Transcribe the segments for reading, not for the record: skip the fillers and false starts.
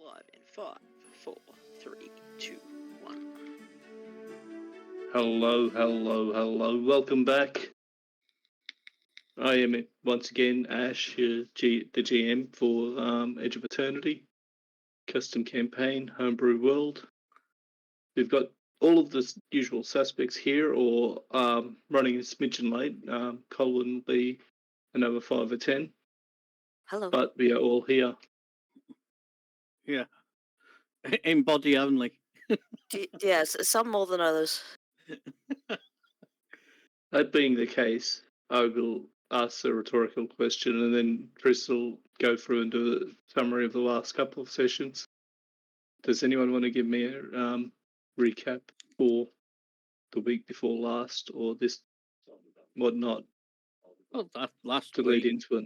Live in 5, 4, 3, 2, 1. Hello. Welcome back. I am once again Ash, the GM for Edge of Eternity, custom campaign, homebrew world. We've got all of the usual suspects here, or running a smidgen late. Colin will be another 5 or 10. Hello. But we are all here. Yeah. In body only. Yes, some more than others. That being the case, I will ask a rhetorical question and then Chris will go through and do a summary of the last couple of sessions. Does anyone want to give me a recap for the week before last or this whatnot? Well, that last to week. lead into it.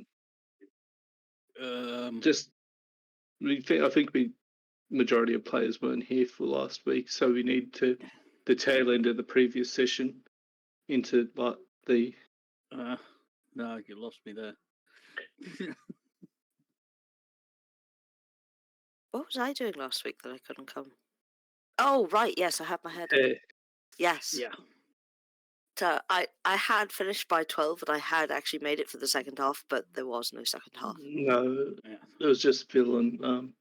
I think majority of players weren't here for last week, so we need to the tail end of the previous session into the. No, you lost me there. What was I doing last week that I couldn't come? Oh, right, yes, I had my head in. Yes. Yeah. So I had finished by 12 and I had actually made it for the second half, but there was no second half. No, it was just Phil and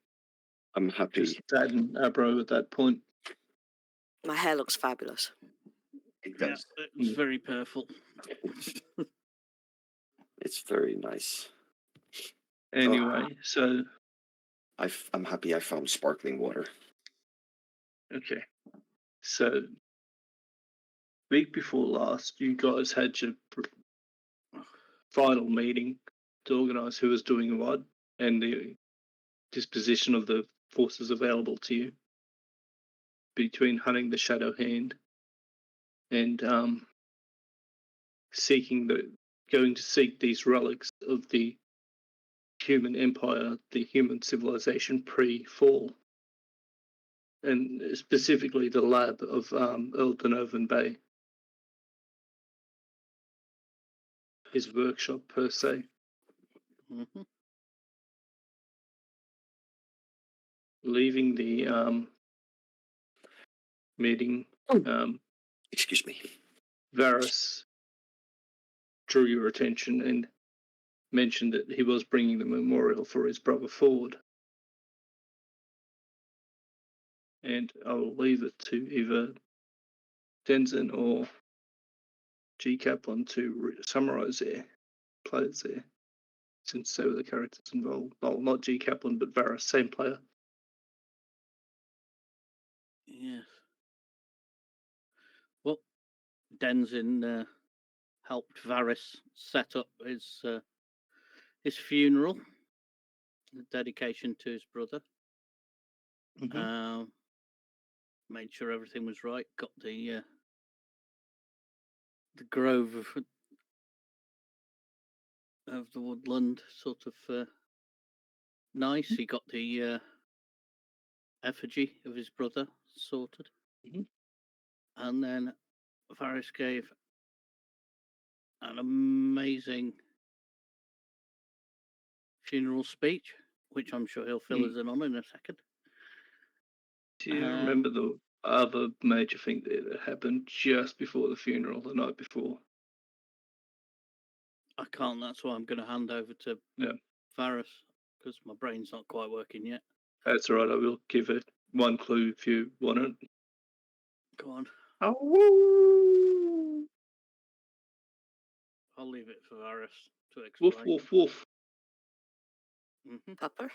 I'm happy. just Dad and Abro at that point. My hair looks fabulous. It does. Yeah, it's very purple. It's very nice. Anyway, so I'm happy I found sparkling water. okay, so week before last, you guys had your final meeting to organise who was doing what and the disposition of the forces available to you between hunting the Shadow Hand and going to seek these relics of the human empire, the human civilization pre-fall, and specifically the lab of Eldenovan Bay, his workshop per se. Mm-hmm. Leaving the meeting, Excuse me. Varys drew your attention and mentioned that he was bringing the memorial for his brother Ford. And I will leave it to either Denzin or G. Kaplan to summarise their players there, since they were the characters involved. Well, not G. Kaplan, but Varys, same player. Yes. Well, Denzin helped Varys set up his funeral, the dedication to his brother. Mm-hmm. Made sure everything was right. Got the grove of the woodland sort of nice. He got the effigy of his brother sorted. Mm-hmm. And then Varys gave an amazing funeral speech, which I'm sure he'll fill us in on in a second. Do you remember the other major thing that happened just before the funeral, the night before? I can't. That's why I'm going to hand over to Varus, because my brain's not quite working yet. That's all right. I will give it one clue if you want it. Go on. Oh, woo! I'll leave it for Varus to Woof, explain. woof, woof. Mm-hmm. Pupper?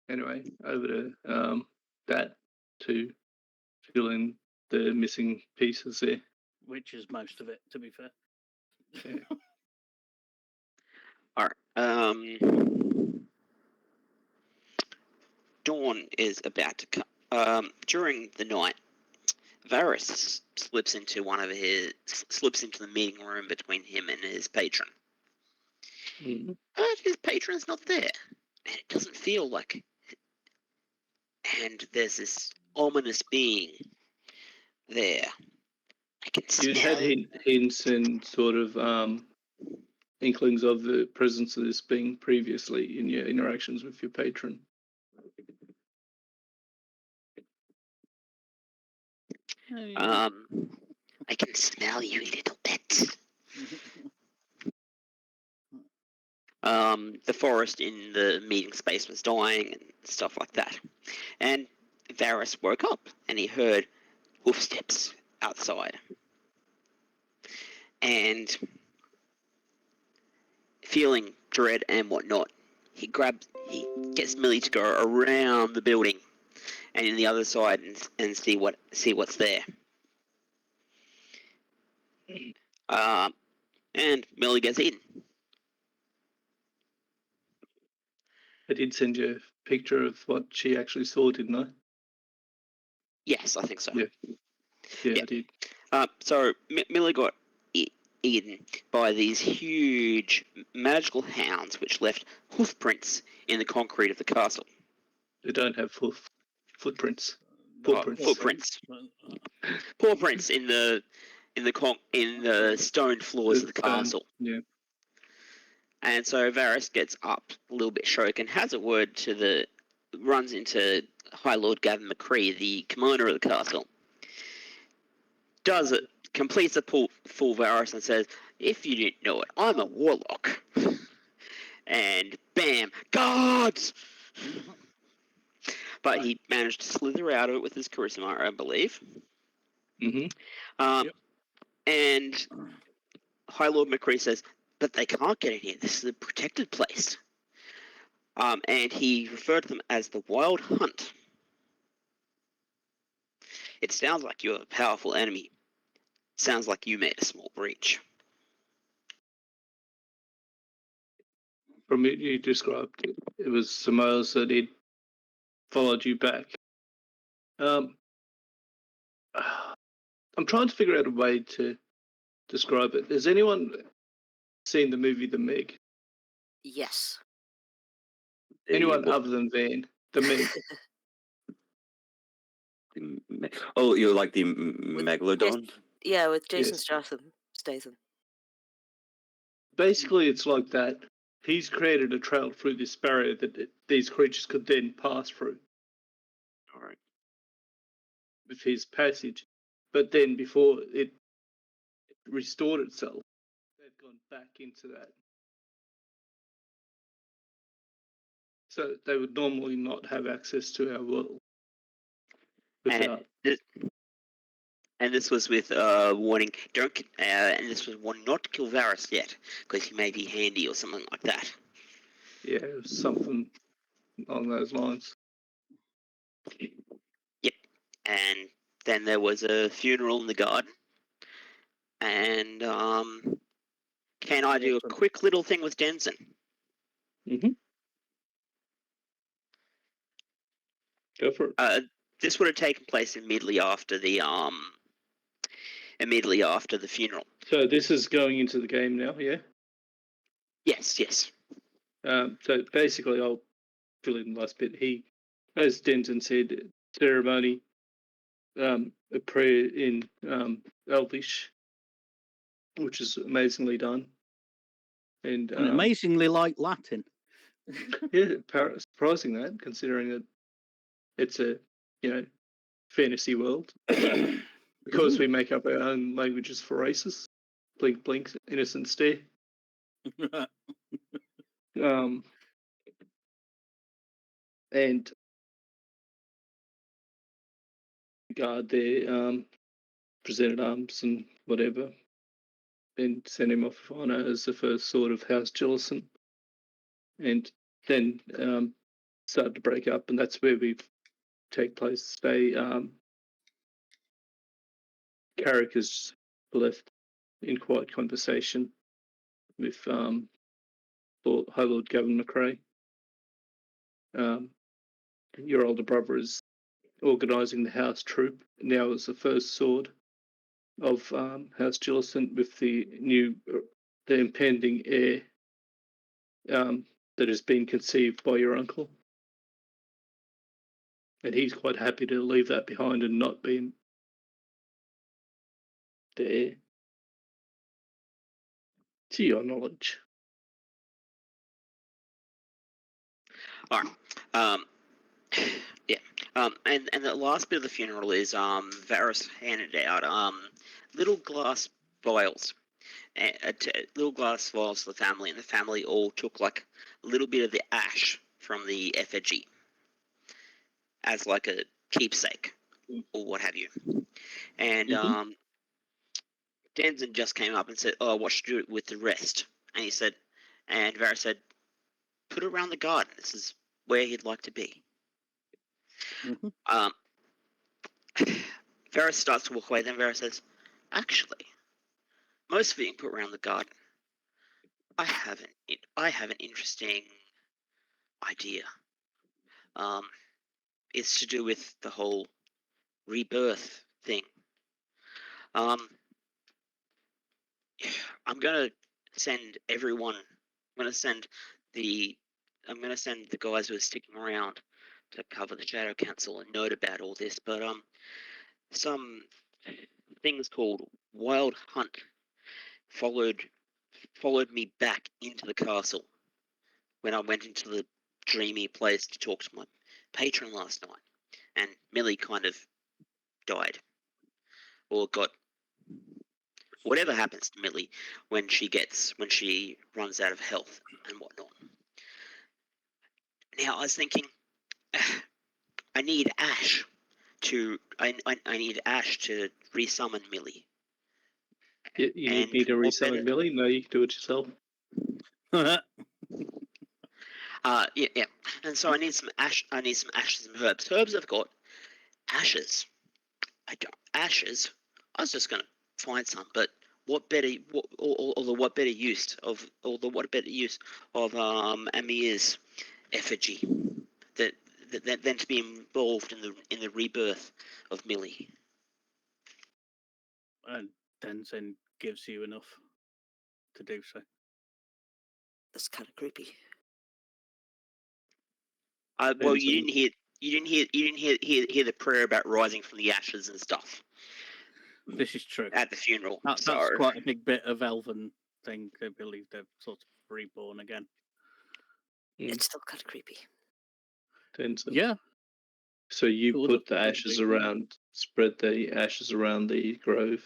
Anyway, over to that to fill in the missing pieces there. Which is most of it, to be fair. Yeah. All right. Dawn is about to come. During the night, Varys slips into the meeting room between him and his patron. Mm-hmm. But his patron's not there, and it doesn't feel like. And there's this ominous being there. I can You smell. had hints and sort of inklings of the presence of this being previously in your interactions with your patron. I can smell you, little pet. The forest in the meeting space was dying and stuff like that. And Varys woke up and he heard hoofsteps outside. And feeling dread and whatnot, he gets Millie to go around the building and in the other side and see what's there. And Millie gets eaten. I did send you a picture of what she actually saw, didn't I? Yes, I think so. Yeah. Yeah, I did. So Millie got eaten by these huge magical hounds, which left hoof prints in the concrete of the castle. They don't have footprints. Footprints. Paw prints in the stone floors of the castle. Yeah. And so Varys gets up a little bit shook and has a word runs into High Lord Gavin McCree, the commander of the castle. Does it, completes the full Varys and says, "If you didn't know it, I'm a warlock." And bam, guards! But he managed to slither out of it with his charisma, I believe. Mm-hmm. Yep. And High Lord McCree says, "But they can't get in here. This is a protected place." And he referred to them as the Wild Hunt. "It sounds like you have a powerful enemy. Sounds like you made a small breach." From what you described, it was Samoas that had followed you back. I'm trying to figure out a way to describe it. Has anyone seen the movie The Meg? Yes. Anyone other than Van? The Meg. Oh, you like the Megalodon? Yeah, with Jason Yes. Statham. Basically, it's like that. He's created a trail through this barrier that these creatures could then pass through. All right. With his passage. But then before it restored itself, they've gone back into that. So they would normally not have access to our world. Without. And this was with warning, and this was warning not to kill Varys yet, because he may be handy or something like that. Yeah, it was something along those lines. Yep. And then there was a funeral in the garden. And can I do a quick little thing with Denson? Mm-hmm. Go for it. This would have taken place immediately after the funeral. So this is going into the game now, yeah? Yes. So basically, I'll fill in the last bit. He, as Denton said, ceremony, a prayer in Elvish, which is amazingly done. And amazingly like Latin. yeah, surprising that, considering that it's a fantasy world. Because we make up our own languages for races. blink, blink, innocent stare. And guard their presented arms and whatever, and send him off on as the first sword of House Jellison. And then started to break up, and that's where we take place. They Carrick is left in quiet conversation with High Lord Gavin McRae. Your older brother is organising the house troop now as the first sword of House Jellison with the impending heir that has been conceived by your uncle. And he's quite happy to leave that behind and not be the heir. To your knowledge. All right. Yeah. And the last bit of the funeral is Varys handed out little glass vials, little glass vials to the family, and the family all took like a little bit of the ash from the effigy as like a keepsake or what have you. And Denzin just came up and said, "Oh, what should you do with the rest?" And he said, and Varys said, "Put it around the garden. This is where he'd like to be." Varys starts to walk away. Then Varys says, "Actually, most of it you can put around the garden. I have an interesting idea. It's to do with the whole rebirth thing. I'm gonna send everyone. I'm gonna send the guys who are sticking around to cover the Shadow Council a note about all this. But some things called Wild Hunt followed me back into the castle when I went into the dreamy place to talk to my patron last night, and Millie kind of died, or got whatever happens to Millie when she runs out of health and whatnot. Now I was thinking, I need Ash to resummon Millie. You need to resummon Millie? No, you can do it yourself. Yeah. And so I need some ash. I need some ashes and herbs. Herbs I've got. Ashes. Ashes. I was just gonna find some, but what better use of Amir's effigy than to be involved in the rebirth of Millie. And Denzin gives you enough to do so. That's kind of creepy. Well, you didn't hear the prayer about rising from the ashes and stuff. This is true. At the funeral. That's quite a big bit of elven thing. They believe they're sort of reborn again. It's still kind of creepy. Denzin. Yeah. So you put the ashes around, spread the ashes around the grove,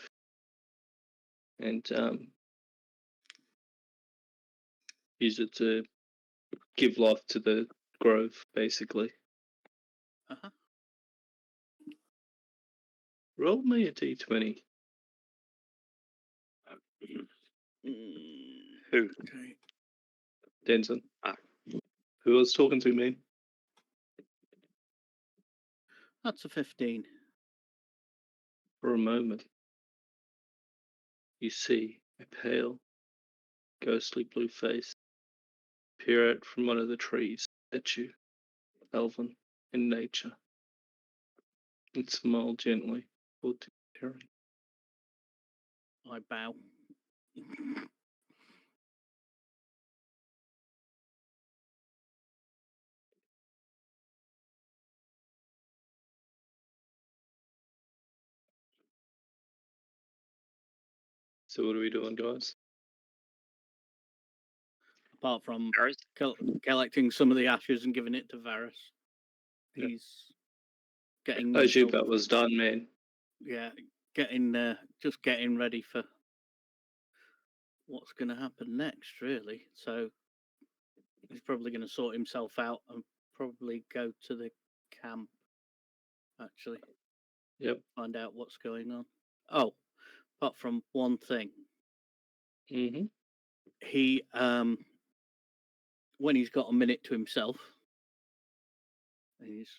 and use it to give life to the grove, basically. Roll me a d20. Who? Okay. Denzin. Who I was talking to, man? That's a 15. For a moment, you see a pale, ghostly blue face peer out from one of the trees at you, elven in nature, and smile gently toward Terry. I bow. So what are we doing, guys? Apart from Varys? collecting some of the ashes and giving it to Varys. He's getting. I assume that was done, man. Yeah, just getting ready for what's going to happen next, really. So he's probably going to sort himself out and probably go to the camp, actually. Yep. Find out what's going on. Oh, apart from one thing. Mm-hmm. He, when he's got a minute to himself, in his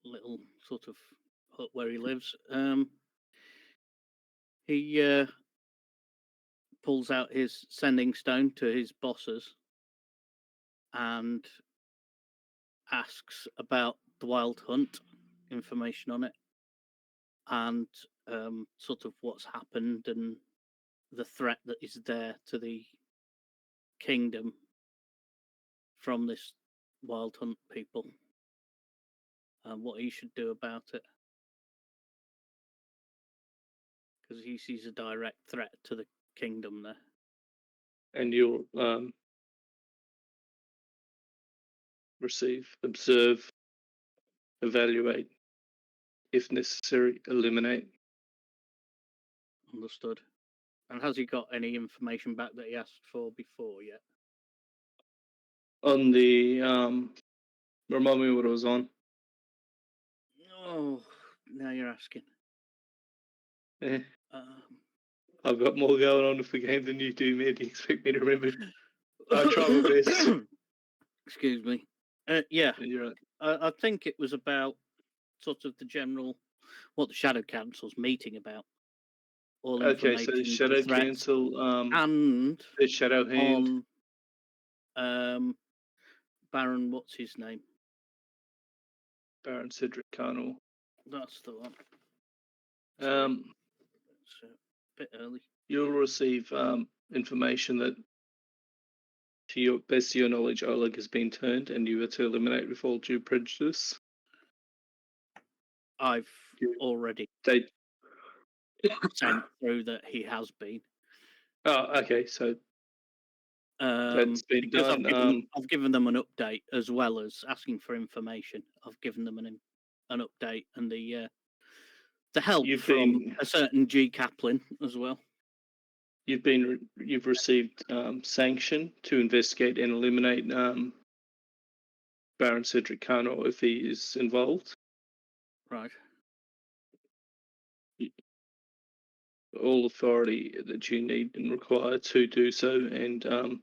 little sort of hut where he lives, he pulls out his sending stone to his bosses and asks about the wild hunt, information on it, and sort of what's happened and the threat that is there to the kingdom from this wild hunt people, and what he should do about it, because he sees a direct threat to the kingdom there. And you'll receive, observe, evaluate, if necessary, eliminate. Understood. And has he got any information back that he asked for before yet? On the remind me what it was on. Oh, now you're asking. Eh, Um, I've got more going on with the game than you do, man. Do you expect me to remember? I try my best. Excuse me. Yeah, You're right. I think it was about sort of the general, what the Shadow Council's meeting about. All Okay, so information, Shadow the threats, Council, and the Shadow Hand, on Baron, what's his name? Baron Cedric Carnal. That's the one. Sorry, it's a bit early. You'll receive information that, to your best of your knowledge, Oleg has been turned, and you are to eliminate with all due prejudice. I've already They. sent through that he has been. Oh, okay. So that's been because done. I've given them an update as well as asking for information. I've given them an update and the help from a certain G Kaplan as well. You've received sanction to investigate and eliminate Baron Cedric Carnal if he is involved. Right. All authority that you need and require to do so, and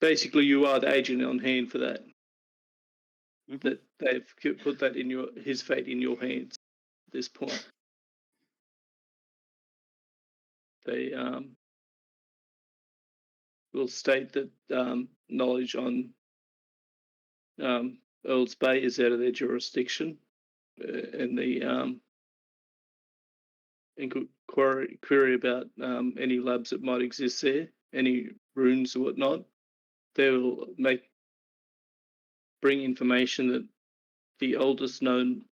basically you are the agent on hand for that. Mm-hmm. That they've put that in his fate in your hands at this point. They will state that knowledge on Earl's Bay is out of their jurisdiction, and the query about any labs that might exist there, any runes or whatnot. They will bring information that the oldest known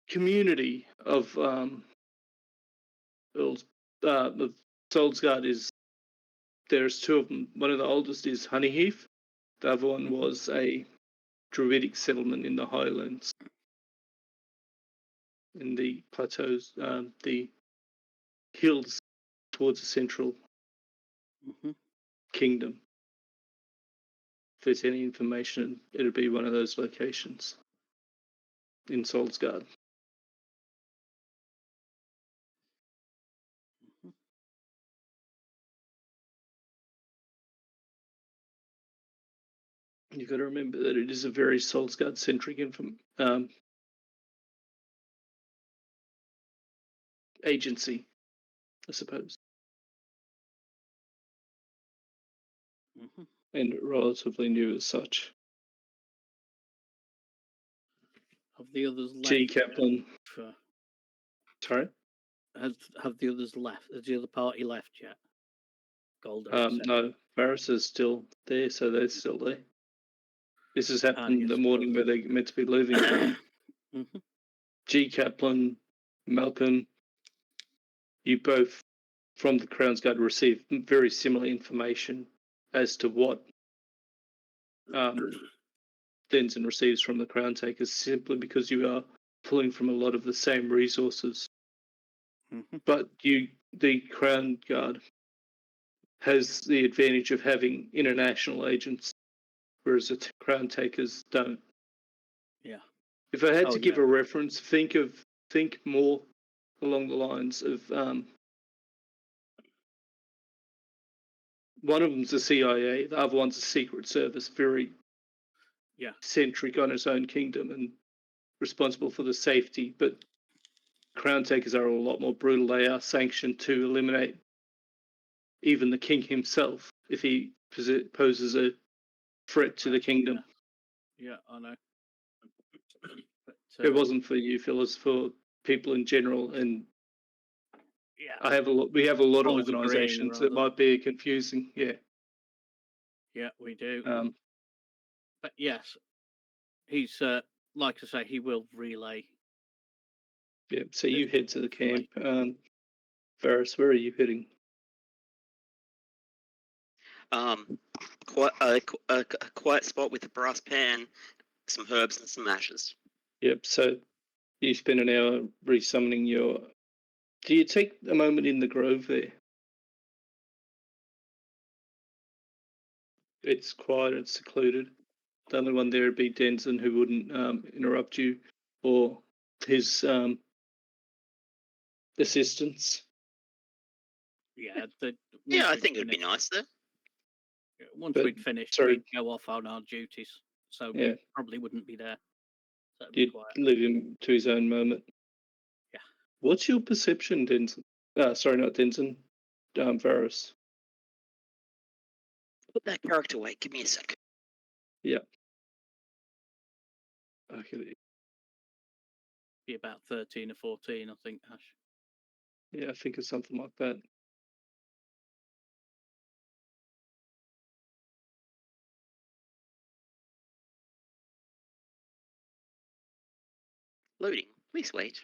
community of Earl's of Solsgard is. There's two of them. One of the oldest is Honeyheath. The other one was a Druidic settlement in the Highlands, in the plateaus, the hills towards the central kingdom. If there's any information, it'll be one of those locations in Solsgard. You've got to remember that it is a very Solsgard-centric agency, I suppose. And relatively new as such. Have the others left? G. Kaplan. Sorry? Have the others left? Has the other party left yet? Golden. No, Varys is still there, so they're still there. This has happened the morning where they're meant to be leaving. G. Kaplan, Malcolm, you both, from the Crown's Guard, received very similar information as to what Denson receives from the Crown Takers, simply because you are pulling from a lot of the same resources. Mhm. But the Crown Guard has the advantage of having international agents, whereas the Crown Takers don't. Yeah. If I had Oh, to give yeah. a reference, think more along the lines of one of them's the CIA, the other one's a Secret Service, very centric on its own kingdom and responsible for the safety. But Crown Takers are a lot more brutal. They are sanctioned to eliminate even the king himself if he poses a threat to the kingdom. Yeah, I know. But, It wasn't for you, Phil. It's for people in general. And yeah, we have a lot of I was agreeing, organisations that rather. might be confusing. Yeah. Yeah, we do. But yes, he's like I say, he will relay. Yeah. So you head to the camp. Varys, where are you heading? Quite a quiet spot with a brass pan, some herbs and some ashes. Yep. So you spend an hour resummoning your. Do you take a moment in the grove there? It's quiet. It's secluded. The only one there would be Denson, who wouldn't interrupt you, or his assistants. Yeah, Yeah, I think it would be nice there. Once But, we'd finished, sorry. we'd go off on our duties, so Yeah. we probably wouldn't be there. So it'd be You'd quiet. leave him to his own moment. Yeah. What's your perception, Denson? Sorry, not Denson. Varys. Put that character away. Give me a sec. Yeah. Okay. Be about 13 or 14, I think, Ash. Yeah, I think it's something like that. Loading. Please wait.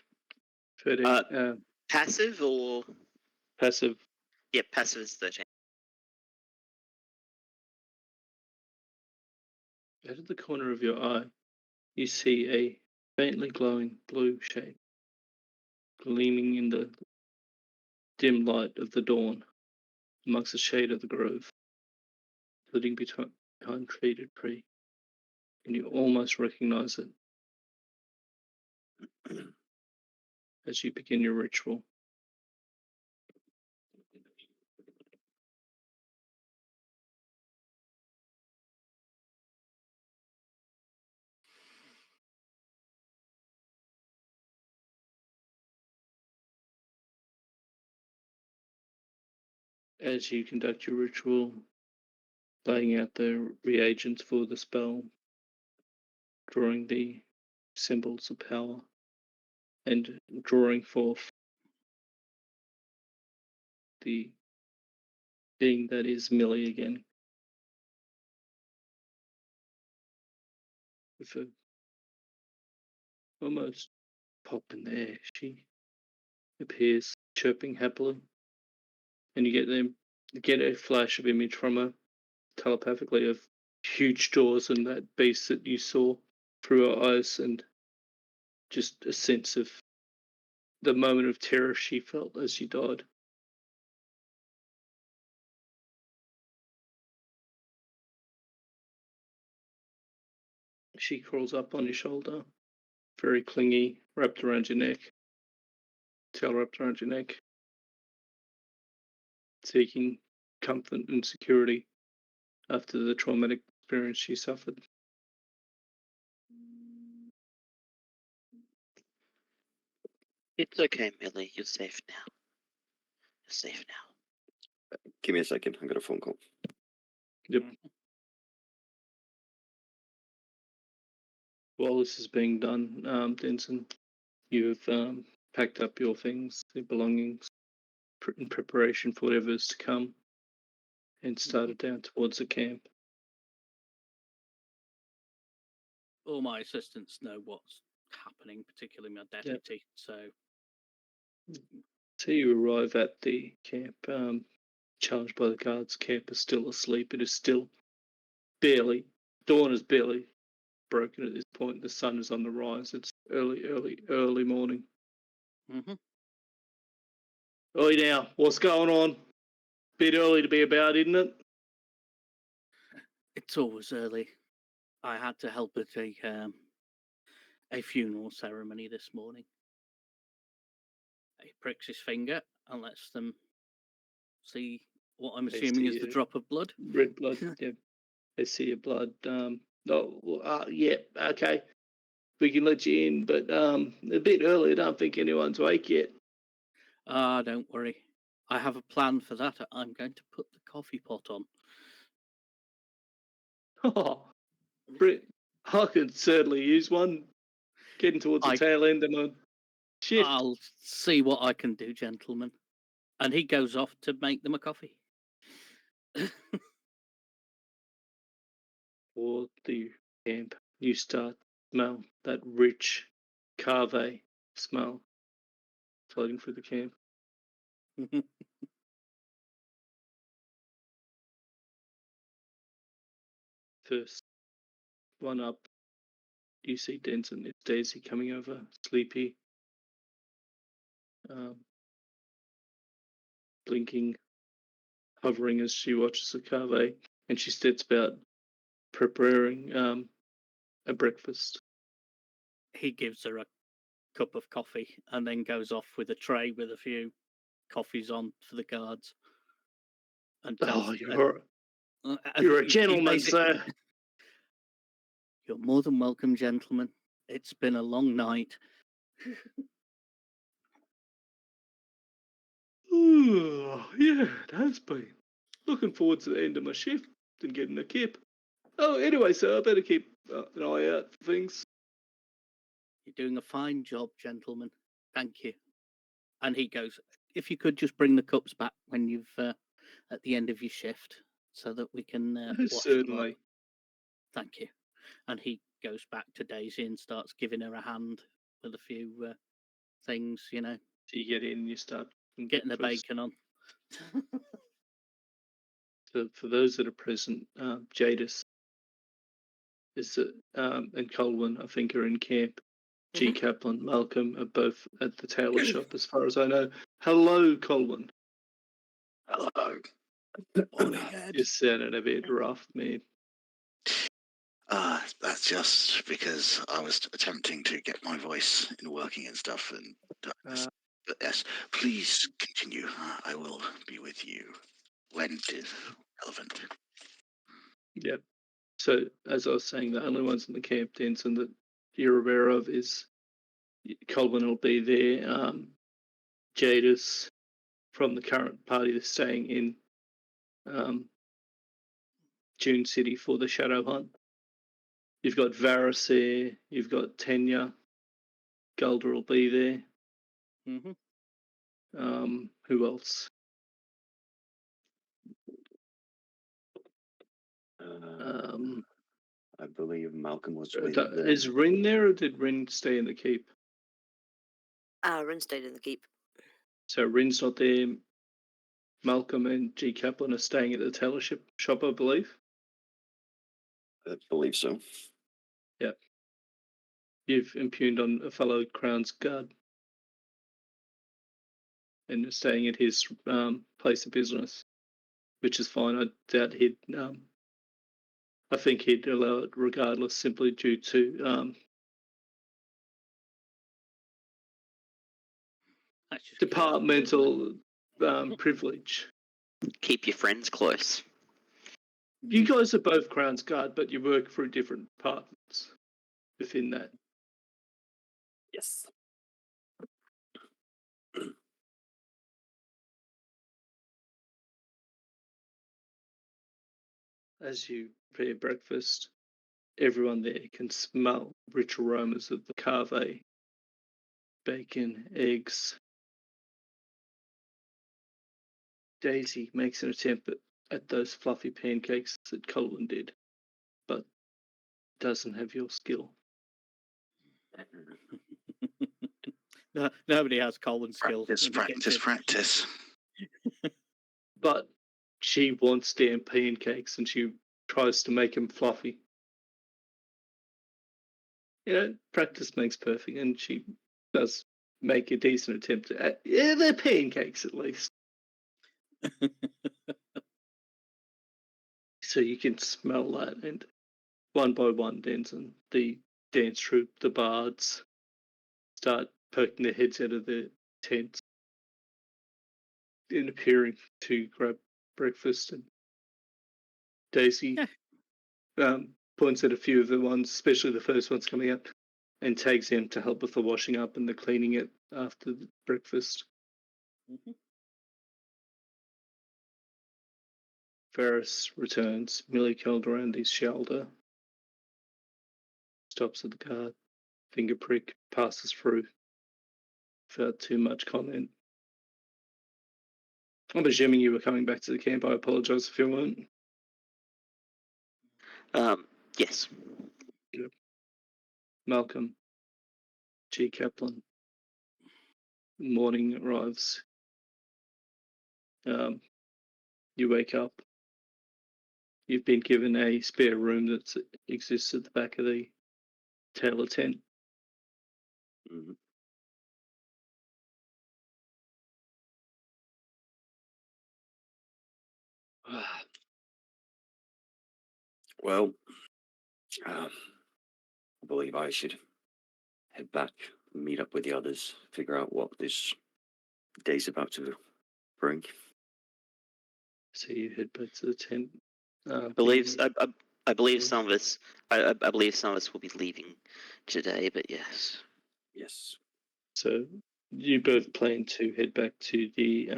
13. Passive or Passive. yeah, passive is 13. Out of the corner of your eye, you see a faintly glowing blue shape gleaming in the dim light of the dawn amongst the shade of the grove, flitting behind treated tree, and you almost recognize it as you begin your ritual. As you conduct your ritual, laying out the reagents for the spell, drawing the symbols of power, and drawing forth the being that is Millie again. With a almost pop in the air, she appears chirping happily, and you get a flash of image from her telepathically of huge jaws and that beast that you saw through her eyes, and just a sense of the moment of terror she felt as she died. She crawls up on your shoulder, very clingy, wrapped around your neck, tail wrapped around your neck, seeking comfort and security after the traumatic experience she suffered. It's okay, Millie. You're safe now. You're safe now. Give me a second. I got a phone call. Yep. While this is being done, Denson, you've packed up your things, your belongings, in preparation for whatever's to come, and started down towards the camp. All my assistants know what's happening, particularly my deputy. So you arrive at the camp, challenged by the guards. Camp is still asleep. It is still dawn is barely broken at this point. The sun is on the rise. It's early morning. Mm-hmm. Oi now, what's going on? Bit early to be about, isn't it? It's always early. I had to help at a funeral ceremony this morning. He pricks his finger and lets them see what I'm They assuming is see the it. drop of blood. Red blood. Yeah, they see your blood. Yeah, okay. We can let you in, but a bit early. I don't think anyone's awake yet. Ah, don't worry. I have a plan for that. I'm going to put the coffee pot on. Oh, I could certainly use one. Getting towards the tail end of my shift. I'll see what I can do, gentlemen. And he goes off to make them a coffee. For the camp, you start to smell that rich cave smell floating through the camp. First one up, you see Denson. It's Daisy coming over, sleepy, blinking, hovering as she watches the cave, and she sets about preparing a breakfast. He gives her a cup of coffee and then goes off with a tray with a few coffees on for the guards. And tells, you're a gentleman, sir. You're more than welcome, gentlemen. It's been a long night. Oh, yeah, it has been. Looking forward to the end of my shift and getting a kip. Oh, anyway, sir, I better keep an eye out for things. You're doing a fine job, gentlemen. Thank you. And he goes, if you could just bring the cups back when you've at the end of your shift, so that we can wash them up. Certainly. Thank you. And he goes back to Daisy and starts giving her a hand with a few things, you know. So you get in and you start getting the bacon on. So for those that are present, Jadis is and Colwyn, I think, are in camp. G. Kaplan, Malcolm are both at the tailor shop, as far as I know. Hello, Colwyn. Hello. You're sounding a bit rough, man. That's just because I was attempting to get my voice in working and stuff. And but yes, please continue. I will be with you when it is relevant. Yep. So, as I was saying, the only ones in the camp, Denson, that you're aware of is Colwyn will be there. Jadis from the current party that's staying in June City for the Shadow Hunt. You've got Varys there. You've got Tenya. Gulder will be there. Who else? I believe Malcolm was with Is Rin there, or did Rin stay in the keep? Rin stayed in the keep. So Rin's not there. Malcolm and G. Kaplan are staying at the tailor shop, I believe. I believe so. Yep. You've impugned on a fellow Crown's guard and you're staying at his place of business, which is fine. I doubt he'd. I think he'd allow it regardless, simply due to departmental privilege. Keep your friends close. You guys are both Crown's Guard, but you work for different departments within that. Yes. As you prepare breakfast, everyone there can smell rich aromas of the cave, bacon, eggs. Daisy makes an attempt at those fluffy pancakes that Colin did, but doesn't have your skill. No, nobody has Colin's skill. Practice. But she wants damn pancakes and she tries to make them fluffy. practice makes perfect, and she does make a decent attempt at. Yeah, they're pancakes at least. So you can smell that, and one by one, Denson, the dance troupe, the bards, start poking their heads out of the tents and appearing to grab breakfast. And Daisy points at a few of the ones, especially the first ones coming up, and tags them to help with the washing up and the cleaning it after the breakfast. Mhm. Ferris returns, Millie curled around his shoulder, stops at the guard, finger prick, passes through. Without too much comment. I'm assuming you were coming back to the camp. I apologise if you weren't. Yes. Malcolm, G. Kaplan. Morning arrives. You wake up. You've been given a spare room that exists at the back of the tailor tent. Mhm. Well, I believe I should head back, meet up with the others, figure out what this day's about to bring. So you head back to the tent. I believe some of us. I believe some of us will be leaving today. But yes. Yes. So you both plan to head back to the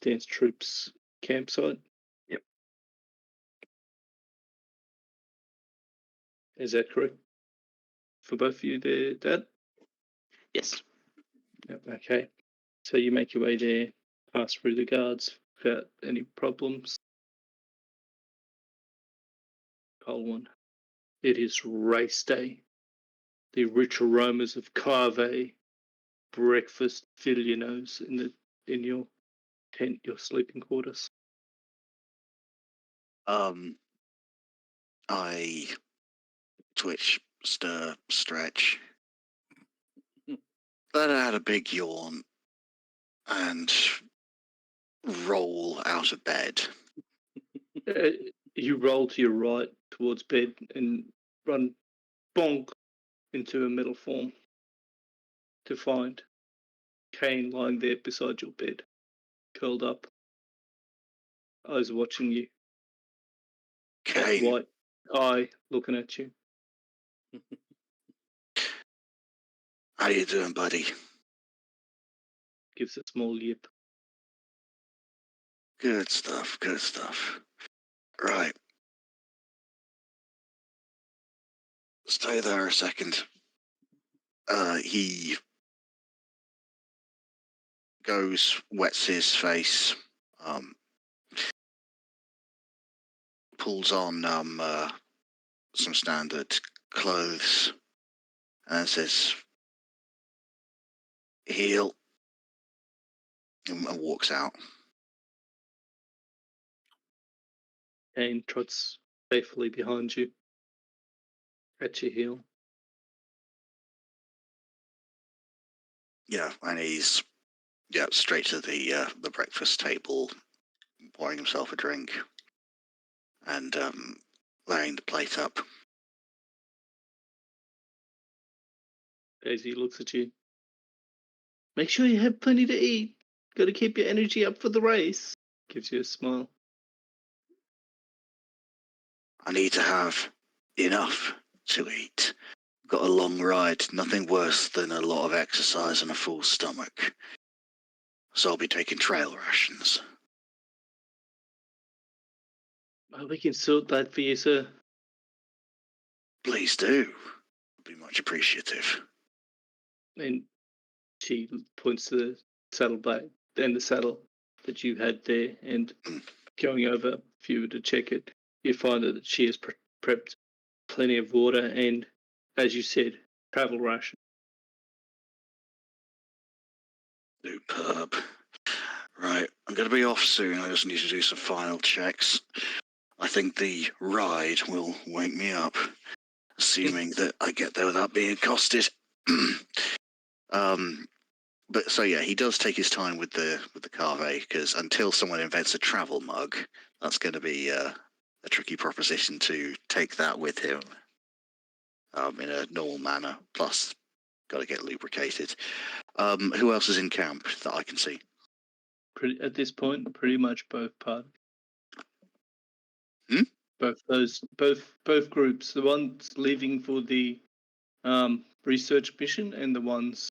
dance troops campsite? Yep. Is that correct? For both of you there, Dad? Yes. Yep, okay. So you make your way there, pass through the guards without any problems. Colin. It is race day. The rich aromas of cave breakfast fill your nose in your tent, your sleeping quarters. I twitch, stir, stretch, let out a big yawn, and roll out of bed. You roll to your right towards bed and run bonk into a metal form to find Kane lying there beside your bed, curled up, eyes watching you, that Kane, white eye looking at you. how you doing, buddy? Gives a small yip. Good stuff, good stuff. Right. Stay there a second. He goes, wets his face, pulls on some standard clothes, and says, "Heal," and walks out. Kane trots faithfully behind you, at your heel. Yeah, and he's straight to the breakfast table, pouring himself a drink, and laying the plate up. Daisy looks at you. Make sure you have plenty to eat. Got to keep your energy up for the race. Gives you a smile. I need to have enough to eat. Got a long ride. Nothing worse than a lot of exercise and a full stomach. So I'll be taking trail rations. Oh, we can sort that for you, sir. Please do. I'd be much appreciative. And she points to the saddlebag and the saddle that you had there, and going over, if you were to check it, you find that she has prepped plenty of water and, as you said, travel ration. Superb. Right, I'm going to be off soon. I just need to do some final checks. I think the ride will wake me up. assuming that I get there without being accosted. But so yeah, he does take his time with the cave, because until someone invents a travel mug, that's going to be a tricky proposition to take that with him in a normal manner. Plus, got to get lubricated. Who else is in camp that I can see? At this point, pretty much both parties. Hmm? Both groups. The ones leaving for the research mission and the ones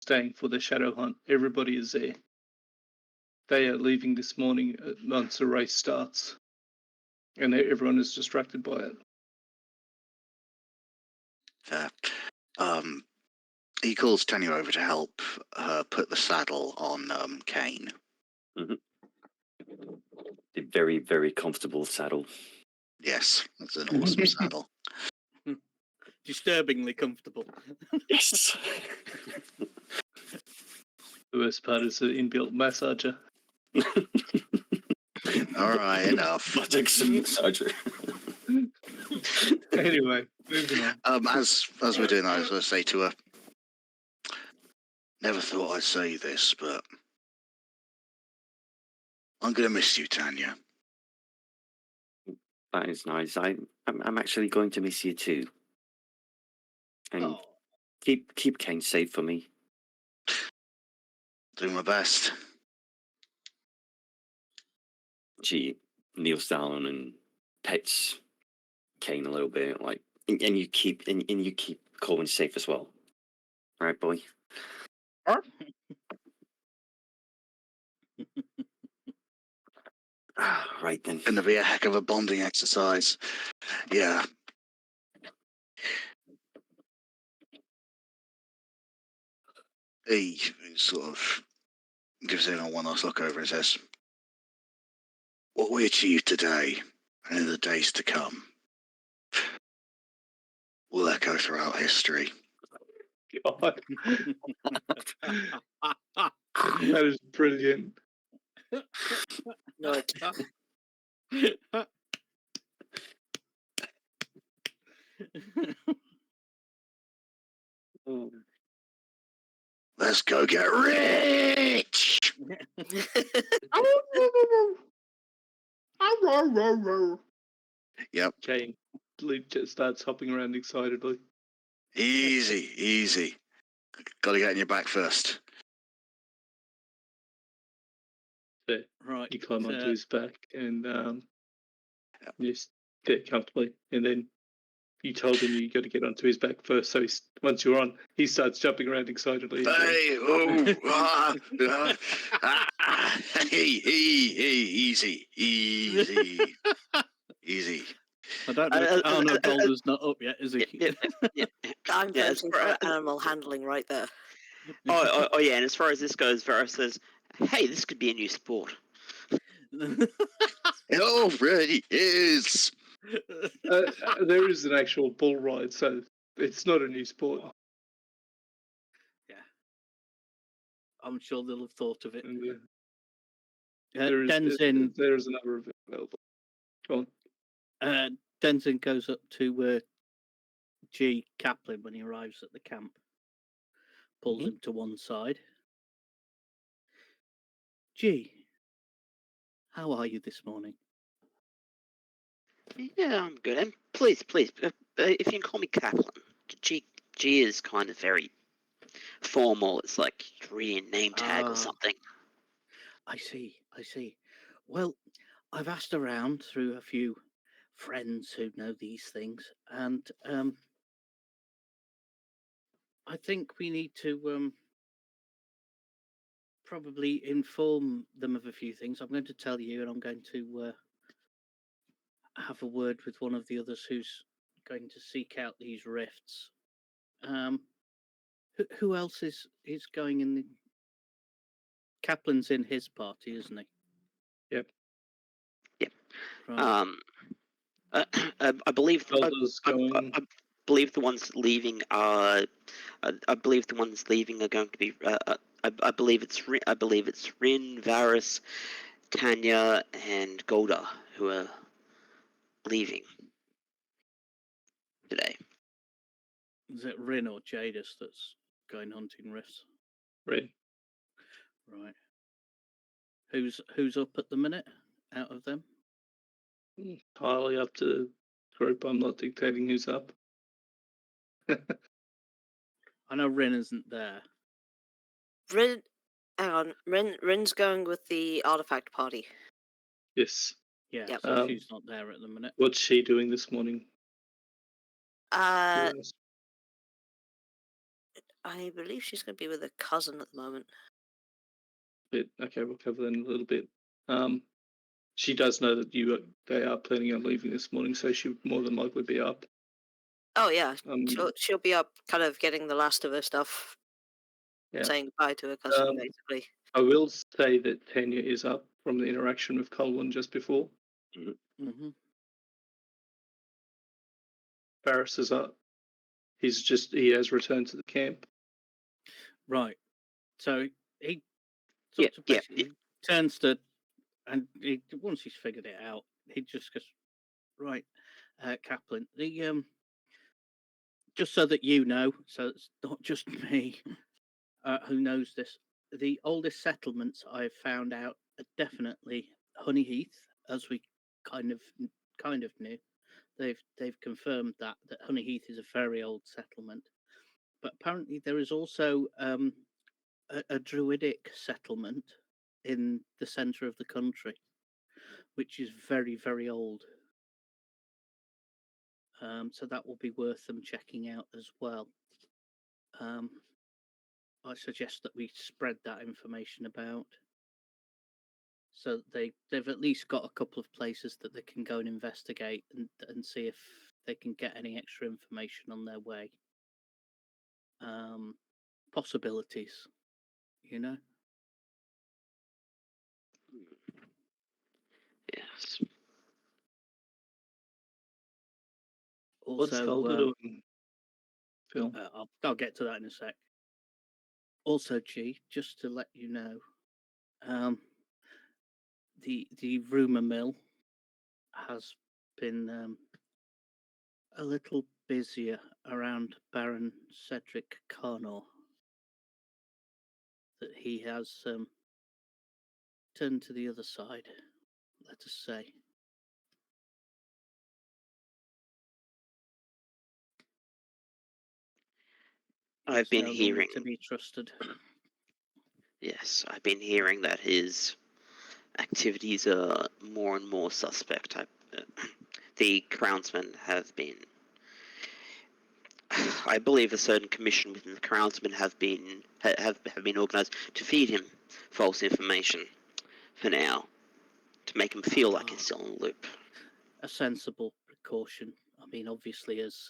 staying for the shadow hunt. Everybody is there. They are leaving this morning once the race starts, and everyone is distracted by it. Fair. He calls Tanya over to help her put the saddle on Kane. The very, very comfortable saddle. Yes, that's an awesome saddle. Disturbingly comfortable. Yes. The worst part is the inbuilt massager. All right, enough. Buttocks and massager. Anyway, moving on. As we're doing that, I was going to say to her, never thought I'd say this, but I'm going to miss you, Tanya. That is nice. I'm actually going to miss you too. And keep Kane safe for me. Doing my best. She kneels down and pets Kane a little bit, like, and you keep Colin safe as well. All right, boy. Right then. Going to be a heck of a bonding exercise. Yeah. He sort of gives in on one last look over and says, what we achieved today and in the days to come will echo throughout history. God. That is brilliant. No, Let's go get rich! Yep. Kane just starts hopping around excitedly. Easy. Got to get on your back first. There. Right. You climb onto his back and just get comfortably. And then you told him you got to get onto his back first. So once you're on, he starts jumping around excitedly. Hey, easy. I don't know. Oh no, Boulder's not up yet, is he? Yeah. I'm Yeah, voting for animal handling right there. Oh, yeah, and as far as this goes, Varus says, hey, this could be a new sport. It already is. There is an actual bull ride, so it's not a new sport. Yeah. I'm sure they'll have thought of it. And, Denzin. There is another event available. Go on. Denzin goes up to G. Kaplan when he arrives at the camp, pulls him to one side. G, how are you this morning? Yeah, I'm good. And please, if you can call me Kaplan. G is kind of very formal. It's like reading a name tag or something. I see. Well, I've asked around through a few friends who know these things, and I think we need to probably inform them of a few things. I'm going to tell you, and I'm going to have a word with one of the others who's going to seek out these rifts. Who else is going in the... Kaplan's in his party, isn't he? Yep. Right. I believe Boulder's going. I believe the ones leaving are. I believe the ones leaving are going to be. I believe it's Rin, Varus, Tanya, and Golda who are leaving. today. Is it Rin or Jadis that's going hunting rifts? Red. Right. Who's up at the minute out of them? Entirely up to the group. I'm not dictating who's up. I know Rin isn't there. Rin, hang on. Rin's going with the artifact party. Yes. Yeah, Yep. so she's not there at the minute. What's she doing this morning? I Yes. believe she's going to be with a cousin at the moment. Okay, we'll cover that in a little bit. She does know that they are planning on leaving this morning, so she would more than likely be up. Oh yeah, Um, she'll be up, kind of getting the last of her stuff, Yeah. saying goodbye to her cousin, Um, basically. I will say that Tanya is up from the interaction with Colwyn just before. Mm-hmm. Barris is up. He has returned to the camp. Right. So he Yeah, sort of yeah, basically turns to, and once he's figured it out, he just goes, right, Kaplan, just so that you know, so it's not just me who knows this, the oldest settlements I've found out are definitely Honey Heath, as we kind of knew. They've confirmed that Honey Heath is a very old settlement, but apparently there is also a druidic settlement in the centre of the country, which is very, very old. So that will be worth them checking out as well. I suggest that we spread that information about, so they've at least got a couple of places that they can go and investigate and see if they can get any extra information on their way. Possibilities, you know. yes. What's Also, Helga doing, Phil? I'll get to that in a sec. Also, G, just to let you know, the rumour mill has been a little busier around Baron Cedric Carnor. That he has turned to the other side, let us say. I've He's been no longer hearing. to be trusted. Yes, I've been hearing that his activities are more and more suspect. The crownsmen have been. I believe a certain commission within the crownsmen have been organised to feed him false information for now, to make him feel like he's still in the loop. A sensible precaution. I mean, obviously, as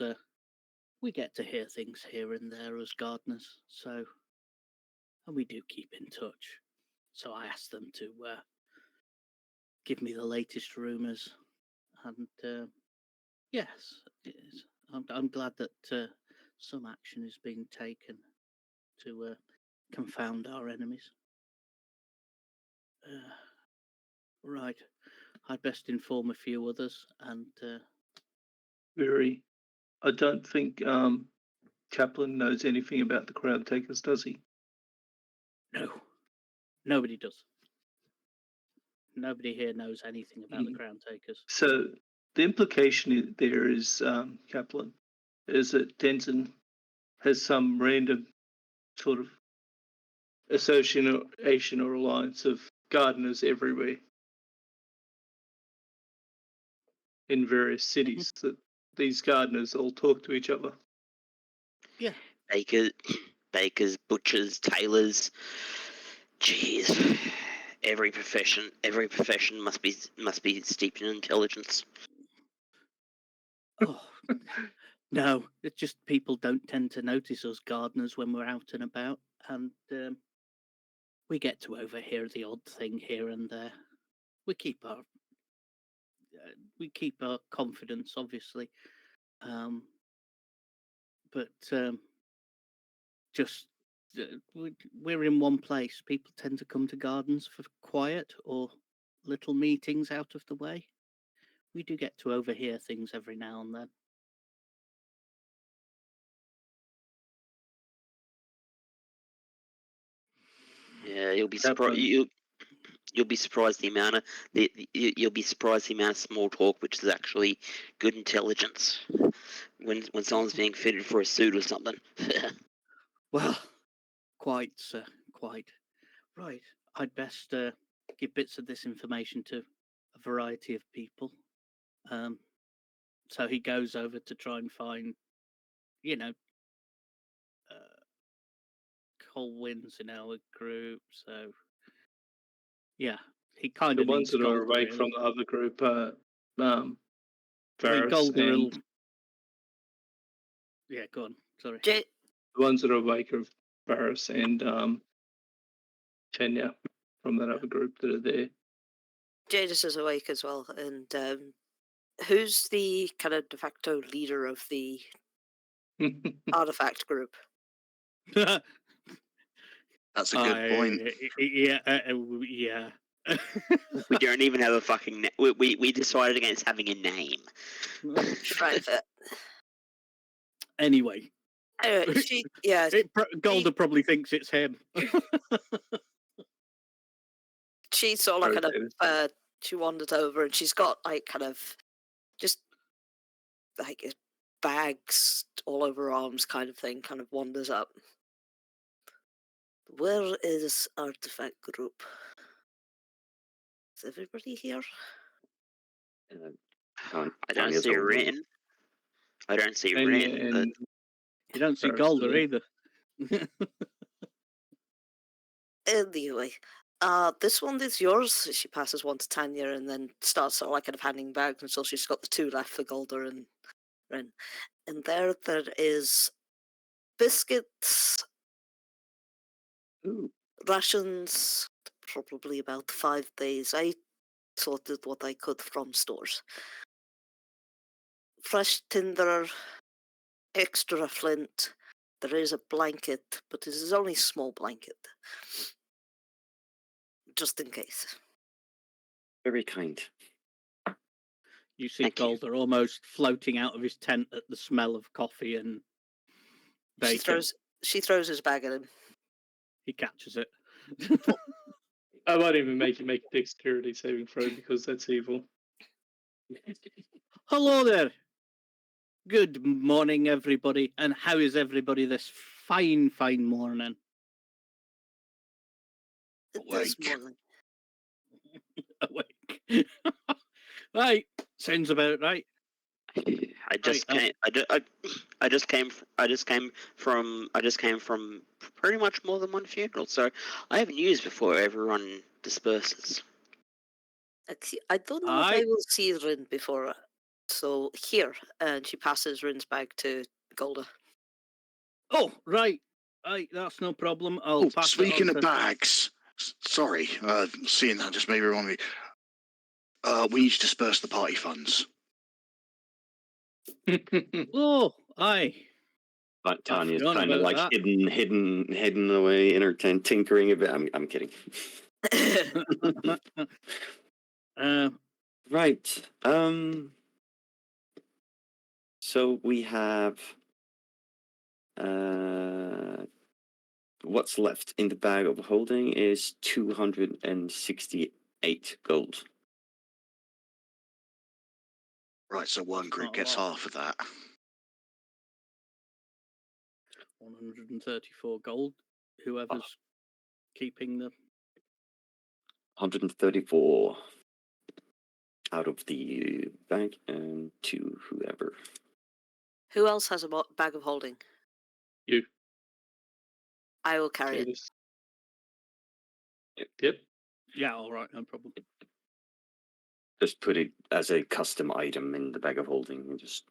we get to hear things here and there as gardeners, and we do keep in touch. So I asked them to give me the latest rumours, and yes, I'm glad that some action is being taken to confound our enemies. Right, I'd best inform a few others, and Very. I don't think Kaplan knows anything about the crowd takers, does he? no, nobody does. Nobody here knows anything about the Crown Takers. So the implication there is, Kaplan, is that Denton has some random sort of association or alliance of gardeners everywhere in various cities, that these gardeners all talk to each other. Yeah. Bakers, butchers, tailors. Jeez. Every profession must be steeped in intelligence. Oh, no, it's just people don't tend to notice us gardeners when we're out and about, and we get to overhear the odd thing here and there. We keep our confidence, obviously, but just we're in one place. People tend to come to gardens for quiet or little meetings out of the way. We do get to overhear things every now and then. you'll be surprised. You'll be surprised you'll be surprised the amount of small talk, which is actually good intelligence when someone's being fitted for a suit or something. Well, quite, sir, quite. Right, I'd best give bits of this information to a variety of people. So he goes over to try and find, Colwyn's in our group. So, yeah, he kind The of ones needs that are Golder, awake really. from the other group are I mean, Varys Golder will... and Yeah, go on. Sorry. Jay, the ones that are awake are Varys and Kenya from that other group that are there. Jadis is awake as well, and who's the kind of de facto leader of the artifact group? That's a good point. Yeah. We don't even have a fucking. We decided against having a name. Right. Anyway, Anyway, Golder probably thinks it's him. she sort of Sorry, kind David. of she wanders over and she's got like kind of just like bags all over her arms kind of thing, kind of wanders up. Where is artifact group? Is everybody here? I don't Tanya's see over. Rin. I don't see Kenya Rin. But and You don't see Varys Golder are either. Anyway, this one is yours. She passes one to Tanya and then starts sort of like kind of handing bags until she's got the two left for Golder and Ren. And there is biscuits, Ooh. rations, probably about 5 days. I sorted what I could from stores. Fresh tinder, extra flint. There is a blanket, but this is only a small blanket. Just in case. Very kind. You see Thank you. Golder almost floating out of his tent at the smell of coffee and bacon. She throws his bag at him. He catches it. I won't even make you make a dexterity saving throw because that's evil. Hello there. Good morning, everybody. And how is everybody this fine morning? This Awake. morning. Awake. Right, sounds about right. I just came. I just came from pretty much more than one funeral, so I have news before everyone disperses. I don't know if I will see Rin before. So here, and she passes Rin's bag to Golda. Oh, right. That's no problem. I'll pass Speaking it on of to... bags, sorry, seeing that just made me remind me. We need to disperse the party funds. Oh, aye. But Tanya's forgot kind of about like that. hidden away in her tent, tinkering a bit. I'm kidding. Right. So we have what's left in the bag of holding is 268 gold. Right, so one That's group not a gets lot. half of that. 134 gold. Whoever's keeping the... 134 out of the bag and to whoever. Who else has a bag of holding? You. I will carry it. Jadis. Yep. Yeah, all right, no problem. Just put it as a custom item in the bag of holding and just...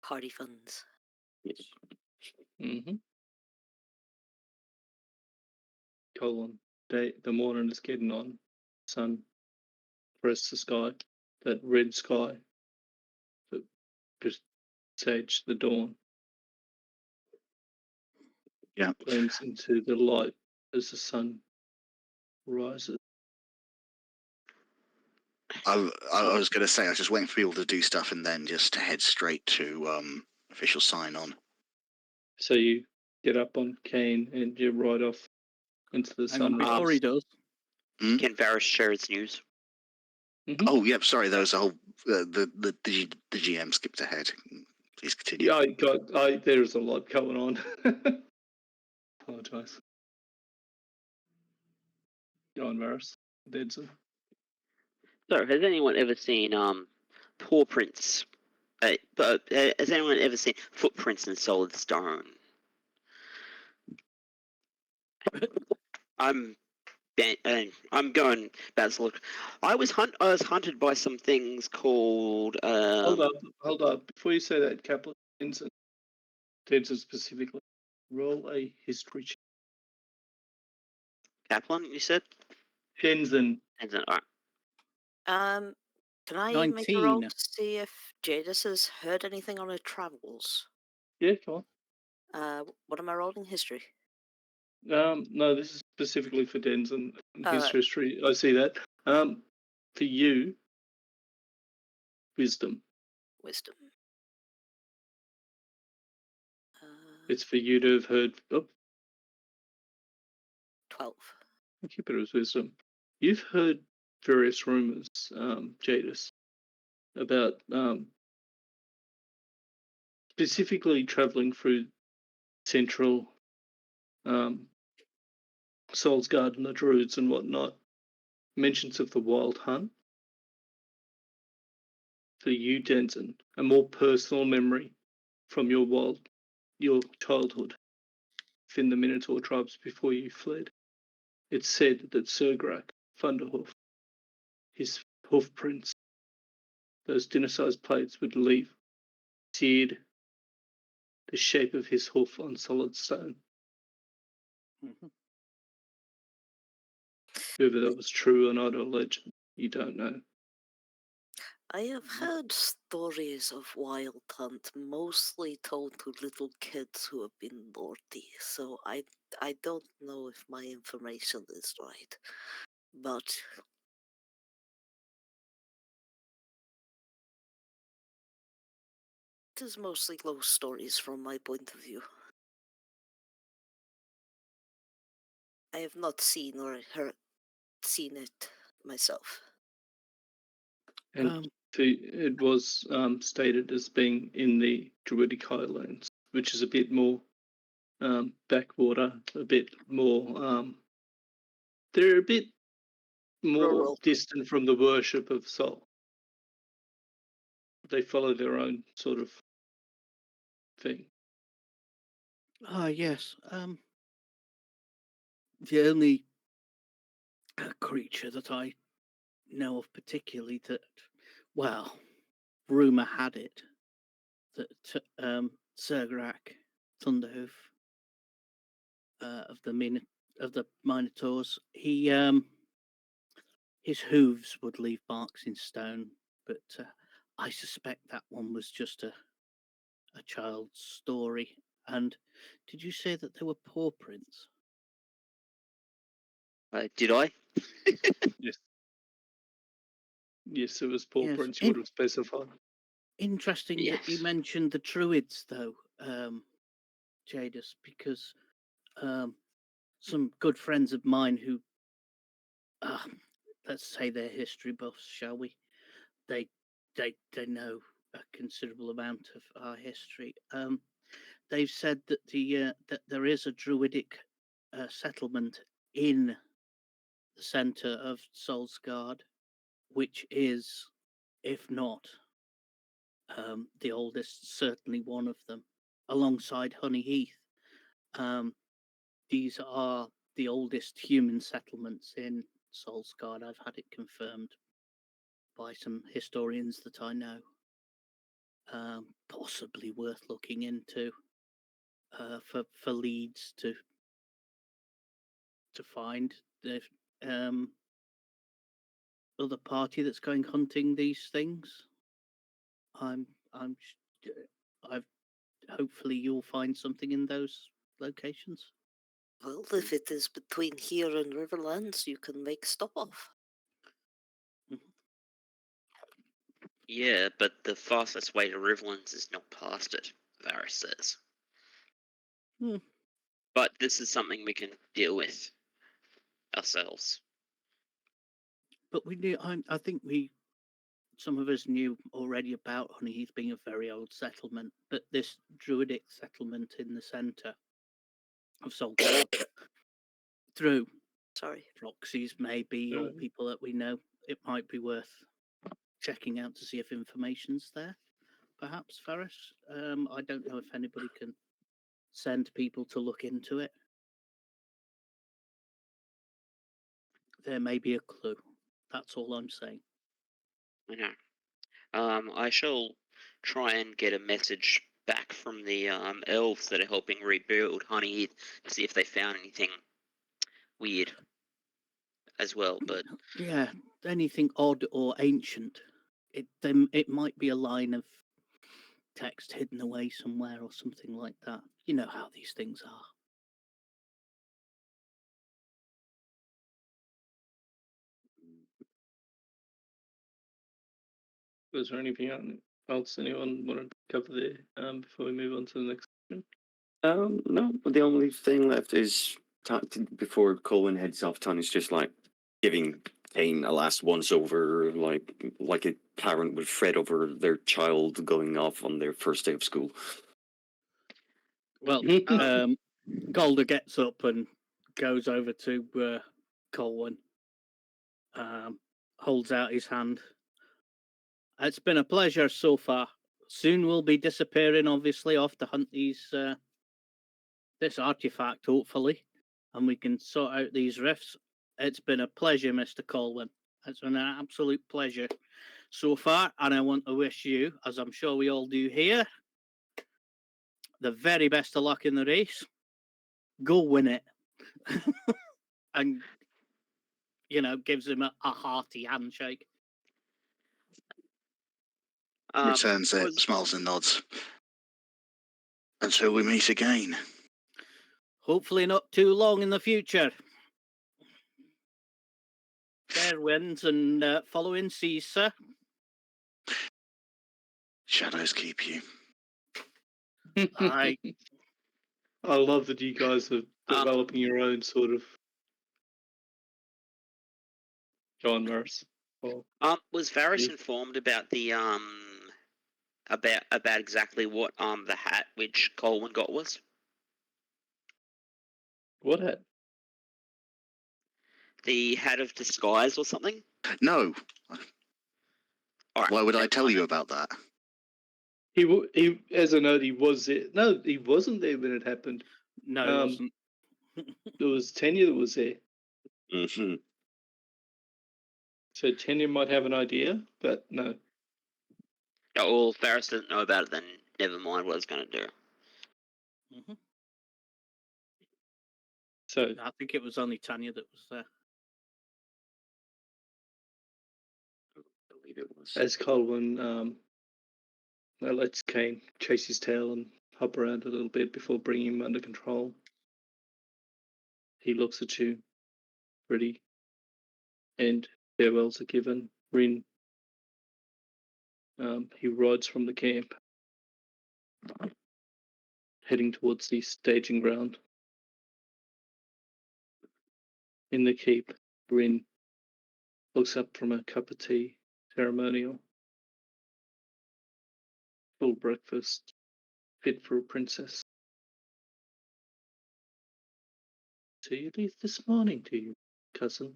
Party funds. Yes. Mm-hmm. Colon. The morning is getting on. Sun. Press the sky. That red sky. That presaged the dawn. Yeah. Blends into the light as the sun rises. I was going to say, I was just waiting for people to do stuff and then just head straight to official sign on. So you get up on Kane and you ride off into the Hang on, sunrise. before he does, Can Varys share its news? Oh, yeah. Sorry, there was a whole the GM skipped ahead. Please continue. Yeah, there's a lot going on. Apologise. Go on, Varys. Denson. So, has anyone ever seen paw prints? Has anyone ever seen footprints in solid stone? I'm going about to look. I was hunted by some things called Hold up. Before you say that, Kaplan, Denson specifically, roll a history check. Kaplan. You said. Denson. And then, all right. Can I make a roll 19. to see if Jadis has heard anything on her travels? Yeah, come What am I rolling? History. on. No, this is specifically for Denson. His Right. history. I see that. For you, wisdom. Wisdom. It's for you to have heard. Oh, 12. keep it as wisdom. You've heard various rumors, Jadis, about specifically traveling through central Solsgard and the Druids and whatnot. Mentions of the Wild Hunt. For you, Denson, a more personal memory from your childhood within the Minotaur tribes before you fled. It's said that Sergrak Thunderhoof, his hoof prints, those dinner-sized plates would leave seared the shape of his hoof on solid stone. Mhm. Whether that was true or not, a legend, you don't know. I have heard stories of Wild Hunt, mostly told to little kids who have been naughty, so I don't know if my information is right. But it is mostly ghost stories from my point of view. I have not seen or seen it myself. And it was stated as being in the Druidic Highlands, which is a bit more backwater, a bit more. They're a bit more Rural. distant from the worship of Sol. They follow their own sort of thing. Yes. The only creature that I know of particularly that, well, rumour had it that Sergrak Thunderhoof of the Minotaurs, his hooves would leave marks in stone, but I suspect that one was just a child's story. And did you say that there were paw prints? Did I? Yes. Yes, it was paw Yes, prints you would have specified. Interesting that you Yes. mentioned the Druids, though, Jadis, because some good friends of mine who, let's say they're history buffs, shall we? They know a considerable amount of our history. They've said that that there is a Druidic settlement in the centre of Solsgard, which is, if not the oldest, certainly one of them, alongside Honey Heath. These are the oldest human settlements in Solsgard. I've had it confirmed by some historians that I know. Possibly worth looking into for leads to find the other party that's going hunting these things. I've hopefully you'll find something in those locations. Well, if it is between here and Riverlands, you can make stop off. Yeah, but the fastest way to Riverlands is not past it, Varys says. Hmm. But this is something we can deal with ourselves. But we knew. I think some of us knew already about Honeyheath being a very old settlement, but this druidic settlement in the centre of Solgar, through Sorry. proxies maybe, or Right. people that we know, it might be worth checking out to see if information's there. Perhaps, Ferris. I don't know if anybody can send people to look into it. There may be a clue. That's all I'm saying. I know. I shall try and get a message back from the elves that are helping rebuild Honeyheath to see if they found anything weird as well. But Yeah, anything odd or ancient. It might be a line of text hidden away somewhere or something like that. You know how these things are. Was there anything else anyone wanted to cover there before we move on to the next question? No, the only thing left is before Colin heads off, Tony's just like giving Kane a last once over, like a parent would fret over their child going off on their first day of school. Well, Golder gets up and goes over to Colwyn, holds out his hand. It's been a pleasure so far. Soon we'll be disappearing, obviously, off to hunt this artifact, hopefully, and we can sort out these rifts. It's been a pleasure, Mr. Colwyn. It's been an absolute pleasure so far, and I want to wish you, as I'm sure we all do here, the very best of luck in the race. Go win it. And, gives him a hearty handshake. Returns it, smiles and nods. Until we meet again. Hopefully not too long in the future. Fair winds and following seas, sir. Shadows keep you. Aye. I love that you guys are developing your own sort of genres. Was Varys Yeah. informed about the about exactly what the hat which Colwyn got was? What hat? The hat of disguise or something? No. All right. Why would I tell you about that? He as a note, he was there. No, he wasn't there when it happened. No, it wasn't. There was Tanya that was there. Mm-hmm. So Tanya might have an idea, but no. Oh, well, Varys didn't know about it, then never mind what I was going to do. Mhm. So I think it was only Tanya that was there. I believe it was. as Colwyn lets Kane chase his tail and hop around a little bit before bringing him under control, he looks at you, ready, and farewells are given. Rin, he rides from the camp, heading towards the staging ground. In the keep, Rin looks up from a cup of tea, ceremonial, full breakfast, fit for a princess. So you leave this morning, do you, cousin?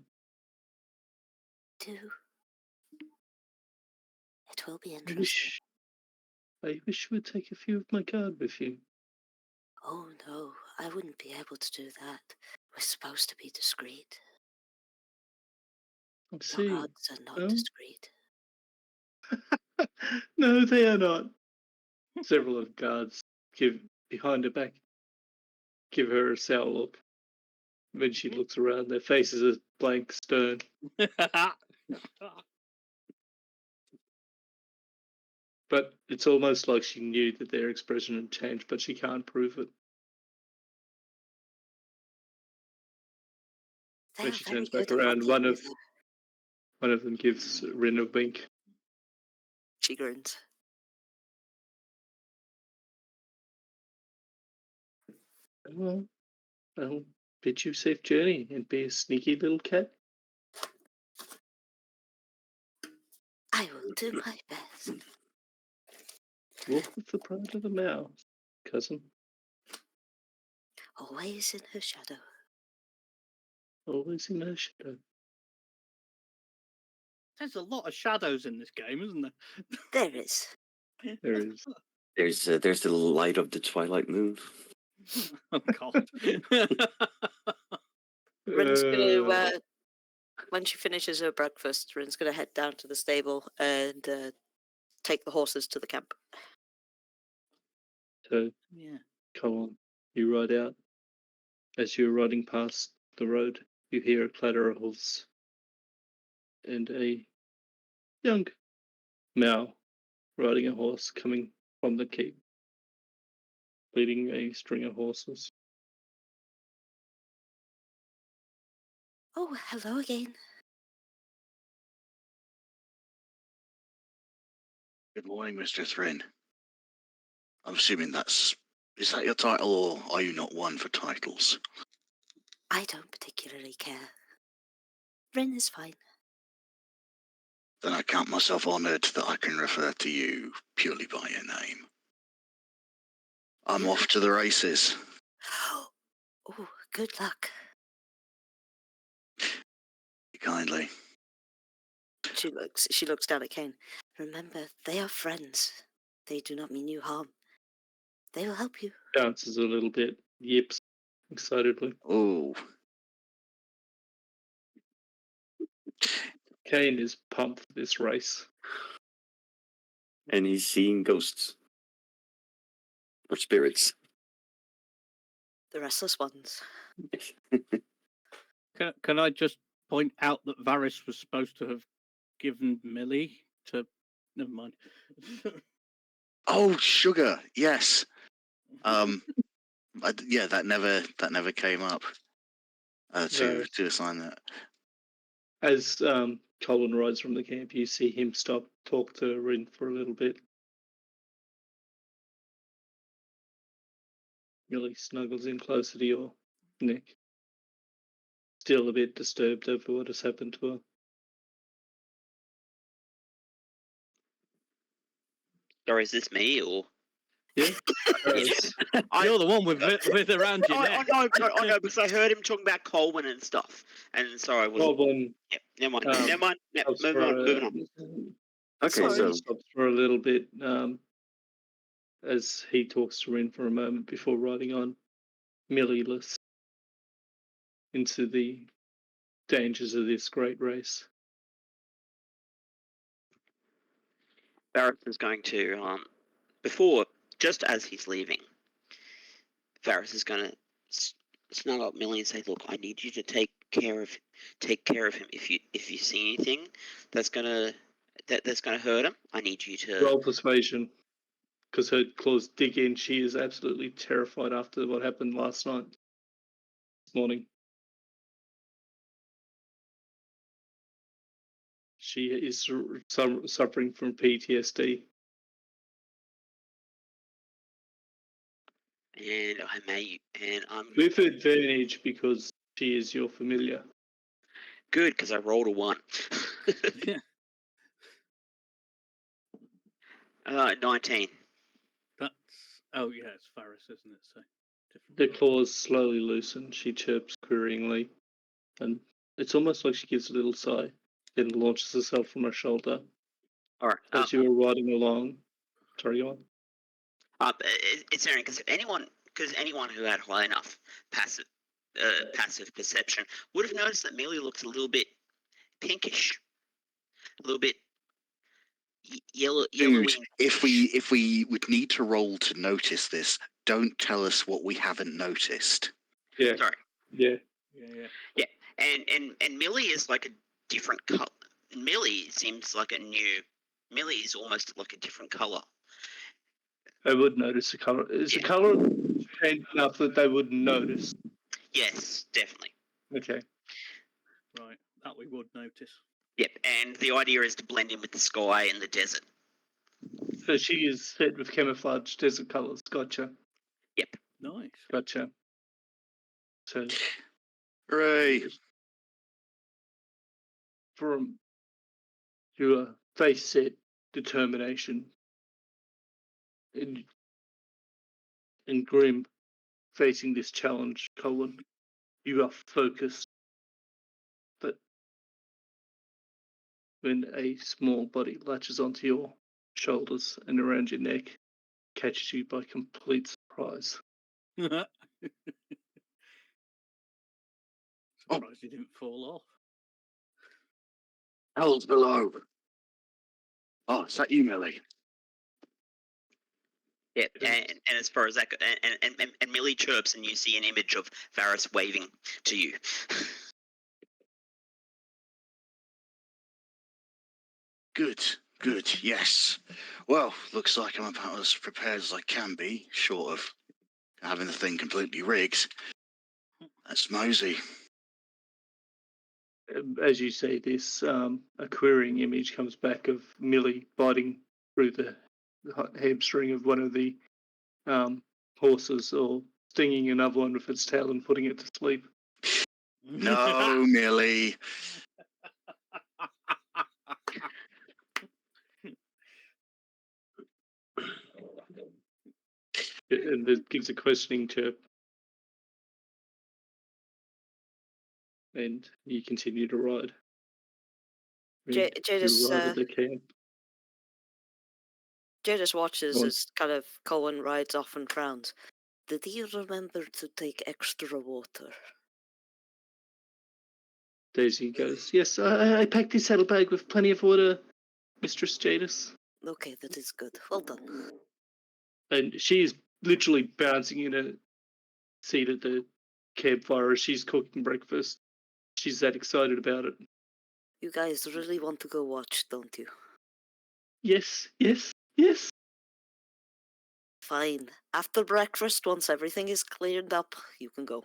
Do. It will be I interesting. wish you would take a few of my guard with you. Oh no, I wouldn't be able to do that. We're supposed to be discreet. I Your see. gods are not Oh. discreet. No, they are not. Several of the guards give behind her back, give her a sour look. When she looks around, their faces are blank, stern. But it's almost like she knew that their expression had changed, but she can't prove it. They When are she very turns back good at around, mocking you, though. one of them gives Rin a wink. She grins. Well, bid you safe journey and be a sneaky little cat. I will do my best. Walk with the pride of the mouse, cousin. Always in her shadow. Always in her shadow. There's a lot of shadows in this game, isn't there? There is. There is. There's the light of the twilight moon. Oh God. Rin's going to, when she finishes her breakfast, Rin's going to head down to the stable and take the horses to the camp. So, Yeah. come on, you ride out. As you're riding past the road, you hear a clatter of hooves and a young Mao riding a horse coming from the keep, leading a string of horses. Oh, hello again. Good morning, Mr. Thrin. I'm assuming is that your title, or are you not one for titles? I don't particularly care. Rin is fine. Then I count myself honoured that I can refer to you purely by your name. I'm off to the races. Oh, good luck. Kindly. She looks down at Kane. Remember, they are friends. They do not mean you harm. They will help you. Bounces a little bit, yips excitedly. Oh, Kane is pumped for this race. And he's seeing ghosts. Or spirits. The restless ones. Can I just point out that Varys was supposed to have given Millie to? Never mind. oh, sugar. Yes. Yeah, that never came up. To assign that. As Colin rides from the camp, you see him stop, talk to Rin for a little bit. Millie snuggles in closer to your neck. Still a bit disturbed over what has happened to her. Sorry, is this me or? Yeah. Yes. You're the one with around your I neck. know, because I heard him talking about Colwyn and stuff, and so I was. Colin Yep, never mind. Never mind. Yep, stops moving on. Okay, Colin so stops for a little bit as he talks to Rin for a moment before riding on, Millie-less, into the dangers of this great race. Varys is going to just as he's leaving, Varys is going to snug up Millie and say, "Look, I need you to take care of him. If you see anything that's gonna hurt him, I need you to." Roll persuasion, because her claws dig in. She is absolutely terrified after what happened last night, this morning. She is suffering from PTSD. And I'm With advantage because she is your familiar. good because I rolled a 1. Yeah. 19. That's yeah, it's Varys, isn't it? So different. The claws slowly loosen. She chirps queryingly, and it's almost like she gives a little sigh, then launches herself from her shoulder. All right. As you are riding along, sorry, go on. It's Aaron, because anyone who had high enough passive perception would have noticed that Millie looks a little bit pinkish, a little bit yellowy. Dude, if we would need to roll to notice this, don't tell us what we haven't noticed. Yeah. Sorry. Yeah. Yeah. And Millie is like a different color. Millie seems like Millie is almost like a different color. They would notice the colour. Is the colour changed enough that they would notice? Yes, definitely. Okay. Right, that we would notice. Yep, and the idea is to blend in with the sky and the desert. So she is set with camouflage desert colours. Gotcha. Yep. Nice. Gotcha. So Hooray! From your face set determination and grim facing this challenge, Colin, you are focused. But when a small body latches onto your shoulders and around your neck, catches you by complete surprise. Surprised he didn't fall off. Hell's below. Oh, is that you, Millie? Yep, and as far as that goes, and Millie chirps, and you see an image of Varys waving to you. Good, yes. Well, looks like I'm about as prepared as I can be, short of having the thing completely rigged. That's mosey. As you say this, a querying image comes back of Millie biting through the hamstring of one of the horses, or stinging another one with its tail and putting it to sleep. No, Millie. And it gives a questioning chirp. And you continue to ride. Jadis, You arrive at the camp. Jadis watches Go on. as kind of Colin rides off and frowns. Did he remember to take extra water? Daisy goes, yes, I packed his saddlebag with plenty of water, Mistress Jadis. Okay, that is good. Well done. And she is literally bouncing in a seat at the campfire as she's cooking breakfast. She's that excited about it. You guys really want to go watch, don't you? Yes. Fine. After breakfast, once everything is cleared up, you can go.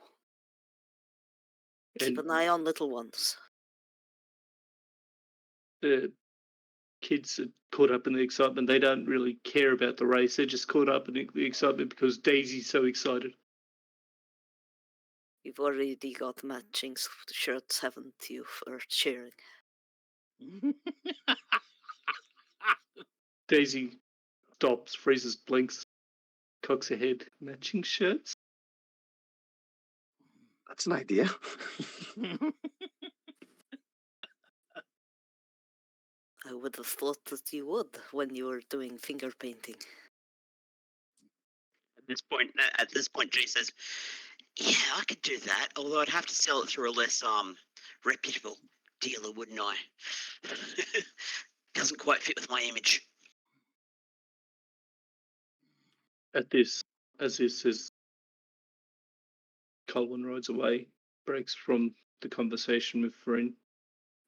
Keep And an eye on little ones. the kids are caught up in the excitement. They don't really care about the race. They're just caught up in the excitement because Daisy's so excited. You've already got matching shirts, haven't you, for cheering? Daisy stops, freezes, blinks, cocks her head. Matching shirts? That's an idea. I would have thought that you would when you were doing finger painting. At this point, Jay says, "Yeah, I could do that. Although I'd have to sell it through a less reputable dealer, wouldn't I? Doesn't quite fit with my image." As Colin rides away, breaks from the conversation with Rin.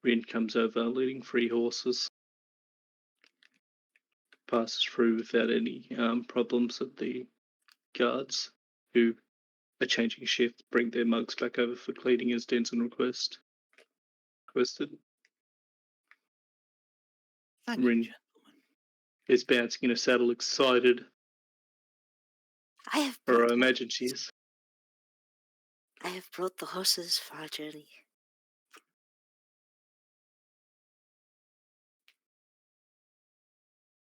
Rin comes over leading 3 horses. Passes through without any problems at the guards, who are changing shift, bring their mugs back over for cleaning as Denson requested. Thank you, Rin gentlemen. is bouncing in a saddle, excited, I have or brought, I imagine she is. I have brought the horses for our journey.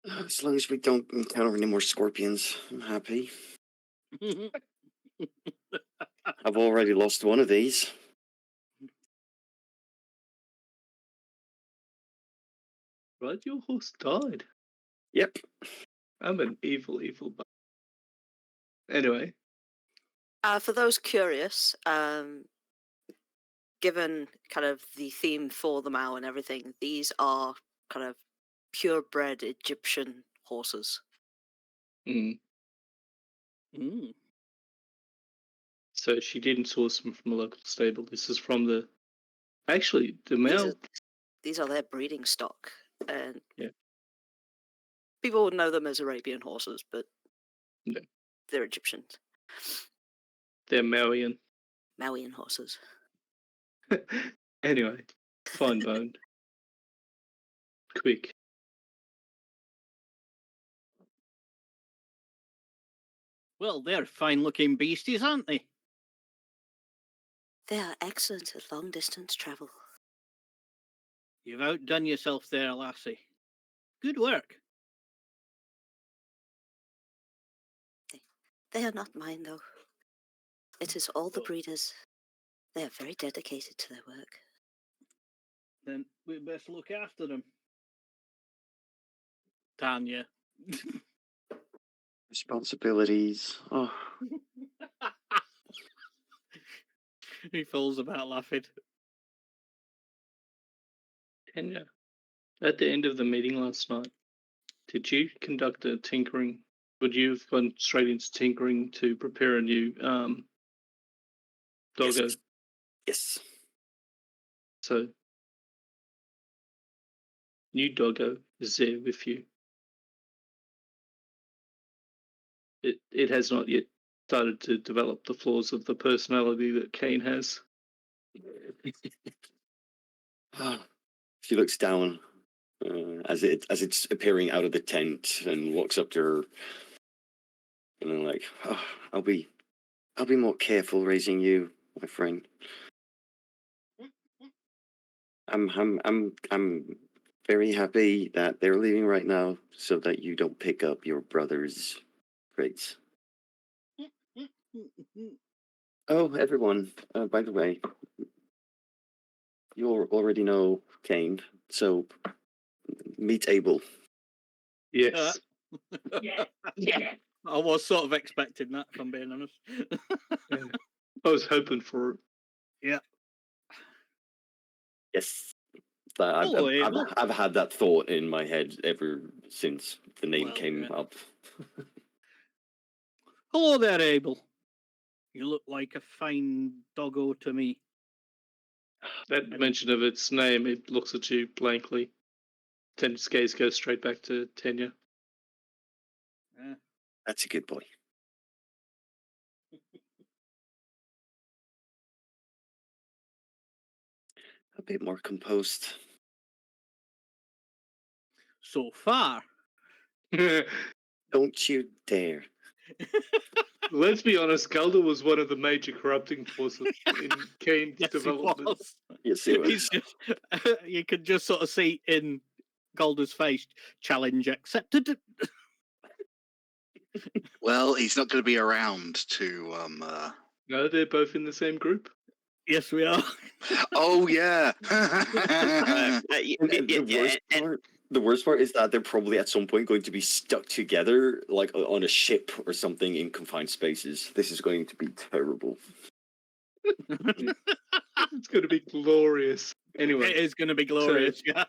As long as we don't encounter any more scorpions, I'm happy. I've already lost one of these. Right, your horse died. Yep. I'm an evil bug. Anyway, For those curious, given kind of the theme for the Mao and everything, these are kind of purebred Egyptian horses. mm, Mm. so she didn't source them from a local stable. This is from the. Actually, the male. These are their breeding stock, and Yeah. people would know them as Arabian horses, but No. they're Egyptian. They're Malian. Malian horses. Anyway, fine boned. Quick. Well, they're fine-looking beasties, aren't they? They are excellent at long distance travel. You've outdone yourself there, lassie. Good work. They are not mine, though. It is all the Oh. breeders. They are very dedicated to their work. Then we best look after them. Tanya. Responsibilities. Oh, He falls about laughing. Tanya, at the end of the meeting last night, did you conduct a tinkering? Would you have gone straight into tinkering to prepare a new doggo? yes. Yes. So, new doggo is there with you. It has not yet started to develop the flaws of the personality that Kane has. She looks down as it's appearing out of the tent and walks up to her, and then like, oh, I'll be more careful raising you, my friend. I'm very happy that they're leaving right now, so that you don't pick up your brother's traits. Oh, everyone! By the way, you already know Kane, so meet Abel. Yes. Yeah. I was sort of expecting that, if I'm being honest. Yeah. I was hoping for it. Yeah. Yes. Hello, Abel. I've had that thought in my head ever since the name Well, came yeah. up. Hello there, Abel. You look like a fine doggo to me. That mention of its name, it looks at you blankly. Ten's gaze goes straight back to Tenya. Yeah. That's a good boy. A bit more composed. So far. Don't you dare. Let's be honest, Galder was one of the major corrupting forces in Kane's Yes, development. he was. Yes, he was. He's just, you could just sort of see in Golder's face, challenge accepted. Well, he's not going to be around to. No, they're both in the same group. Yes, we are. Oh yeah. The worst part is that they're probably at some point going to be stuck together, like on a ship or something in confined spaces. This is going to be terrible. It's going to be glorious. Anyway, It is going to be glorious, yeah.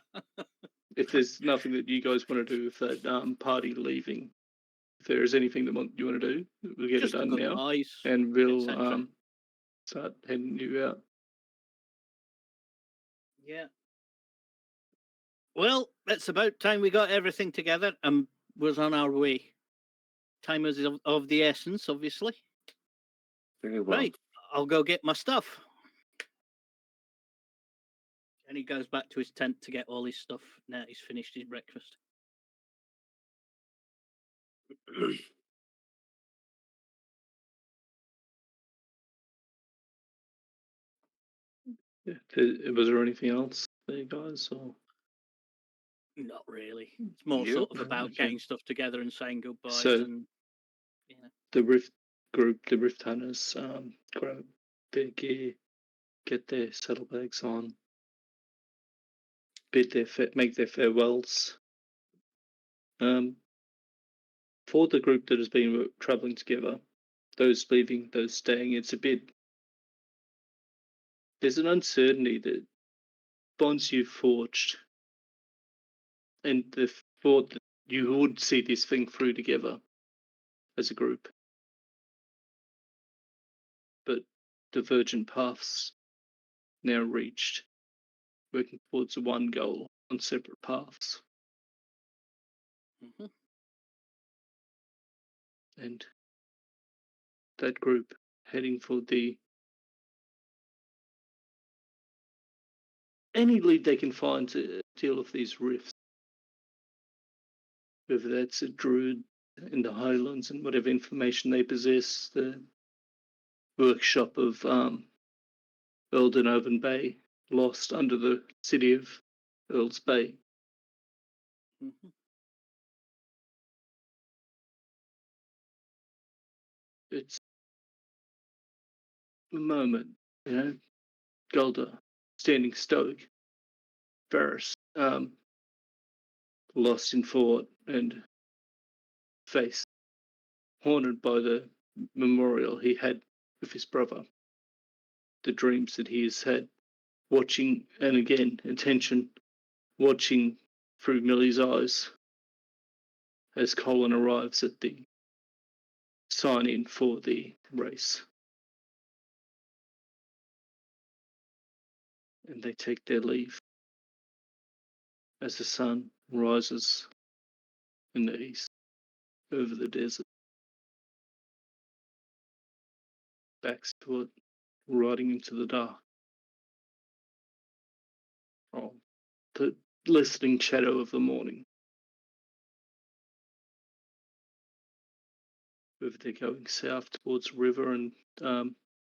if there's nothing that you guys want to do with that party leaving, if there is anything that you want to do, we'll get Just it the done now, goodbyes, and we'll etc. start heading you out. Yeah. Well, it's about time we got everything together and was on our way. Time is of the essence, obviously. Very well. Right, I'll go get my stuff. And he goes back to his tent to get all his stuff now he's finished his breakfast. Yeah. Was there anything else there, guys? Or Not really. It's more Nope. sort of about Okay. getting stuff together and saying goodbyes So- and you know. the Rift group, the Rift Hunters, grab their gear, get their saddlebags on, make their farewells. For the group that has been traveling together, those leaving, those staying, it's a bit. There's an uncertainty that bonds you've forged, and the thought that you would see this thing through together as a group. But divergent paths now reached, working towards one goal on separate paths. Mhm. And that group heading for any lead they can find to deal with these rifts. Whether that's a druid in the Highlands and whatever information they possess, the workshop of Earldenovan Bay, lost under the city of Earls Bay. Mhm. It's a moment, Golda standing stoic, Varys lost in thought and face haunted by the memorial he had with his brother, the dreams that he has had, watching, and again, attention, watching through Millie's eyes as Colin arrives at the sign-in for the race. And they take their leave as the sun rises in the east over the desert. Backs to it, riding into the dark. Oh, the listening shadow of the morning. Whether they're going south towards the river and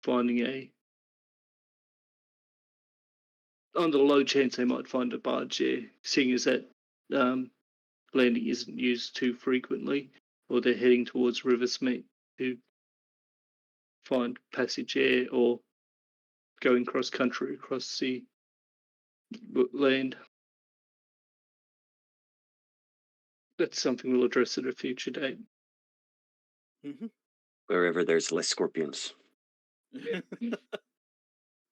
finding on the low chance they might find a barge there, seeing as that landing isn't used too frequently, or they're heading towards Riversmeet to find passage there, or going cross country across the land. That's something we'll address at a future date. Mhm. Wherever there's less scorpions.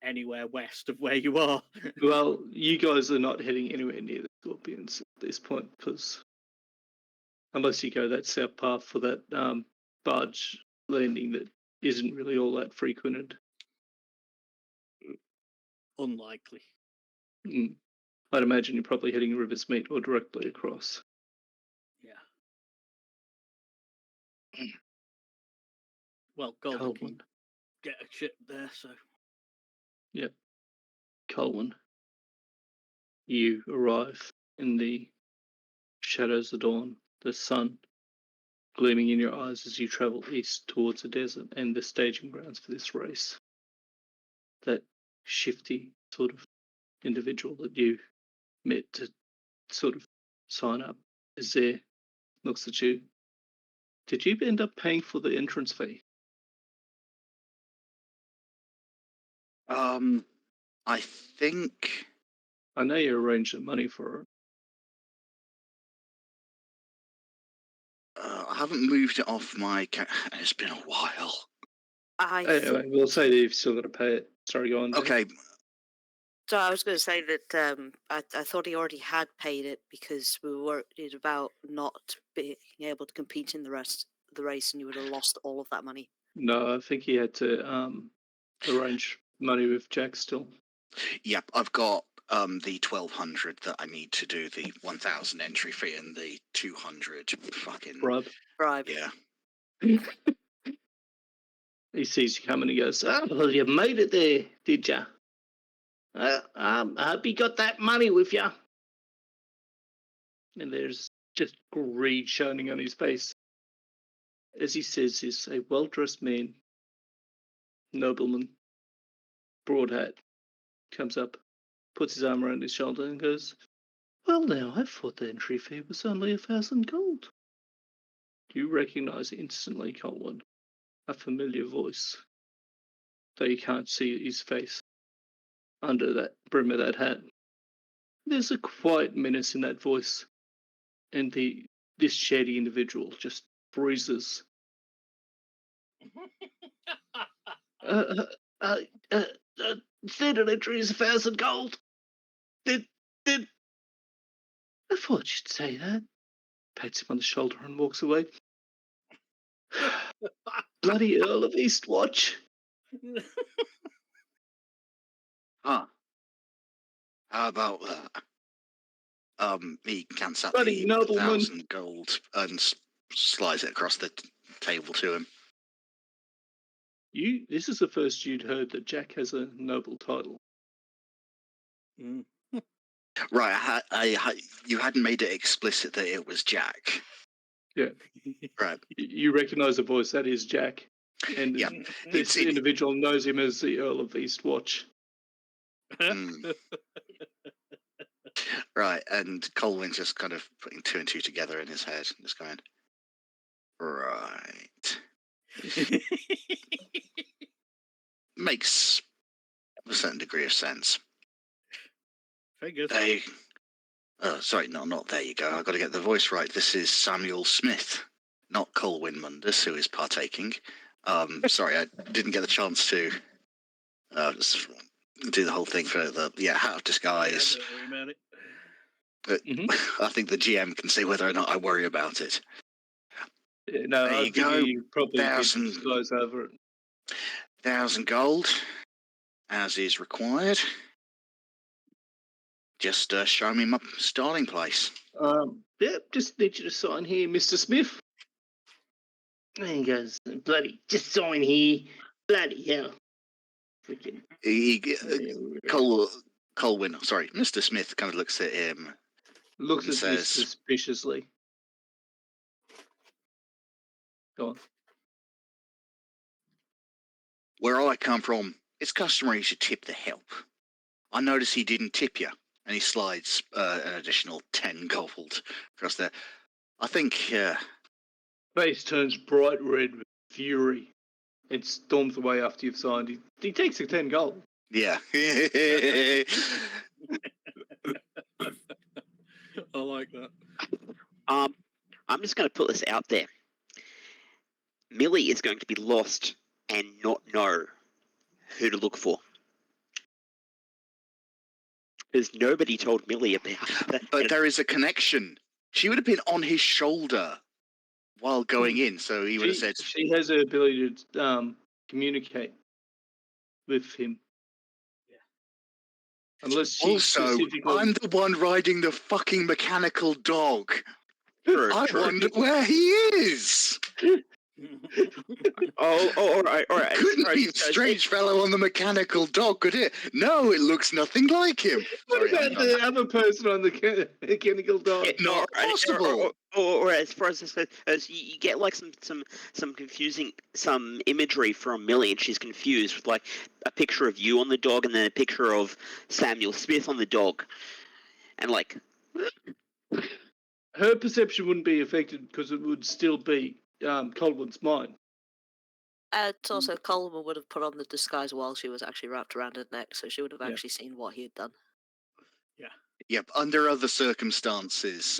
Anywhere west of where you are. Well, you guys are not heading anywhere near the scorpions at this point, because unless you go that south path for that barge landing that isn't really all that frequented. Unlikely. I'd imagine you're probably heading Riversmeet or directly across. Yeah. Well, Golden can Colwyn. get a ship there, so. Yep. Colwyn. You arrive in the shadows of dawn, the sun gleaming in your eyes as you travel east towards the desert and the staging grounds for this race. That shifty sort of individual that you met to sort of sign up is there, looks at you. Did you end up paying for the entrance fee? I think I know you arranged the money for it. I haven't moved it off my. It's been a while. Anyway, we'll say that you've still got to pay it. Sorry, go on. Dave. Okay, So I was going to say that I thought he already had paid it because we were worried about not being able to compete in the rest of the race, and you would have lost all of that money. No, I think he had to arrange money with Jack still. yep, I've got the 1,200 that I need to do the 1,000 entry fee and the 200 fucking Bribe. Yeah. He sees you coming and he goes, "Oh, well, you made it there, did ya? I hope you got that money with ya." And there's just greed shining on his face. As he says this, a well-dressed man, nobleman, broad hat, comes up, puts his arm around his shoulder and goes, "Well now, I thought the entry fee was only 1,000 gold." You recognise instantly, Colin, a familiar voice, though you can't see his face under that brim of that hat. There's a quiet menace in that voice, and this shady individual just freezes. Standard entry is 1,000 gold. Did I thought you'd say that? Pats him on the shoulder and walks away. Bloody Earl of Eastwatch. Huh. How about that? He cants up Bloody the nobleman. 1,000 gold and slides it across the table to him. This is the first you'd heard that Jack has a noble title. Mm. Right, you hadn't made it explicit that it was Jack. Yeah. Right. You recognise the voice, that is Jack. And Yeah. this individual knows him as the Earl of Eastwatch. Right, and Colwyn's just kind of putting two and two together in his head and just going, right. Makes a certain degree of sense. Figures. Sorry, no, not there you go. I've got to get the voice right. This is Samuel Smith, not Colwyn Mundus, who is partaking. Sorry, I didn't get the chance to just do the whole thing for the hat of disguise. Yeah, don't worry about it. I think the GM can say whether or not I worry about it. No, There I you think go. you probably did 1,000 disguise over it. 1,000 gold, as is required. Just show me my starting place. Just need you to sign here, Mr. Smith. And he goes, bloody, just sign here. Bloody hell. Freaking. Colwyn, sorry, Mr. Smith kind of looks at him. Looks and at you says, suspiciously. Go on. where I come from, it's customary you should tip the help. I notice he didn't tip you, and he slides an additional 10 gold across there. I think Face turns bright red with fury and storms away after you've signed. He takes the 10 gold. yeah. I like that. I'm just going to put this out there. Millie is going to be lost and not know who to look for. Because nobody told Millie about that. But there is a connection. She would have been on his shoulder while going in, so he would have said... She has the ability to communicate with him. Yeah. Unless she Also, specifically... I'm the one riding the fucking mechanical dog. True, I true. wonder where he is. All right. Couldn't be the strange fellow on the mechanical dog, could it? No, it looks nothing like him. What Sorry, about the other person on the mechanical dog? Yeah, Not possible. Or as far as you get like some confusing imagery from Millie, and she's confused with like a picture of you on the dog and then a picture of Samuel Smith on the dog, and like Her perception wouldn't be affected because it would still be Colwyn's mind. It's also Coleman would have put on the disguise while she was actually wrapped around her neck, so she would have actually seen what he had done. Yep, under other circumstances,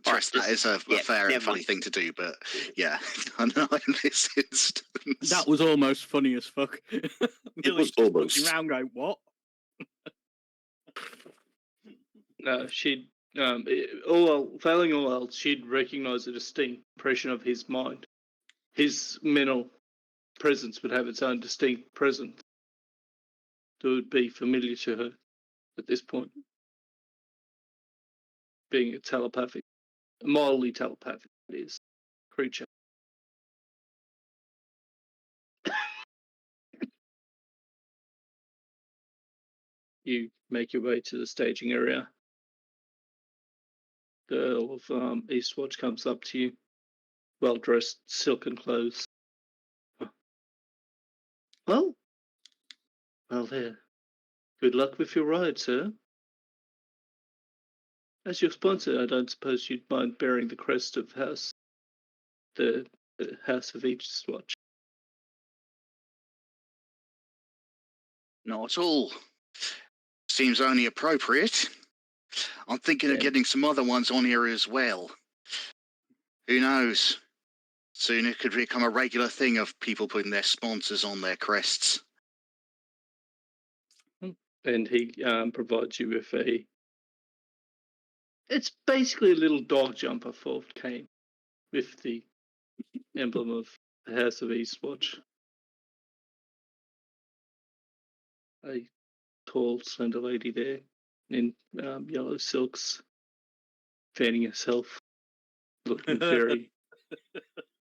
Tress, that is a fair and funny thing to do, but yeah, not in this instance. That was almost funny as fuck. It was almost. Round going, what? No, she'd failing all else, she'd recognise a distinct impression of his mind. His mental presence would have its own distinct presence that would be familiar to her at this point. Being a mildly telepathic, it is, creature. You make your way to the staging area. The Earl of Eastwatch comes up to you, well dressed, silken clothes. Well there. Good luck with your ride, sir. As your sponsor, I don't suppose you'd mind bearing the crest of the House of Eastwatch. Not at all. Seems only appropriate. I'm thinking of getting some other ones on here as well. Who knows? Soon it could become a regular thing of people putting their sponsors on their crests. And he provides you with it's basically a little dog jumper for Kane with the emblem of the House of Eastwatch. A tall, slender lady there in yellow silks, fanning herself, looking very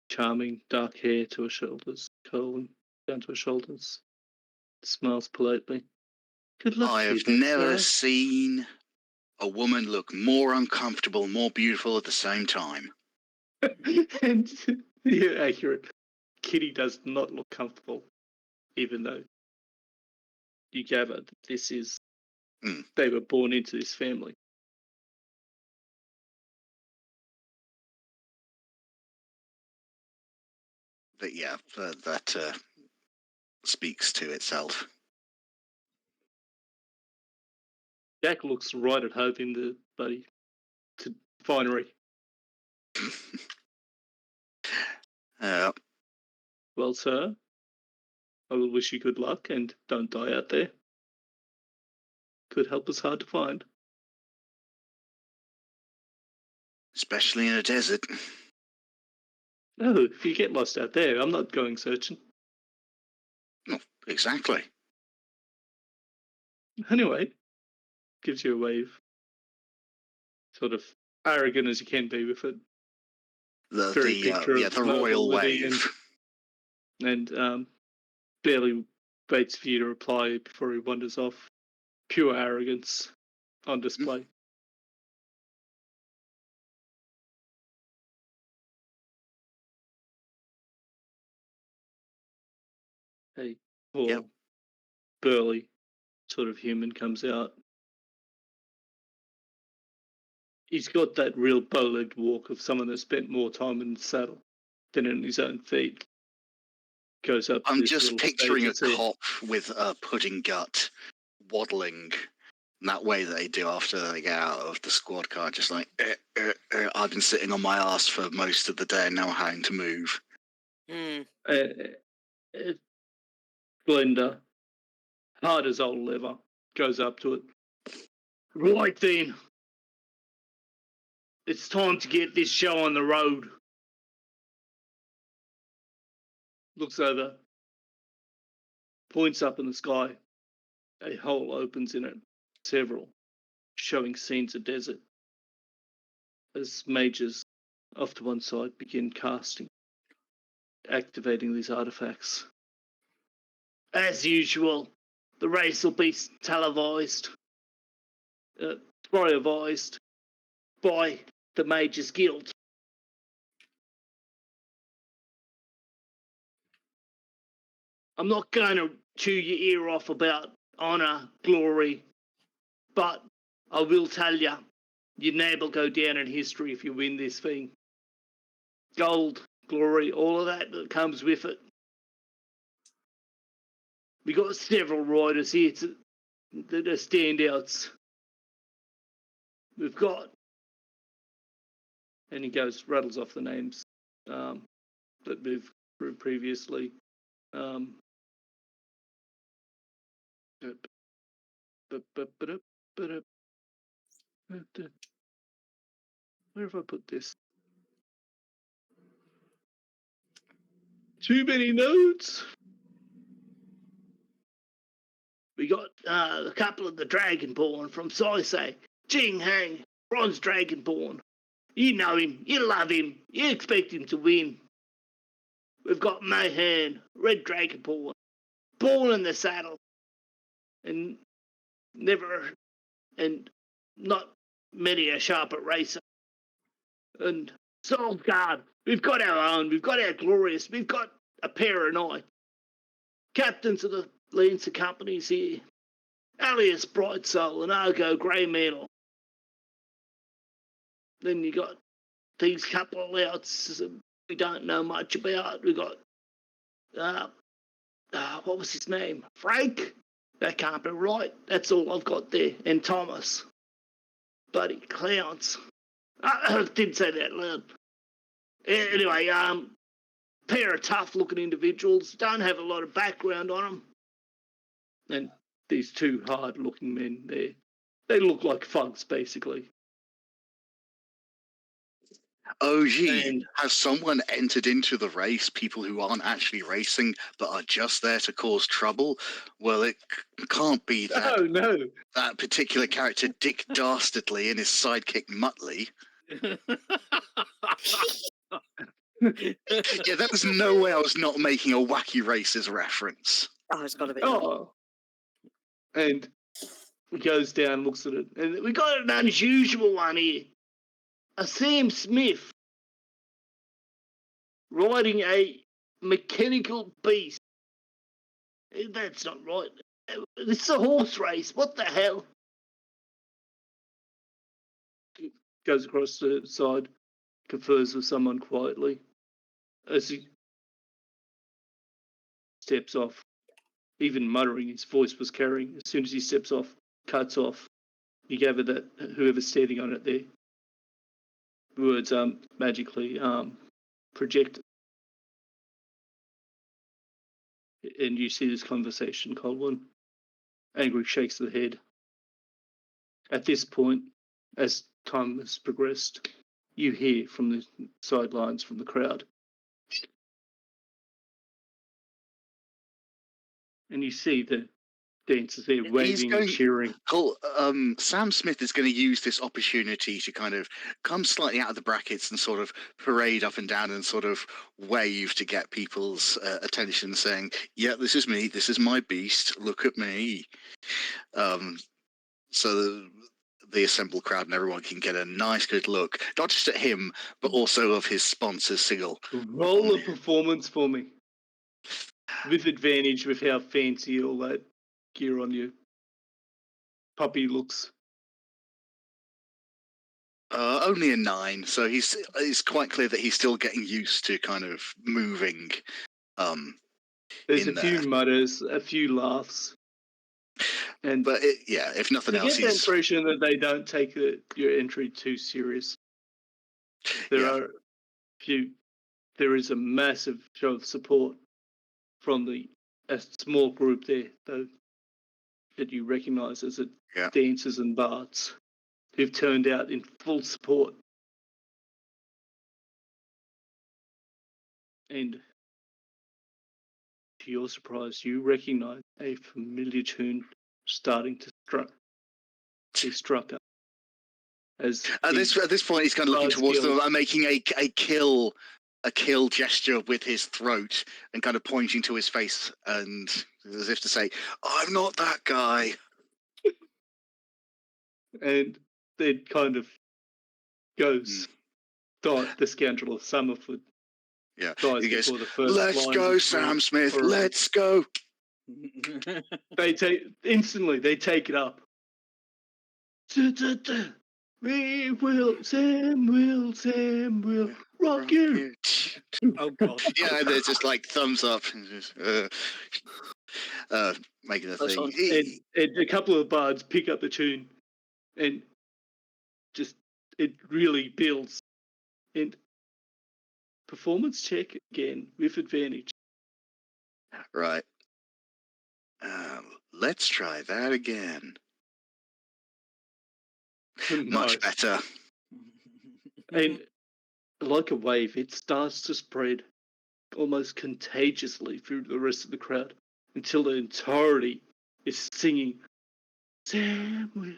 charming, dark hair to her shoulders, curling down to her shoulders, smiles politely. Good luck I to you, have then, never sir. seen a woman look more uncomfortable, more beautiful at the same time. And you're accurate. Kitty does not look comfortable, even though you gather that this is Mm. they were born into this family. But yeah, that speaks to itself. Jack looks right at Hope in the bloody finery. Uh, Well, sir, I will wish you good luck and don't die out there. Good help is hard to find. especially in a desert. No, if you get lost out there, I'm not going searching. Exactly. Anyway, gives you a wave. Sort of arrogant as you can be with it. Very picture of the royal nobility wave. and barely waits for you to reply before he wanders off. Pure arrogance on display. A poor, Yep. burly sort of human comes out. He's got that real bow-legged walk of someone that spent more time in the saddle than in his own feet. Goes up to I'm this just little picturing a stage and says, cop with a pudding gut waddling in that way that they do after they get out of the squad car, just like, I've been sitting on my ass for most of the day and now I'm having to move. Glenda, hard as old leather, goes up to it. Right then, it's time to get this show on the road. Looks over, points up in the sky. A hole opens in it, several, showing scenes of desert. As mages off to one side begin casting, activating these artifacts. As usual, the race will be televised, televised by the Mages Guild. I'm not going to chew your ear off about honour, glory, but I will tell you, your name will go down in history if you win this thing. Gold, glory, all of that comes with it. We got several riders here that are standouts. We've got, and he rattles off the names that we've through previously. Where have I put this? Too many notes. We got a couple of the Dragonborn from Saisei. Jing Hang, Bronze Dragonborn. You know him, you love him, you expect him to win. We've got Mahan, Red Dragonborn, born in the saddle, and not many a sharper racer. And Soulguard, we've got our own, we've got our glorious, we've got a pair of knights. Captains of the Lancer companies here. Alias Bright Soul and Argo Grey Mantle. Then you got these couple of louts we don't know much about. We got what was his name? Frank? That can't be right. That's all I've got there. And Thomas. Bloody clowns. I didn't say that loud. Anyway, pair of tough looking individuals. Don't have a lot of background on them. And these two hard looking men there. They look like thugs, basically. Oh, gee, And has someone entered into the race, people who aren't actually racing but are just there to cause trouble? Well, it can't be that, no. that particular character, Dick Dastardly, and his sidekick, Muttley. Yeah, there was no way I was not making a Wacky Races reference. Oh, it's got to be. Oh. And he goes down, looks at it. And we got an unusual one here. A Sam Smith riding a mechanical beast. That's not right. It's a horse race. What the hell? Goes across the side, confers with someone quietly. As he steps off, even muttering, his voice was carrying. As soon as he steps off, cuts off. You gather that whoever's standing on it there, words magically projected. And you see this conversation, Colwyn. Angry shakes the head. At this point, as time has progressed, you hear from the sidelines from the crowd. And you see the dancers there waving and cheering. Sam Smith is going to use this opportunity to kind of come slightly out of the brackets and sort of parade up and down and sort of wave to get people's attention, saying, "Yeah, this is me. This is my beast. Look at me." So the assembled crowd and everyone can get a nice, good look, not just at him, but also of his sponsor, Sigil. Roll a performance for me. With advantage with how fancy all that gear on you. Puppy looks. Only a 9, so it's quite clear that he's still getting used to kind of moving. There's a few mutters, a few laughs. But if nothing else, you get the impression that they don't take your entry too serious. There is a massive show of support from a small group there, though, that you recognise as dancers and bards who've turned out in full support. And to your surprise, you recognise a familiar tune starting to be struck up. As at this point, he's kind of looking towards them and making a kill gesture with his throat and kind of pointing to his face, and as if to say, "I'm not that guy." And it kind of goes. The scoundrel of Summerford. Yeah, he goes, before the first "Let's go, Sam Smith. Let's go." They take it up. We will, Sam will rock you. Oh God! Yeah, there's just like thumbs up, and just, making a thing. And a couple of bards pick up the tune, and just it really builds. And performance check again with advantage. Right. Let's try that again. Much better. And like a wave, it starts to spread almost contagiously through the rest of the crowd until the entirety is singing, "Sam will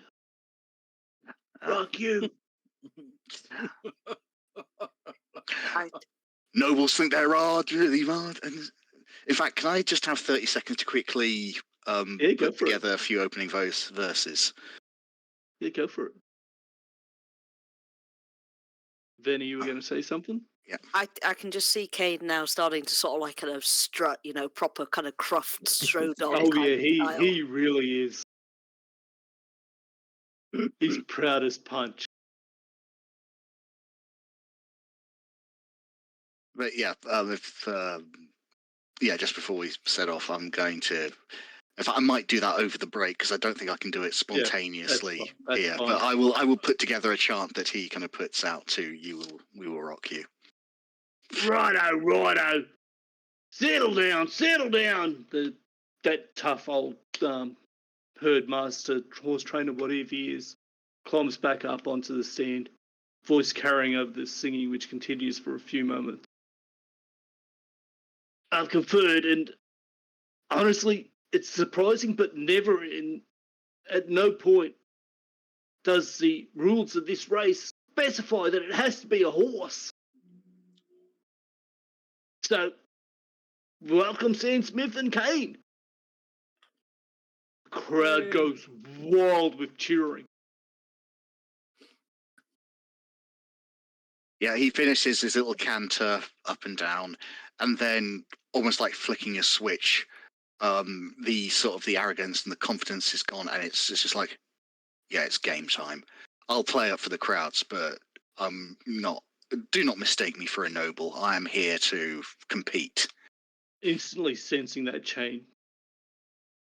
rock you." Nobles think they're hard, really hard. And in fact, can I just have 30 seconds to quickly put together a few opening verses? Yeah, go for it. Vinny, you were going to say something? Yeah. I can just see Cade now starting to sort of like kind of strut, proper kind of cruft strode on. Oh yeah, he really is. He's proud as punch. But just before we set off, I'm going to. In fact, I might do that over the break because I don't think I can do it spontaneously here. But I will put together a chant that he kind of puts out to "We will rock you." Righto. Settle down. That tough old herd master, horse trainer, whatever he is, climbs back up onto the stand, voice carrying over the singing, which continues for a few moments. I've conferred, and honestly, it's surprising, but at no point does the rules of this race specify that it has to be a horse. So, welcome Sam Smith and Kane. The crowd goes wild with cheering. Yeah, he finishes his little canter up and down, and then almost like flicking a switch, the sort of the arrogance and the confidence is gone, and it's just like, yeah, it's game time. I'll play up for the crowds, but I'm not. Do not mistake me for a noble. I am here to compete. Instantly sensing that change,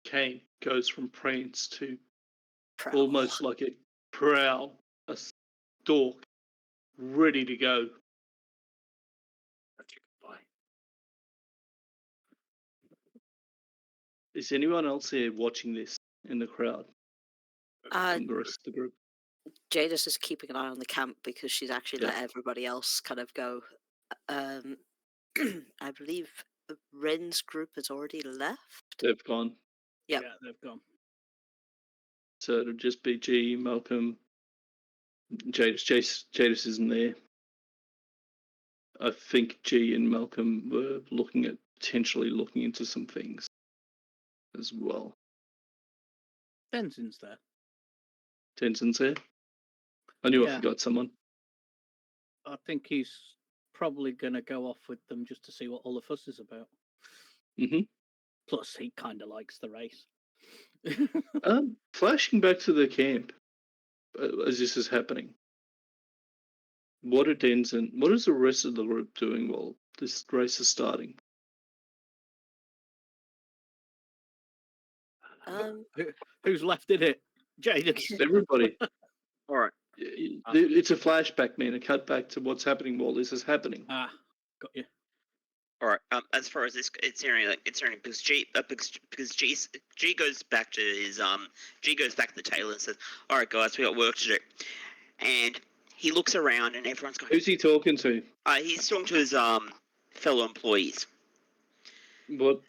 Kane goes from prance to Prowl. almost like a prowl, a stalk, ready to go. Is anyone else here watching this in the crowd? From the rest of the group? Jadis is keeping an eye on the camp because she's actually Yeah. let everybody else kind of go. I believe Ren's group has already left. They've gone. Yep. Yeah, they've gone. So it'll just be G, Malcolm, Jadis isn't there. I think G and Malcolm were potentially looking into some things as well. Denzin's there. Tenzon's there. I knew I Yeah. forgot someone. I think he's probably going to go off with them just to see what all the fuss is about. Mm-hmm. Plus, he kind of likes the race. Flashing back to the camp as this is happening. What is the rest of the group doing while this race is starting? Who's left in it? Jaden. Everybody. All right. It's a flashback, man. A cut back to what's happening while this is happening. Ah, got you. All right. As far as this, it's hearing because G goes back to his G goes back to the tailor and says, "All right, guys, we got work to do." And he looks around, and everyone's going. Who's he talking to? He's talking to his fellow employees. What?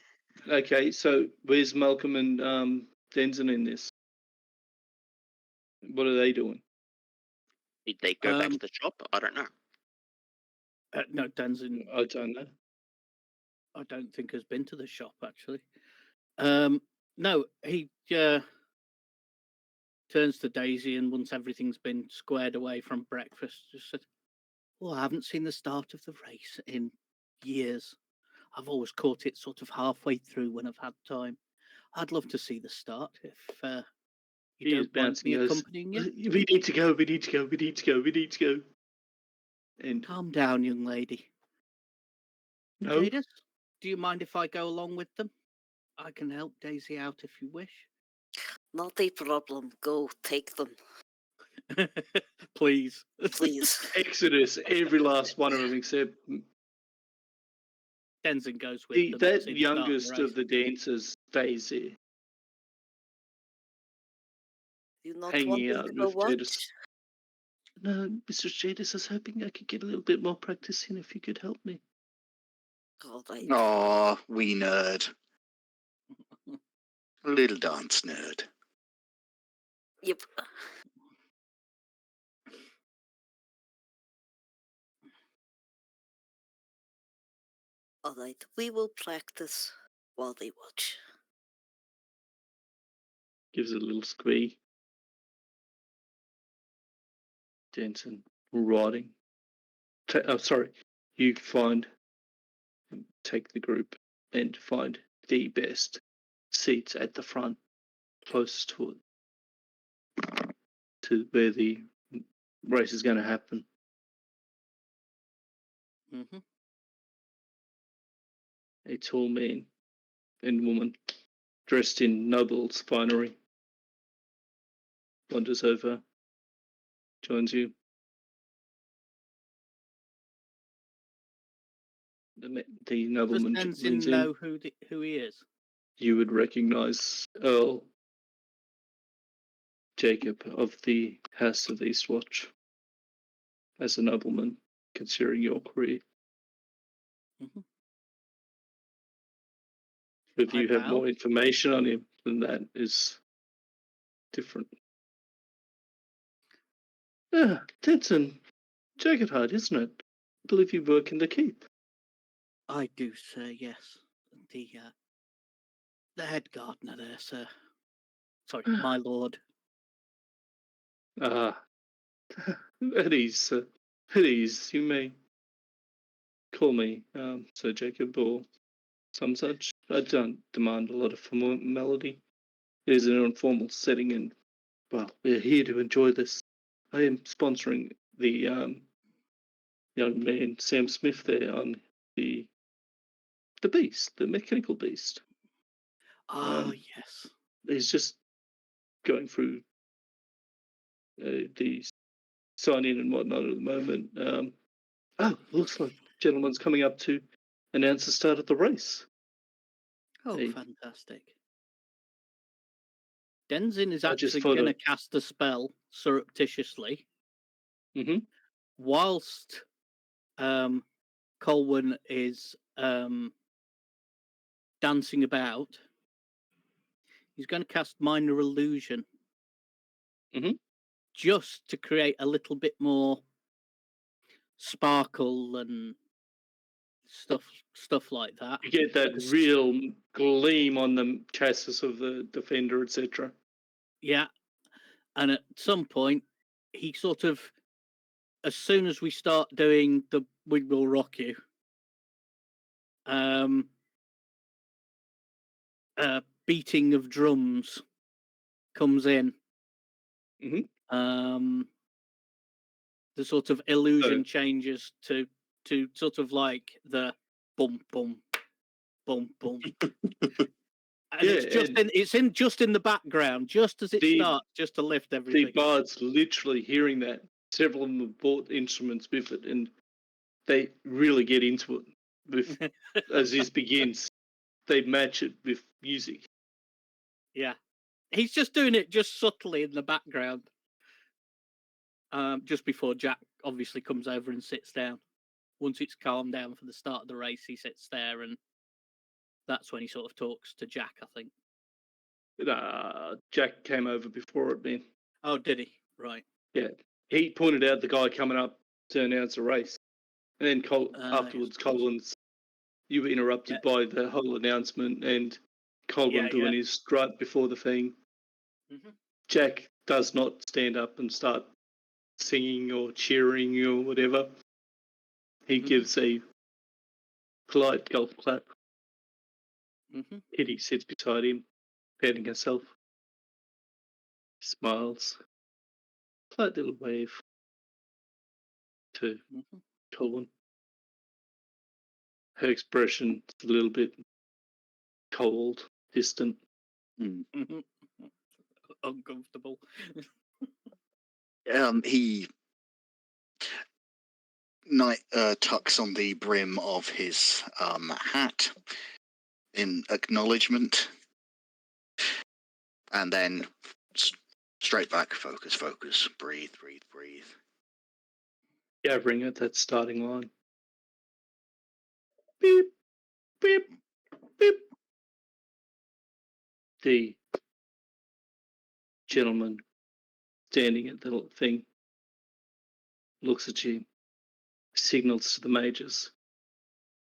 Okay, so where's Malcolm and Denzin in this? What are they doing? Did they go back to the shop? I don't know. No, Denzin, I don't know. I don't think has been to the shop actually. No, he turns to Daisy and once everything's been squared away from breakfast, just said, "Well, I haven't seen the start of the race in years. I've always caught it sort of halfway through when I've had time. I'd love to see the start if you don't mind me accompanying you." We need to go. We need to go. We need to go. We need to go. And Calm down, young lady. no, Jadis, do you mind if I go along with them? I can help Daisy out if you wish. Not a problem. Go, take them, Please. please. Exodus. Every last one of them except Denzin goes with them. to that see the start youngest the race. of the dancers stays there, You not hanging wanting out to go with watch? Jadis. No, Mr. Jadis, I was hoping I could get a little bit more practice in if you could help me. God, I... Aw, wee nerd. Little dance nerd. Yep. Alright, we will practice while they watch. Gives it a little squeak. Denson riding. Sorry. You take the group and find the best seats at the front, close to where the race is going to happen. Mm-hmm. A tall man and woman dressed in noble's finery wanders over, joins you. The nobleman Does leans Denzin know in. who he is? You would recognize Earl Jacob of the House of Eastwatch as a nobleman, considering your career. Mm-hmm. If you I have bow. more information on him, then that is different. Ah, Denson, Jagged Heart, isn't it? I believe you work in the keep. I do, sir, yes. The head gardener there, sir. Sorry, my lord. Ah, at ease, sir. At ease, you may call me Sir Jacob or some such. I don't demand a lot of formality. It is an informal setting, and well, we're here to enjoy this. I am sponsoring the young man Sam Smith there on the beast, the mechanical beast. Oh, yes. He's just going through the sign in and whatnot at the moment. Looks like gentleman's coming up to announce the start of the race. Oh, Hey. fantastic. Denzin is I just actually thought going to of- cast a spell surreptitiously Mhm. whilst Colwyn is dancing about. He's going to cast Minor Illusion Mhm. just to create a little bit more sparkle and stuff like that. You get that real gleam on the chassis of the Defender, etc. Yeah, and at some point, he sort of, as soon as we start doing the "We Will Rock You," beating of drums comes in. Mhm. The sort of illusion changes to sort of like the boom boom boom boom. And Yeah, it's just in the background, just as it starts, just to lift The everything. bards literally hearing that. Several of them have bought instruments with it, and they really get into it. With as this begins, they match it with music. Yeah, he's just doing it just subtly in the background. Just before Jack obviously comes over and sits down. Once it's calmed down for the start of the race, he sits there, and that's when he sort of talks to Jack, I think. Jack came over before it, man. Oh, did he? Right. Yeah. He pointed out the guy coming up to announce a race. And then afterwards, Colin's, you were interrupted by the whole announcement and Colin doing his strut before the thing. Mm-hmm. Jack does not stand up and start singing or cheering or whatever. He gives a polite golf clap. Mm-hmm. Kitty sits beside him, patting herself. Smiles. Polite little wave to Colin. Her expression is a little bit cold, distant. Mm-hmm. Uncomfortable. He tucks on the brim of his hat in acknowledgement, and then straight back, focus, breathe. Gathering at that starting line. Beep, beep, beep. The gentleman standing at the thing looks at you, signals to the majors.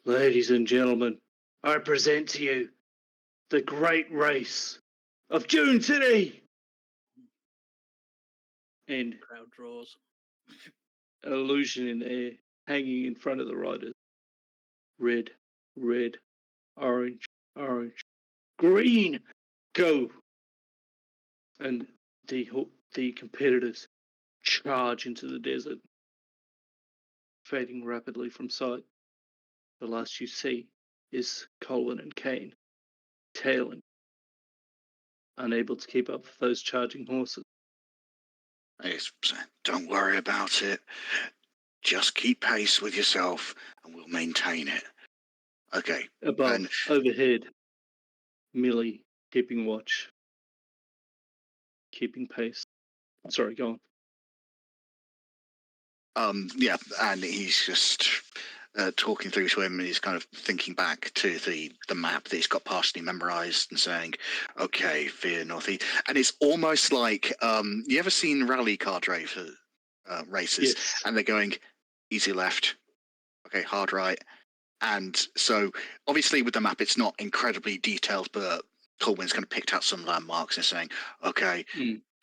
Ladies and gentlemen, I present to you the great race of June City. And crowd draws. An illusion in air hanging in front of the riders. Red, red, orange, orange, green, go! And the competitors charge into the desert, fading rapidly from sight. The last you see is Colin and Kane, tailing, unable to keep up with those charging horses. Don't worry about it. Just keep pace with yourself, and we'll maintain it. Okay. Overhead, Millie keeping watch, keeping pace. Sorry, go on. Yeah, and he's just talking through to him, and he's kind of thinking back to the map that he's got partially memorized and saying, okay, veer northeast. And it's almost like, you ever seen rally car races? Yes. And they're going, easy left, okay, hard right. And so, obviously, with the map, it's not incredibly detailed, but Colwyn's kind of picked out some landmarks and saying, okay,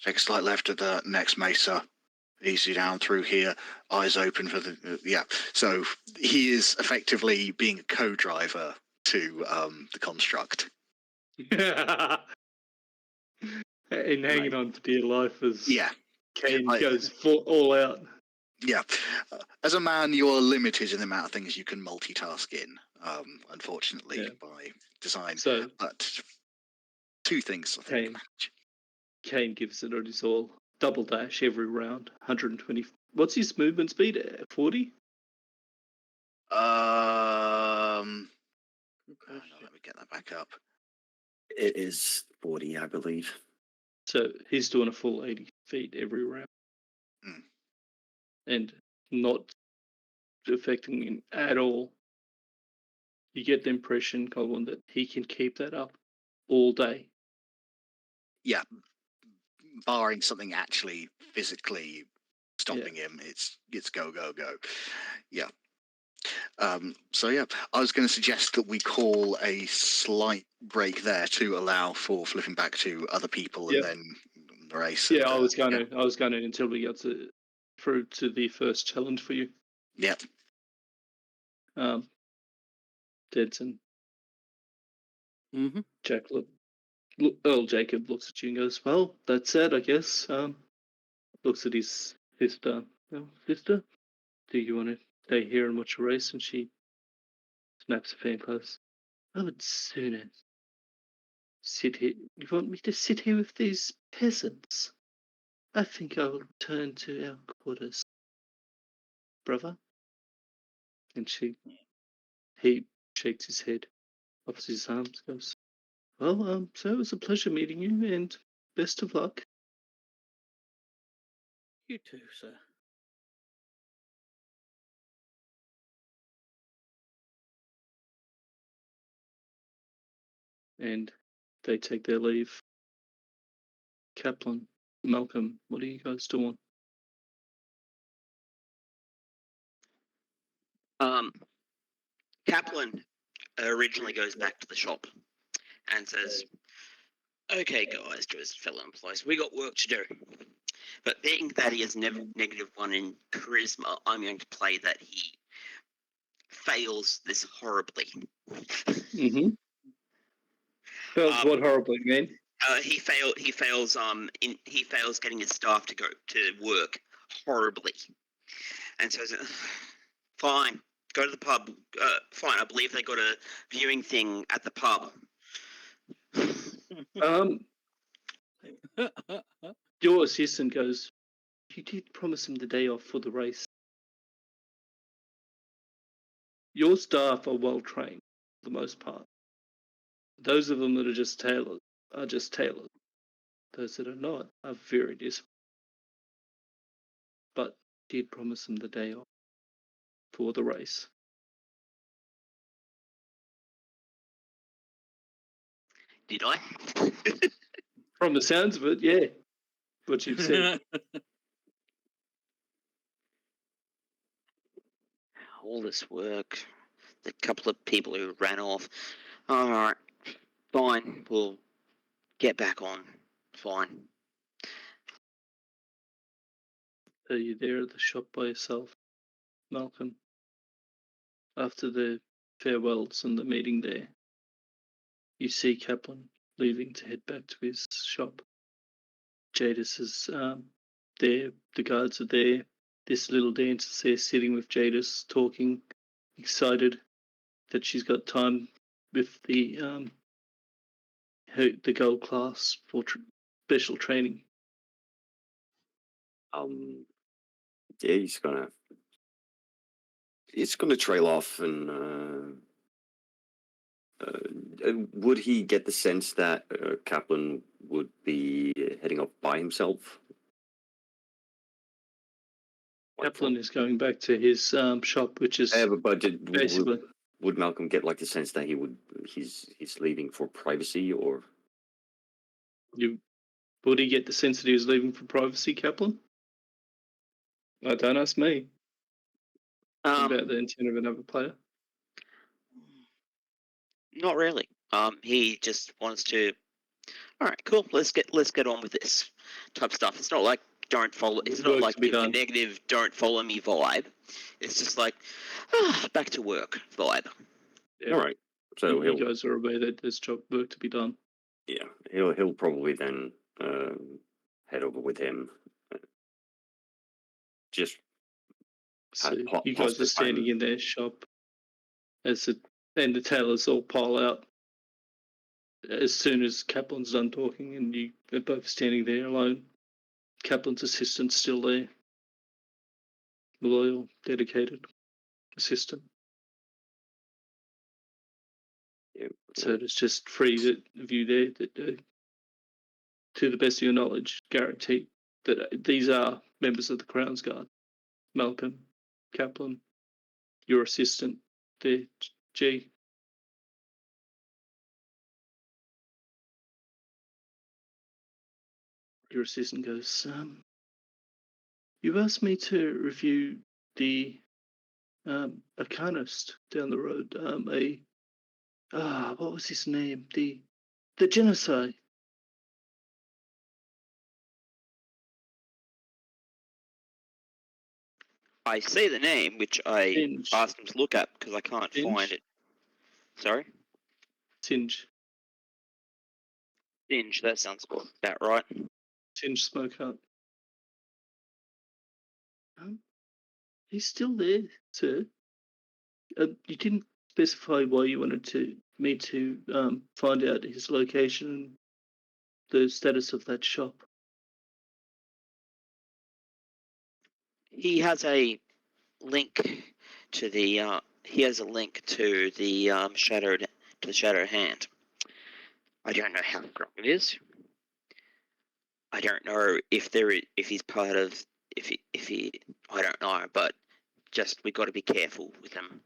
take a slight left at the next mesa, easy down through here, eyes open for the, So he is effectively being a co-driver to the construct. And hanging on for dear life as Yeah, Kane I- goes all out. yeah. As a man, you're limited in the amount of things you can multitask in, unfortunately, Yeah. by design. So But two things I think Kane. you manage. Kane gives it on his all. Double dash every round. 120. What's his movement speed? 40? Good Hang on, question. let me get that back up. It is 40, I believe. So he's doing a full 80 feet every round. Mm. And not affecting him at all. You get the impression, Colin, that he can keep that up all day. Yeah, barring something actually physically stopping him, it's go go go. Yeah. So yeah, I was going to suggest that we call a slight break there to allow for flipping back to other people and then the race. Yeah, and, I was going to until we got through to the first challenge for you. Yeah. Dedson. Mm-hmm. Jacob looks at you and goes, "Well, that's it, I guess." Looks at his sister. "Well, sister, do you want to stay here and watch a race?" And she snaps her fan close. "I would sooner sit here. You want me to sit here with these peasants? I think I will return to our quarters, brother." And he shakes his head, offers his arms, goes, "Well, so it was a pleasure meeting you, and best of luck." You too, sir. And they take their leave. Kaplan, Malcolm, what are you guys doing? Kaplan originally goes back to the shop and says, "Okay, guys, to his fellow employees, we got work to do. But being that he is -1 in charisma, I'm going to play that he fails this horribly." Mm-hmm. Fails what horribly, man? He fails getting his staff to go to work horribly, and so fine, go to the pub. Fine, I believe they got a viewing thing at the pub. Your assistant goes, "You did promise him the day off for the race. Your staff are well trained for the most part. Those of them that are just tailors are just tailors. Those that are not are very disciplined. But did promise them the day off for the race." Did I? From the sounds of it, yeah. What you've said. All this work, the couple of people who ran off. All right, fine, we'll get back on. Fine. Are you there at the shop by yourself, Malcolm? After the farewells and the meeting there, you see Kaplan leaving to head back to his shop. Jadis is there, the guards are there. This little dancer's there sitting with Jadis, talking, excited that she's got time with the gold class for special training. Yeah, he's gonna trail off, and would he get the sense that Kaplan would be heading off by himself? Kaplan is going back to his shop, which is basically. Would Malcolm get like the sense that he's leaving for privacy, or Would he get the sense that he was leaving for privacy, Kaplan? Don't ask me about the intent of another player. Not really. He just wants to. All right, cool. Let's get on with this type of stuff. It's not like don't follow. It's not like a negative "don't follow me" vibe. It's just like back to work vibe. Yeah. All right. So you guys are aware that there's job work to be done. yeah, he'll probably then head over with him. Just So pass you guys the are standing time. in their shop as the tailors all pile out. As soon as Kaplan's done talking, and you are both standing there alone, Kaplan's assistant's still there. Loyal, dedicated assistant. Yeah, So it's just three of you there that, to the best of your knowledge, guarantee that these are members of the Crown's Guard. Malcolm, Kaplan, your assistant there, G. Your assistant goes, you asked me to review the arcanist down the road. What was his name? The genocide. I see the name, which I Singe. asked him to look at because I can't find it. Sorry? Singe. Binge, that sounds about right. Singe Smokeheart. He's still there, sir. You didn't specify why you wanted me to find out his location and the status of that shop. He has a link to the shadow hand. I don't know how strong it is. I don't know if he's part of if he I don't know, but just we got to be careful with him.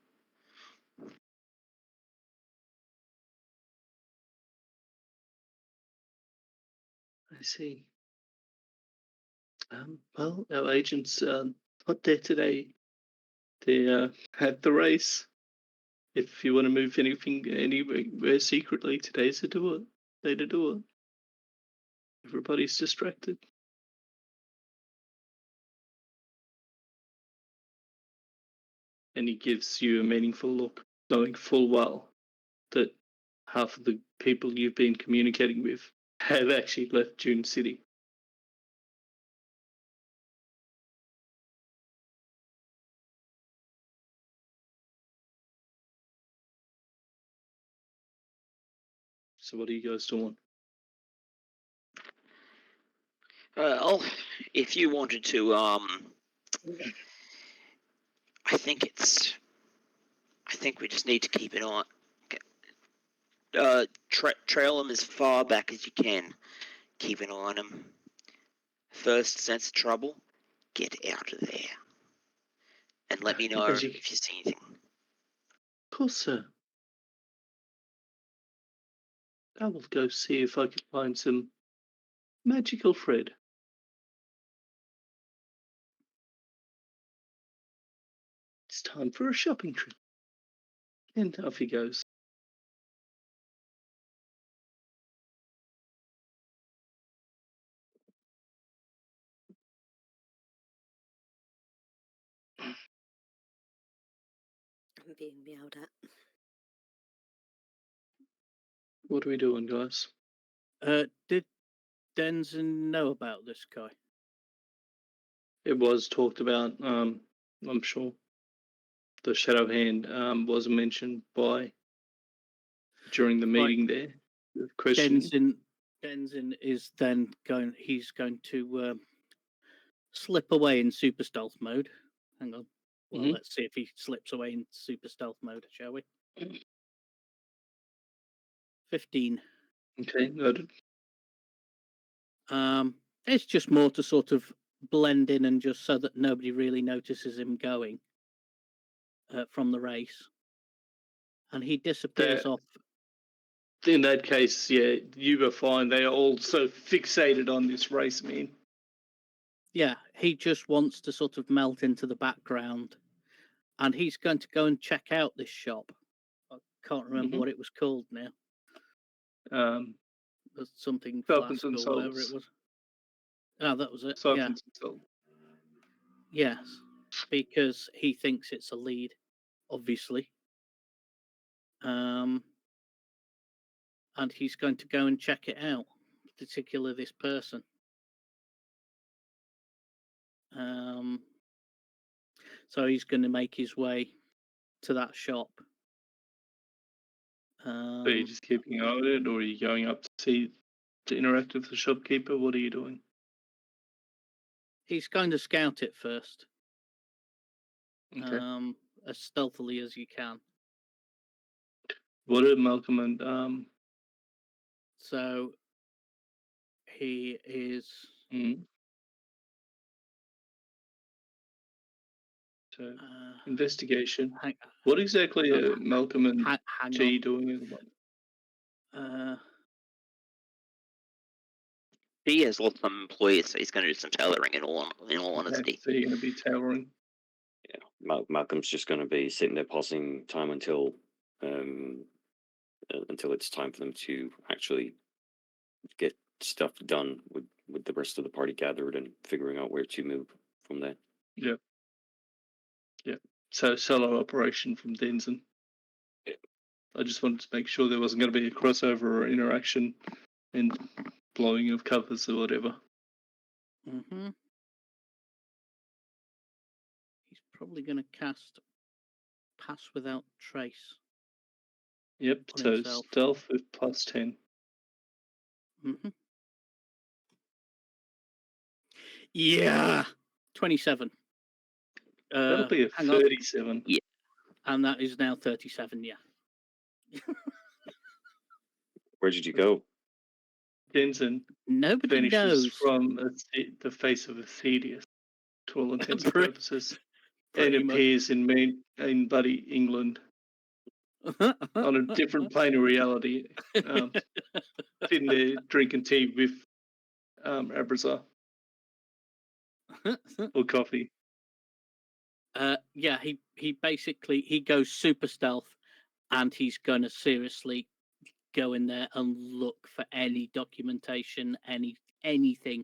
I see. Well, our agents not there today. They had the race. If you want to move anything anywhere secretly, today's the day to do it. Everybody's distracted. And he gives you a meaningful look, knowing full well that half of the people you've been communicating with have actually left Dune City. So what are you guys doing? Well, if you wanted to, I think we just need to keep an eye. Trail them as far back as you can. Keep an eye on them. First sense of trouble, get out of there, and let me know if you see anything. Of course, sir. I will go see if I can find some magical thread. It's time for a shopping trip. And off he goes. I'm being meowed at. What are we doing, guys? Did Denzin know about this guy? It was talked about, I'm sure. The Shadow Hand was mentioned during the meeting there. The question. Denzin is then he's going to slip away in super stealth mode. Hang on. Well, let's see if he slips away in super stealth mode, shall we? 15. Okay, noted. It's just more to sort of blend in and just so that nobody really notices him going from the race. And he disappears off. In that case, yeah, you were fine. They are all so fixated on this race, man. Yeah, he just wants to sort of melt into the background. And he's going to go and check out this shop. I can't remember what it was called now. Something Flask or whatever it was. Oh, that was it. Yeah. Yes, because he thinks it's a lead, obviously. and he's going to go and check it out, particularly this person. So he's going to make his way to that shop. Are you just keeping an eye on it, or are you going up to interact with the shopkeeper? What are you doing? He's going to scout it first, Okay. as stealthily as you can. What are Malcolm and So he is. So investigation. Hang, What exactly are Malcolm and hang G on. doing at the moment? He has lots of employees, so he's going to do some tailoring. In all honesty, So you're going to be tailoring. Yeah, Malcolm's just going to be sitting there passing time until it's time for them to actually get stuff done with the rest of the party gathered and figuring out where to move from there. Yeah. So solo operation from Denzen. Yeah. I just wanted to make sure there wasn't going to be a crossover or interaction and blowing of covers or whatever. Mm-hmm. He's probably going to cast Pass Without Trace. Yep. On So himself. stealth with +10. Mm-hmm. Yeah, 27. That'll be a hang on. 37. Yeah. And that is now 37. Yeah. Where did you go? Denzen Nobody vanishes knows. from the face of a Thedius, to all intents and Pretty- purposes, pretty and much. appears in bloody England on a different plane of reality, sitting there drinking tea with Abrazar or coffee. Yeah, he basically he goes super stealth, and he's going to seriously go in there and look for any documentation, anything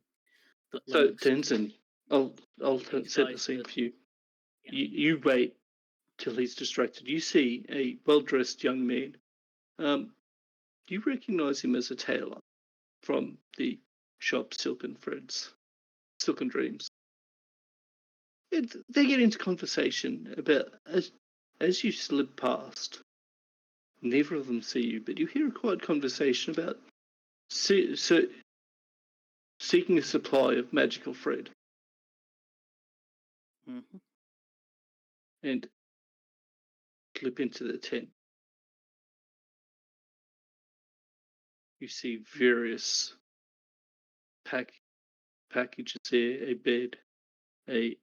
that So links. Denzen, I'll These set the guys scene that- for you. Yeah. You wait till he's distracted. You see a well-dressed young man. You recognise him as a tailor from the shop Silken Dreams. They get into conversation about as you slip past. Neither of them see you, but you hear a quiet conversation about seeking a supply of magical thread. Mhm. And slip into the tent. You see various packages there, a bed, a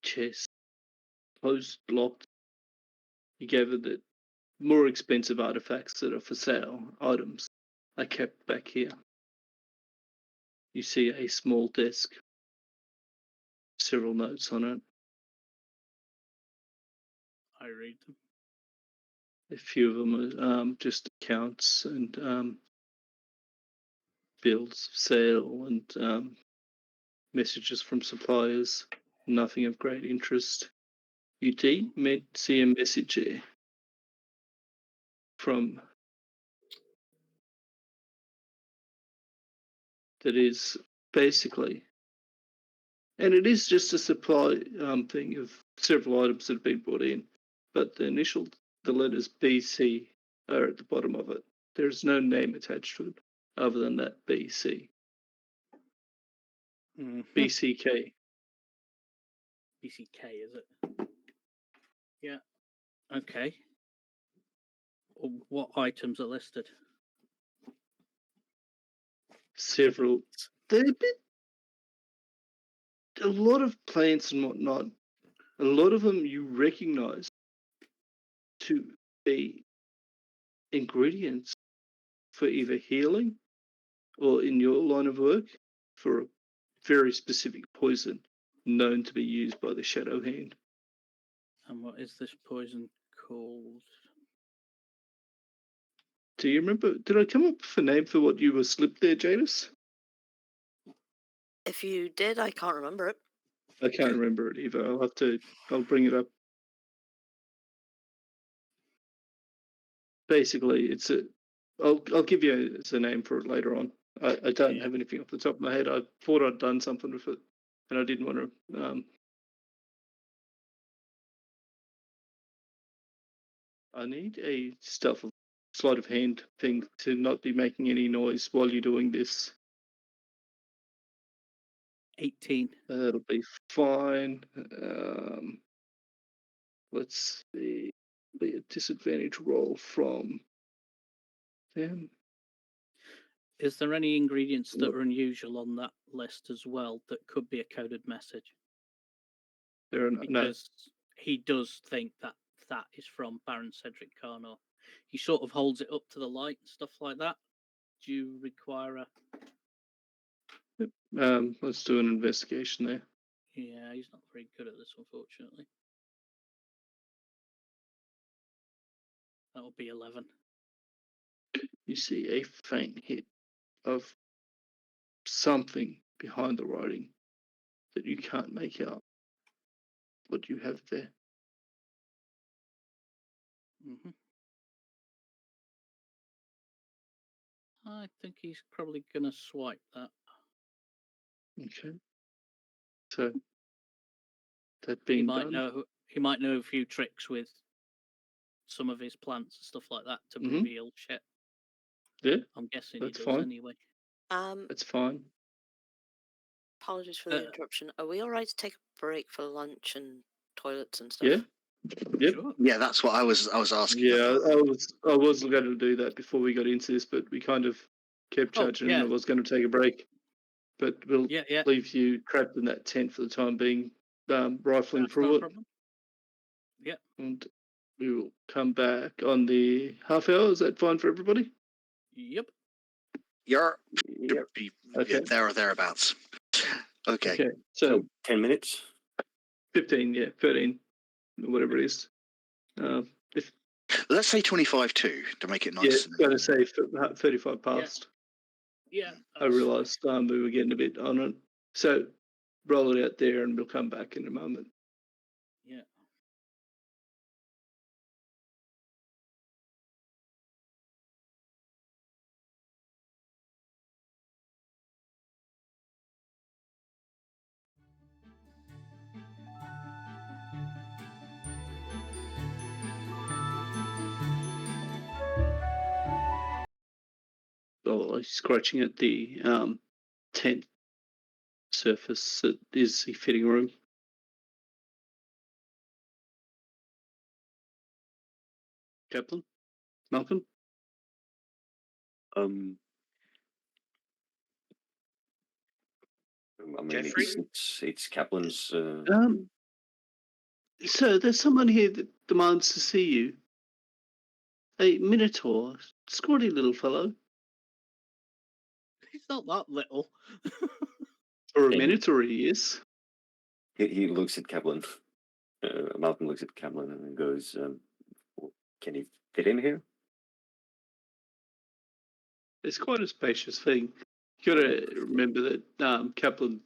chest, closed, locked. You gather that more expensive artifacts that are for sale, items, are kept back here. You see a small desk, several notes on it. I read them. A few of them are just accounts and bills of sale and messages from suppliers. Nothing of great interest. You see a message here from that is basically, and it is just a supply thing of several items that have been brought in, but the letters BC are at the bottom of it. There is no name attached to it other than that BC. Mhm. BCK. BCK, is it? Yeah. Okay. What items are listed? Several. They're a lot of plants and whatnot. A lot of them you recognize to be ingredients for either healing or, in your line of work, for a very specific poison known to be used by the Shadow Hand. And what is this poison called? Do you remember? Did I come up with a name for what you were slipped there, Janus? If you did, I can't remember it. I can't remember it either. I'll bring it up. basically, it's a. I'll give you a name for it later on. I don't Yeah. have anything off the top of my head. I thought I'd done something with it, and I didn't want to. I need a sleight of hand thing to not be making any noise while you're doing this. 18. That'll be fine. Let's see. Be a disadvantage roll from them. Is there any ingredients that are unusual on that list as well that could be a coded message? There are no. Because he does think that that is from Baron Cedric Carnor. He sort of holds it up to the light and stuff like that. Do you require a... Let's do an investigation there. Yeah, he's not very good at this, unfortunately. That will be 11. You see a faint hit of something behind the writing that you can't make out what you have there. Mm-hmm. I think he's probably going to swipe that. Okay. So that He being might done, know a few tricks with some of his plants and stuff like that to reveal shit. Yeah, I'm guessing that's he does fine. anyway. That's fine. Apologies for the interruption. Are we all right to take a break for lunch and toilets and stuff? Yeah. Yep. Sure. Yeah, that's what I was asking. Yeah, I was going to do that before we got into this, but we kind of kept charging, and I was going to take a break. But we'll leave you trapped in that tent for the time being, rifling That's through no it. problem. Yep. And we will come back on the half hour. Is that fine for everybody? Yep. You're Okay. there or thereabouts. Okay. Okay. So 10 minutes? 15, yeah, 13, whatever it is. If Let's say 25 too, to make it yeah, nice. going to say 35 past. Yeah. I realised we were getting a bit on it. So roll it out there and we'll come back in a moment. Yeah. Well, he's scratching at the tent surface that is the fitting room. Kaplan? Malcolm? I mean, Jeffrey? it's Kaplan's. So there's someone here that demands to see you. A Minotaur, scrawny little fellow. He's not that little. For a Minotaur, he is. He looks at Kaplan. Malcolm looks at Kaplan and goes, "Can he fit in here?" It's quite a spacious thing. You got to remember that Kaplan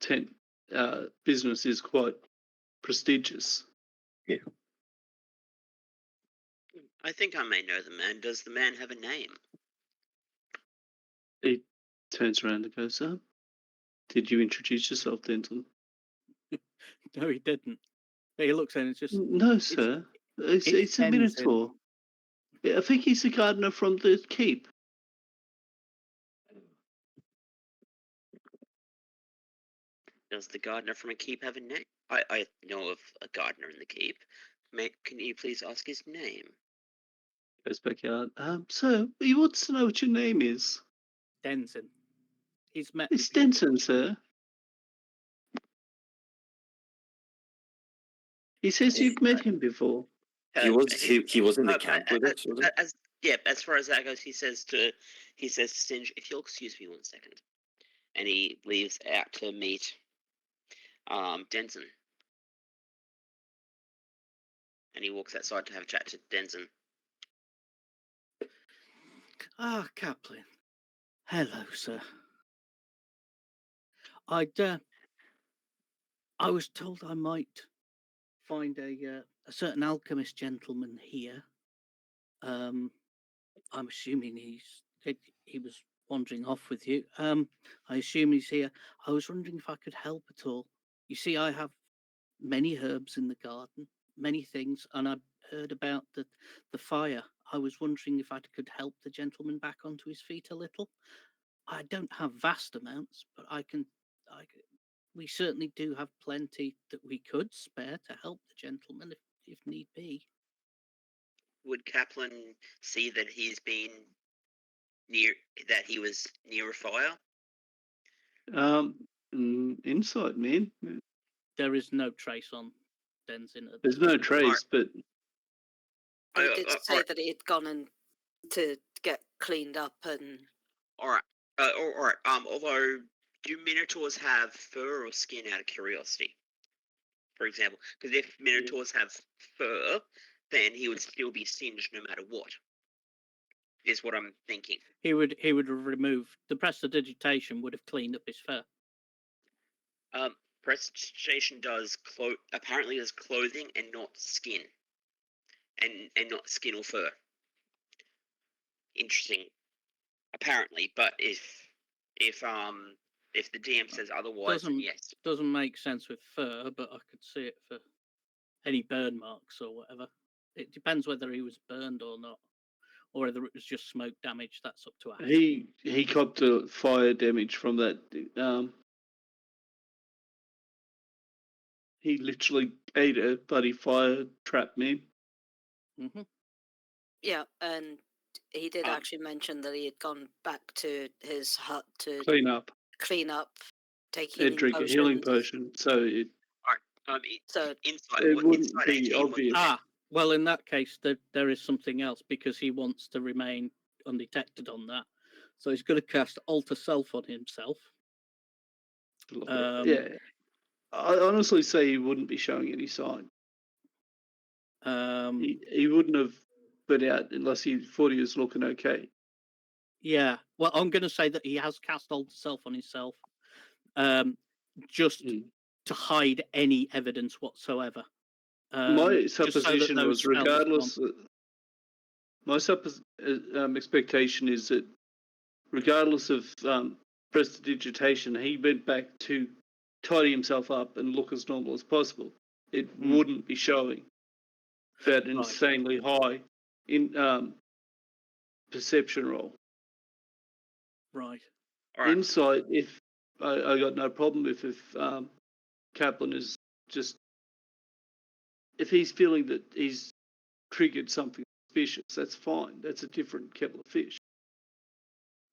tent business is quite prestigious. Yeah. I think I may know the man. Does the man have a name? He turns around and goes, did you introduce yourself, Denton? No, he didn't. He looks at it and just... No, sir. It's a Minotaur. I think he's the gardener from the keep. Does the gardener from a keep have a name? I know of a gardener in the keep. Can you please ask his name? Goes back out. So he wants to know what your name is. Denton. He's met It's me. Denton, sir. He says you've met him before. He was in the camp with us, wasn't he? As far as that goes, he says to Stinge, if you'll excuse me 1 second. And he leaves out to meet Denton. And he walks outside to have a chat to Denton. Ah, Kaplan. Hello, sir. I was told I might find a certain alchemist gentleman here. I'm assuming he was wandering off with you. I assume he's here. I was wondering if I could help at all. You see, I have many herbs in the garden, many things, and I heard about the fire. I was wondering if I could help the gentleman back onto his feet a little. I don't have vast amounts, but we certainly do have plenty that we could spare to help the gentleman if need be. Would Kaplan see that he was near a fire? Insight, man. There is no trace on Denzin. There's no trace, but He did say that he had gone in to get cleaned up and. All right. All right. Although, do minotaurs have fur or skin? Out of curiosity, for example, because if minotaurs have fur, then he would still be singed no matter what. Is what I'm thinking. He would have removed the prestidigitation. Would have cleaned up his fur. Prestidigitation apparently does clothing and not skin, and not skin or fur. Interesting. Apparently, but if the DM says otherwise, then yes. Doesn't make sense with fur, but I could see it for any burn marks or whatever. It depends whether he was burned or not, or whether it was just smoke damage. That's up to us. he copped a fire damage from that. He literally ate a bloody fire trap, man. Mm-hmm. Yeah, and he did actually mention that he had gone back to his hut to Clean up, take and drink a healing potion. So it wouldn't be obvious. Well, in that case, there is something else because he wants to remain undetected on that. So he's going to cast Alter Self on himself. Yeah, I honestly say he wouldn't be showing any sign. He wouldn't have put out unless he thought he was looking okay. Yeah, well, I'm going to say that he has cast Alter Self on himself, just to hide any evidence whatsoever. My supposition was, regardless, my expectation is that regardless of prestidigitation, he went back to tidy himself up and look as normal as possible. It wouldn't be showing that insanely high in perception roll. Right. Insight, if I got no problem if Kaplan is just, if he's feeling that he's triggered something suspicious, that's fine. That's a different kettle of fish.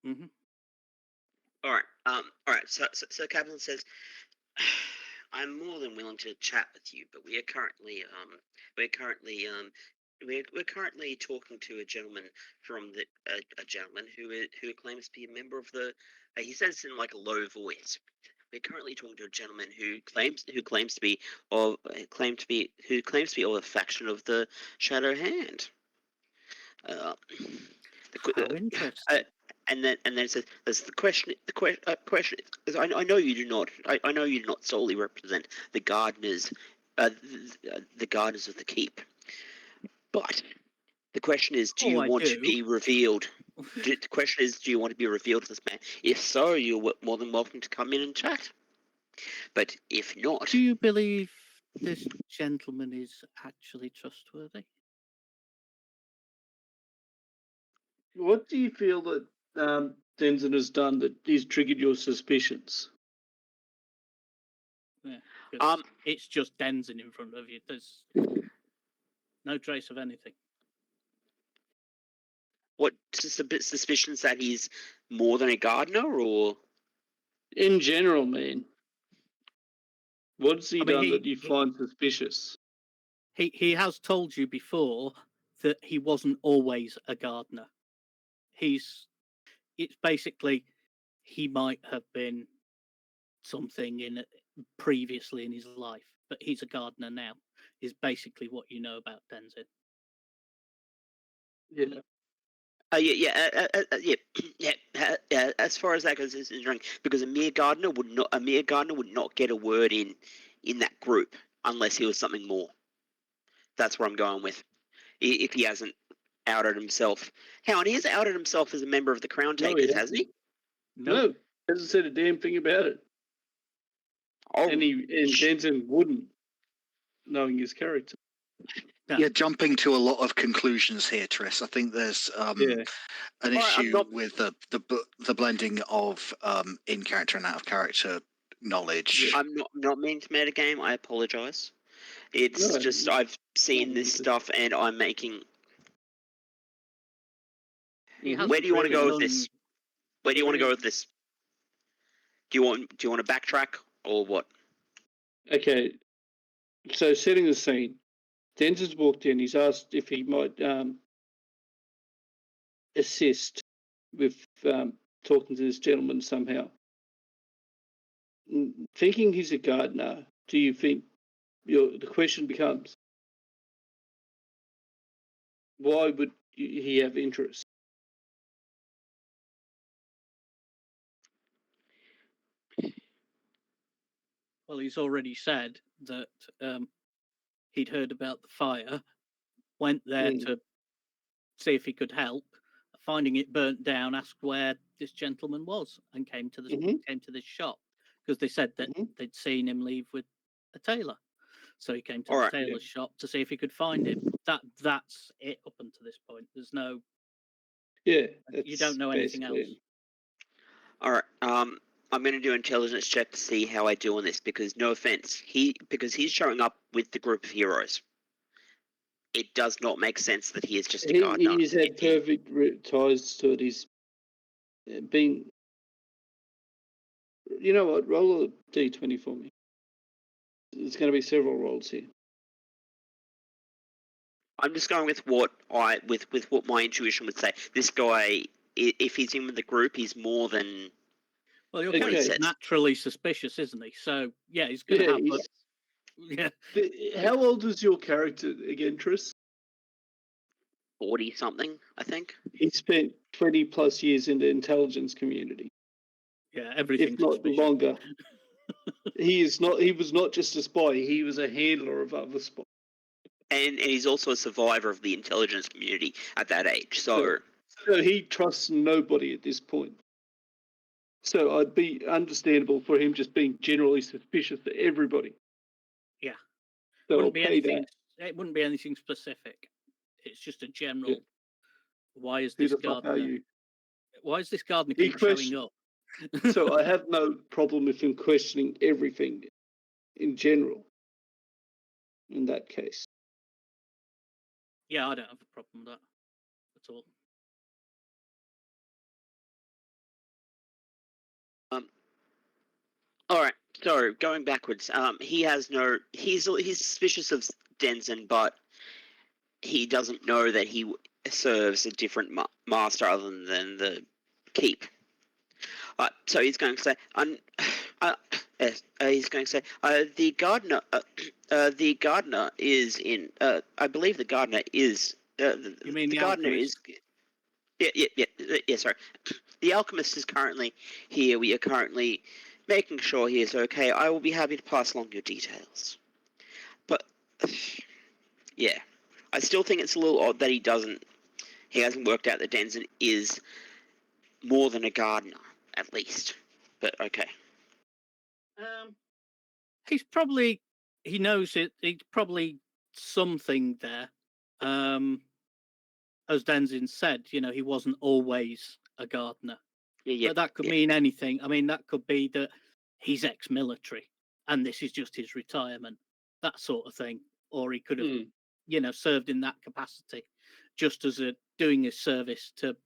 Mm-hmm. All right. So Kaplan says, "I'm more than willing to chat with you, but we're currently talking to a gentleman from a gentleman who claims to be a member of the. He says in like a low voice. We're currently talking to a gentleman who claims to be of a faction of the Shadow Hand. How interesting. And then it says, "There's the question. Question is, I know you do not. I know you do not solely represent the gardeners, the gardeners of the keep. But the question is, do you want to be revealed? The question is, do you want to be revealed to this man? If so, you're more than welcome to come in and chat. But if not, do you believe this gentleman is actually trustworthy? What do you feel that Denzin has done that he's triggered your suspicions?" Yeah, it's just Denzin in front of you. There's no trace of anything. What suspicions that he's more than a gardener, or in general, man? What's he done that you find suspicious? He has told you before that he wasn't always a gardener. It's basically he might have been something previously in his life, but he's a gardener now. Is basically what you know about Denzin. Yeah. Yeah. As far as that goes, is interesting because a mere gardener would not get a word in that group unless he was something more. That's where I'm going with. If he hasn't outed himself. Hang on, he has outed himself as a member of the Crown No, he Takers, hasn't he? No, hasn't said a damn thing about it. Oh, And Denton wouldn't, knowing his character. You're jumping to a lot of conclusions here, Triss. I think there's an I'm issue not- with the blending of in character and out of character knowledge. I'm not meaning to metagame. I apologise. It's No, just I've seen this stuff and I'm making. He Where do you want to really go with this? Where do you want to go with this? Do you want to backtrack or what? Okay, so setting the scene. Denton's walked in. He's asked if he might assist with talking to this gentleman somehow. Thinking he's a gardener, do you think the question becomes, why would he have interest? Well, he's already said that he'd heard about the fire, went there to see if he could help. Finding it burnt down, asked where this gentleman was, and came to this shop because they said that they'd seen him leave with a tailor. So he came to the tailor's shop to see if he could find him. That's it up until this point. There's no. Yeah, you don't know anything else. All right. I'm going to do an intelligence check to see how I do on this because no offense, because he's showing up with the group of heroes. It does not make sense that he is just a gardener. He's had perfect ties to it. He's been. You know what? Roll a d20 for me. There's going to be several rolls here. I'm just going with what what my intuition would say. This guy, if he's in with the group, he's more than. Well, your character's naturally suspicious, isn't he? So yeah, he's going to have. Yeah. How old is your character again, Triss? 40-something, I think. He spent 20 plus years in the intelligence community. Yeah, everything. If not longer. He was not just a spy. He was a handler of other spies. And he's also a survivor of the intelligence community at that age. So he trusts nobody at this point. So I'd be understandable for him just being generally suspicious to everybody. Yeah. So It wouldn't be anything specific. It's just a general. Yeah. Why is this gardener? Why is this gardener keep showing up? So I have no problem with him questioning everything in general. In that case. Yeah, I don't have a problem with that at all. All right. So going backwards, he's suspicious of Denton, but he doesn't know that he serves a different master other than the keep. So he's going to say, the gardener. The gardener is in. I believe the gardener is. You mean the gardener alchemist? is. Yeah. Sorry, the alchemist is currently here. We are currently making sure he is okay. I will be happy to pass along your details. But yeah, I still think it's a little odd that he hasn't worked out that Denton is more than a gardener, at least. But okay. He knows it. It's probably something there. As Denzin said, he wasn't always a gardener. Yeah. But that could mean anything. I mean, that could be that he's ex-military and this is just his retirement, that sort of thing. Or he could have, served in that capacity, just as doing his service to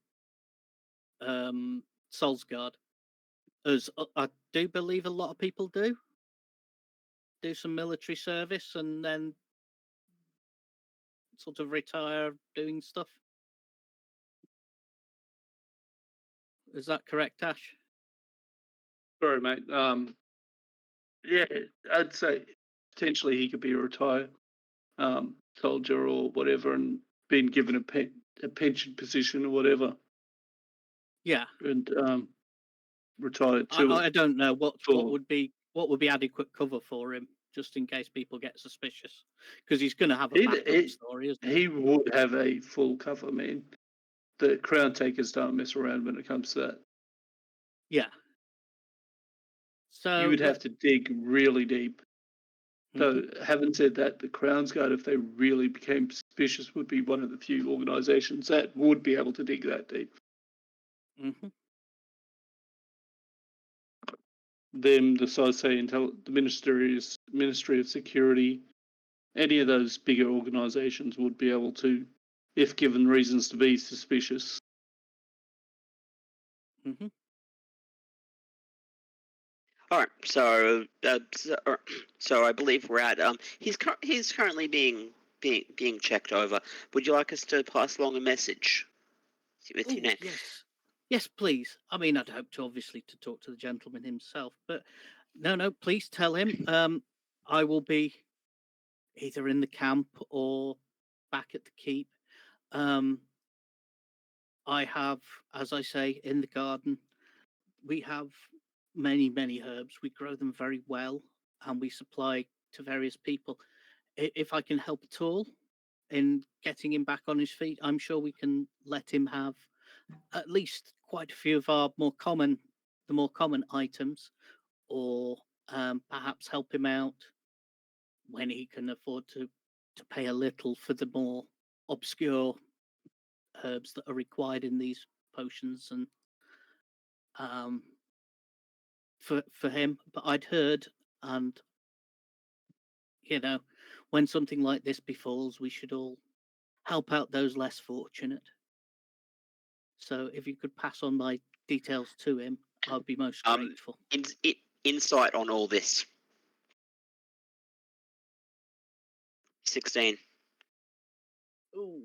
Solsgard, as I do believe a lot of people do some military service and then sort of retire doing stuff. Is that correct, Ash? Sorry, mate. Yeah, I'd say potentially he could be a retired soldier or whatever and been given a pension position or whatever. Yeah. And retired too. I don't know what would be adequate cover for him just in case people get suspicious, because he's going to have a He- backup he- story, isn't he? He would have a full cover, man. The crown takers don't mess around when it comes to that. Yeah. So You would have to dig really deep. Though, having said that, the Crown's Guard, if they really became suspicious, would be one of the few organisations that would be able to dig that deep. Mhm. Them, the SISA, the Ministry of Security, any of those bigger organisations would be able to, if given reasons to be suspicious. Mhm. All right, so I believe we're at he's currently being checked over. Would you like us to pass along a message with you Ooh, next? yes. Yes, please. I mean, I'd hoped obviously to talk to the gentleman himself, but no, please tell him. I will be either in the camp or back at the keep. I have, as I say, in the garden, we have many herbs. We grow them very well, and we supply to various people. If I can help at all in getting him back on his feet, I'm sure we can let him have at least quite a few of our more common items, or perhaps help him out when he can afford to pay a little for the more obscure herbs that are required in these potions, and for him. But I'd heard, and when something like this befalls, we should all help out those less fortunate. So if you could pass on my details to him, I'd be most grateful. Insight on all this. 16. Ooh.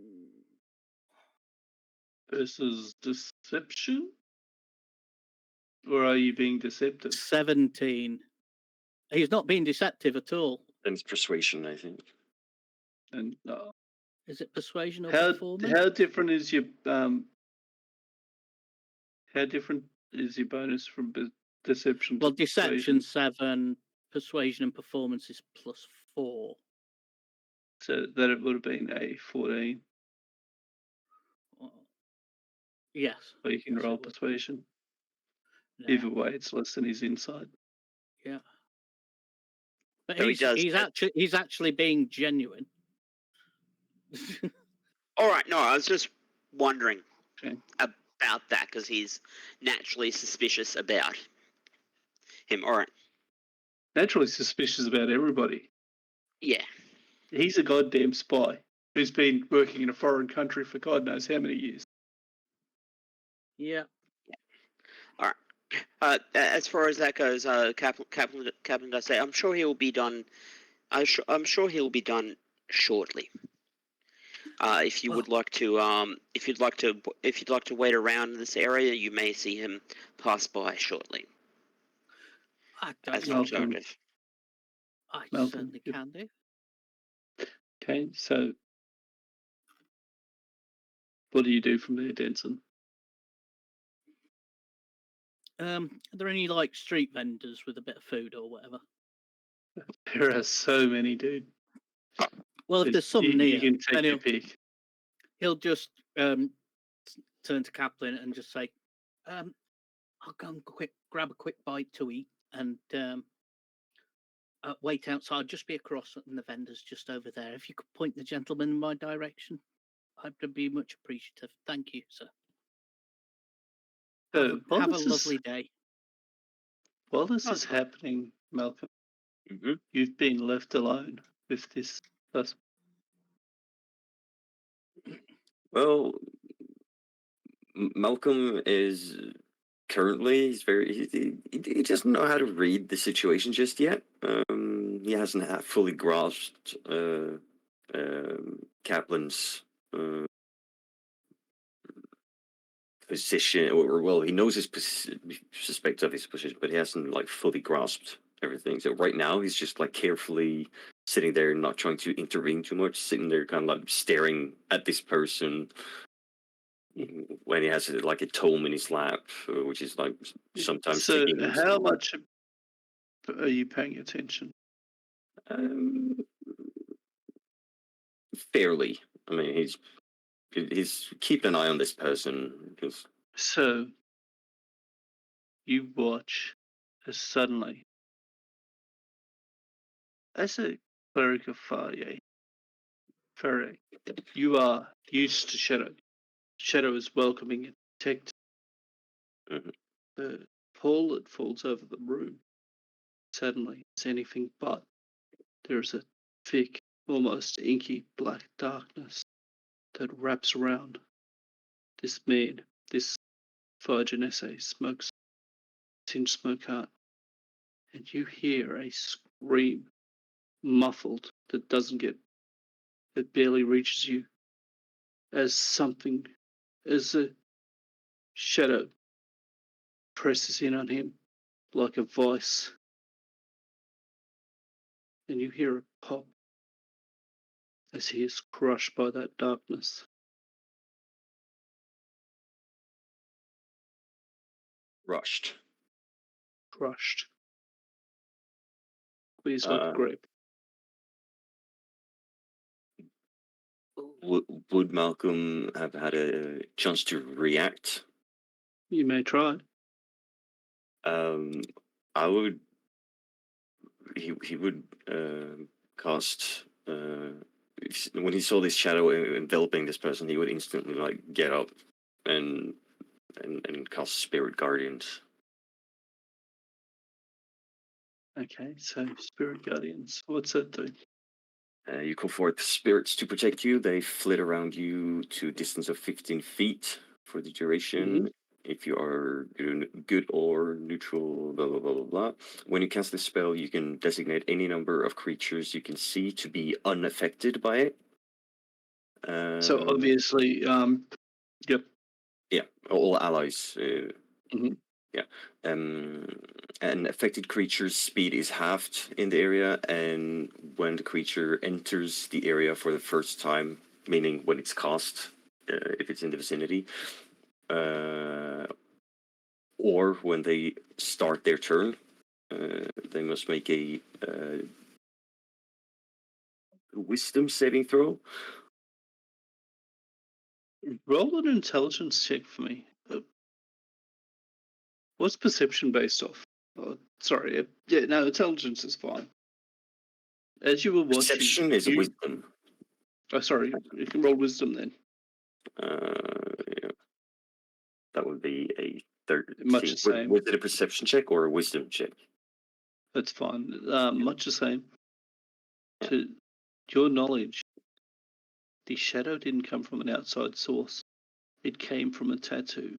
Versus deception? Or are you being deceptive? 17. He's not being deceptive at all. Then it's persuasion, I think. And Is it persuasion or how performance? different is your bonus from deception to Well, deception persuasion? 7, persuasion and performance is +4. So that it would have been a 14. Yes. Or you can yes, roll it would. persuasion. No, Either way, it's less than his insight. yeah. But So he does he's actually being genuine. All right, no, I was just wondering Okay. about that because he's naturally suspicious about him. All right. Naturally suspicious about everybody. Yeah. He's a goddamn spy who's been working in a foreign country for God knows how many years. Yeah. All right. As far as that goes, Kaplan does say, I'm sure he will be done. I'm sure he will be done shortly. If you would like to, if you'd like to wait around in this area, you may see him pass by shortly. As an alternative. I Malcolm, certainly can do. Okay, so what do you do from there, Denson? Are there any like street vendors with a bit of food or whatever? There are so many, dude. Well, if there's some you near, can take then your pick. he'll just turn to Kaplan and just say, "I'll go and grab a quick bite to eat and wait outside. Just be across, and the vendor's just over there. If you could point the gentleman in my direction, I'd be much appreciative. Thank you, sir. Have a lovely day." While this is happening, Malcolm, you've been left alone with this person. Well, Malcolm is currently he doesn't know how to read the situation just yet. He hasn't fully grasped Kaplan's position, or well, he knows his suspects of his position, but he hasn't like fully grasped everything. So right now he's just like carefully sitting there, not trying to intervene too much, sitting there kind of like staring at this person when he has like a tome in his lap, which is like sometimes So taking. how much are you paying attention? Fairly. I mean, he's keeping an eye on this person because So you watch as suddenly, as a cleric of Faye, you are used to Shadow. Shadow is welcoming and protecting. Mhm. The pall that falls over the room suddenly is anything but. There's a thick, almost inky black darkness that wraps around this man, this Virginesse smokes tin smoke heart, and you hear a scream, muffled, that barely reaches you, as a shadow presses in on him like a vice, and you hear a pop as he is crushed by that darkness. rushed. Crushed. But he's got the grip. Would Malcolm have had a chance to react? You may try. I would. He would cast. When he saw this shadow enveloping this person, he would instantly get up and cast Spirit Guardians. Okay, so Spirit Guardians. What's that do? You call forth spirits to protect you. They flit around you to a distance of 15 feet for the duration. If you are good or neutral, blah, blah, blah, blah, blah. When you cast this spell, you can designate any number of creatures you can see to be unaffected by it. So obviously, yep. Yeah, all allies. Mhm. Yeah. An affected creature's speed is halved in the area, and when the creature enters the area for the first time, meaning when it's cast, if it's in the vicinity, or when they start their turn, they must make a wisdom saving throw. Roll an intelligence check for me. What's perception based off? Oh, sorry. Yeah, no, intelligence is fine. As you were watching, Perception is a wisdom. Oh, sorry. You can roll wisdom then. Yeah. That would be a 13. Much the same. Was it a perception check or a wisdom check? That's fine. Much the same. To your knowledge, the shadow didn't come from an outside source. It came from a tattoo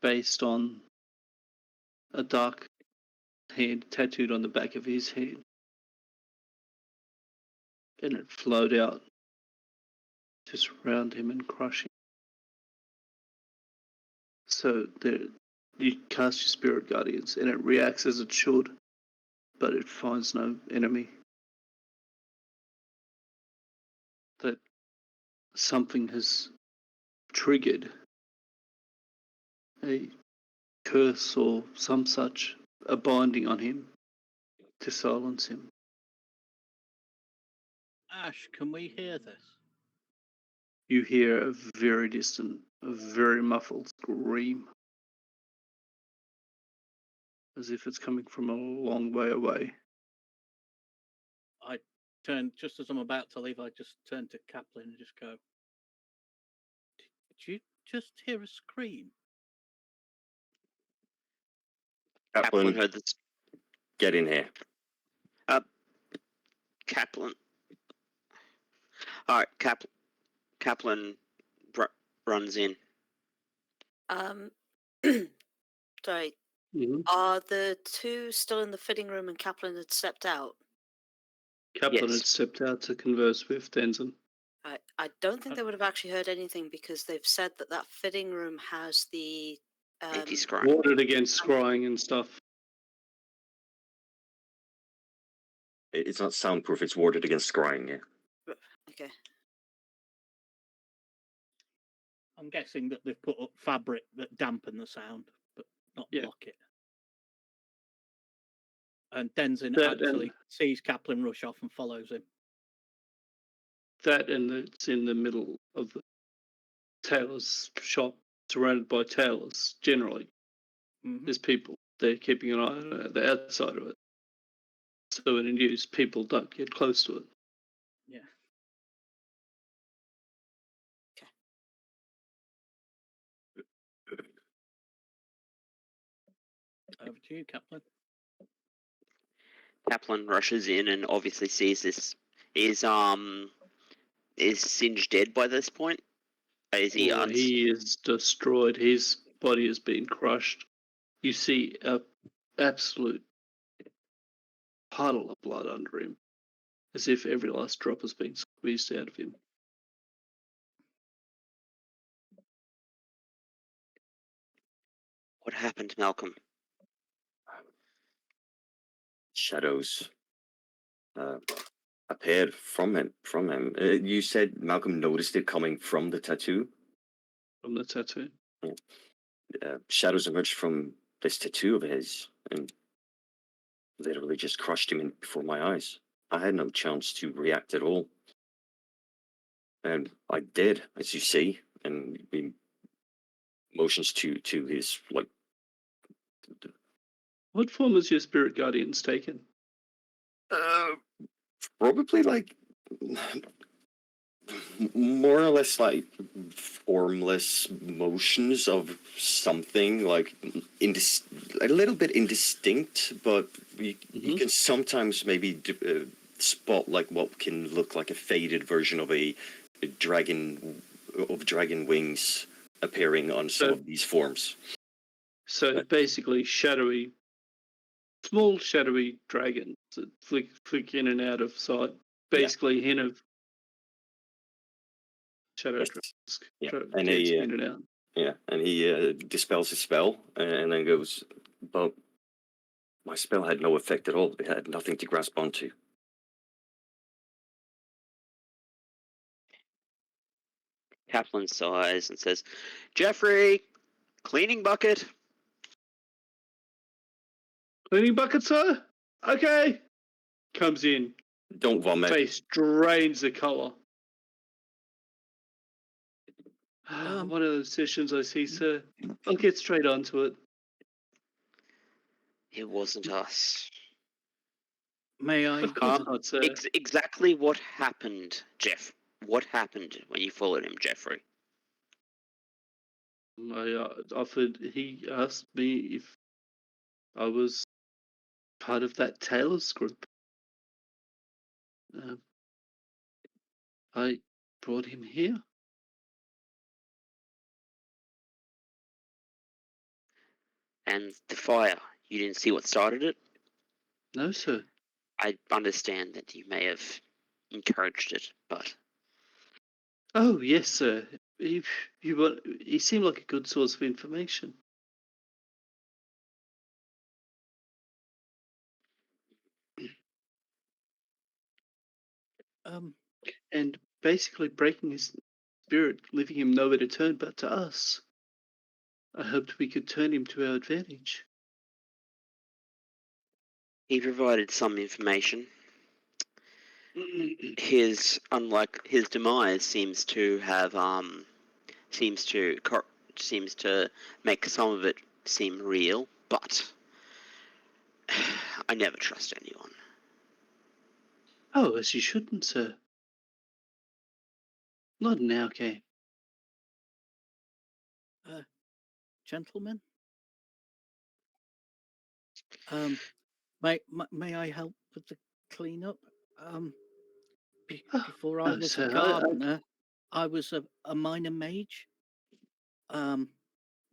based on a dark hand tattooed on the back of his hand. And it flowed out to surround him and crush him. So you cast your Spirit Guardians and it reacts as it should, but it finds no enemy. That something has triggered a curse or some such, a binding on him to silence him. Ash, can we hear this? You hear a very distant, a very muffled scream, as if it's coming from a long way away. I turn, just as I'm about to leave, I just turn to Kaplan and just go, did you just hear a scream? Kaplan heard this. Get in here. Kaplan. All right, Kaplan runs in. Sorry. Mm-hmm. Are the two still in the fitting room and Kaplan had stepped out? Kaplan Yes. had stepped out to converse with Tenzin. I don't think they would have actually heard anything because they've said that fitting room has the Anti-scrying. Warded against scrying and stuff. It's not soundproof, it's warded against scrying, yeah. Okay. I'm guessing that they've put up fabric that dampen the sound, but not block it. And Denzin That actually sees Kaplan rush off and follows him. That and it's in the middle of the tailor's shop, surrounded by tailors. Generally, there's people. They're keeping an eye on the outside of it, so in use, people don't get close to it. Yeah. Over to you, Kaplan. Kaplan rushes in and obviously sees this. Is Singe dead by this point? Is he? He is destroyed. His body has been crushed. You see a absolute puddle of blood under him, as if every last drop has been squeezed out of him. What happened, Malcolm? Shadows appeared from him. You said Malcolm noticed it coming from the tattoo? From the tattoo? Yeah. Shadows emerged from this tattoo of his and literally just crushed him in before my eyes. I had no chance to react at all. And I did, as you see, and he motions to his, like... What form has your spirit guardians taken? Probably like more or less like formless motions of something, like a little bit indistinct, but you can sometimes maybe spot like what can look like a faded version of a dragon wings appearing on some of these forms. So basically, small shadowy dragons that flick in and out of sight. Basically, hint of shadow dragons and dancing in and out. Yeah, and he dispels his spell and then goes, but my spell had no effect at all. It had nothing to grasp onto. Kaplan sighs and says, Jeffrey, cleaning bucket. Cleaning bucket, sir? Okay. Comes in. Don't vomit. Face drains the colour. One of those sessions I see, sir. I'll get straight onto it. It wasn't us. May I? Of course not, sir. Exactly what happened, Jeff? What happened when you followed him, Jeffrey? He asked me if I was part of that tailor's group. I brought him here. And the fire, you didn't see what started it? No, sir. I understand that you may have encouraged it, but... Oh, yes, sir. He seemed like a good source of information. And basically breaking his spirit, leaving him nowhere to turn but to us. I hoped we could turn him to our advantage. He provided some information. His demise seems to have seems to make some of it seem real, but I never trust anyone. Oh, as you shouldn't, sir. Not in our game. Gentlemen, may I help with the cleanup? Before I was sir, a gardener, I was a minor mage,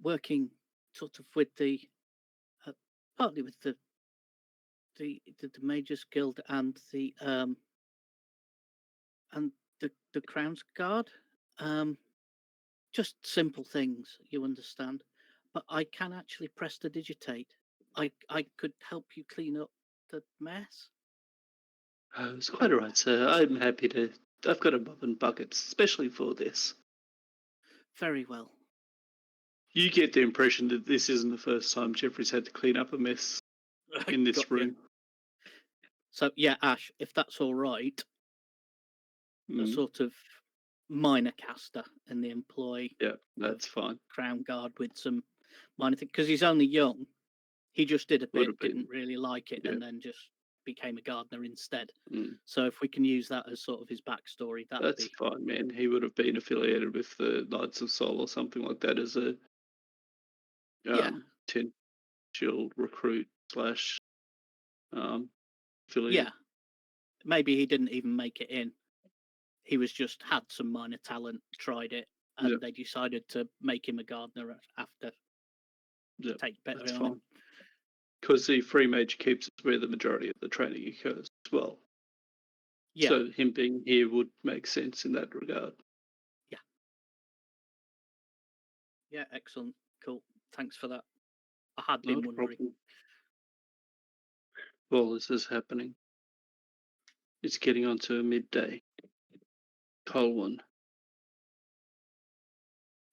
working sort of with the partly with the Mages Guild and the Crown's Guard. Just simple things, you understand. But I can actually prestidigitate. I could help you clean up the mess. Oh, it's quite all right, sir. I'm happy to. I've got a mop and buckets, especially for this. Very well. You get the impression that this isn't the first time Jeffrey's had to clean up a mess in this room. So yeah, Ash, if that's all right, a Mm, sort of minor caster in the employ yeah, that's fine. Crown Guard with some minor thing, because he's only young. He just did a Would bit, have been. didn't really like it, Yeah. and then just became a gardener instead. Mm, So if we can use that as sort of his backstory, that'd that's be fine, man. He would have been affiliated with the Knights of Sol or something like that as a Yeah. potential recruit slash affiliate. yeah. Maybe he didn't even make it in. He was just had some minor talent, tried it, and Yeah. they decided to make him a gardener after. Yeah, Take better that's on fine. him. Because the free mage keeps is where the majority of the training occurs as well. Yeah. So him being here would make sense in that regard. Yeah. Excellent. Cool. Thanks for that. I had been Not a wondering. problem. While this is happening, it's getting on to midday. Colwyn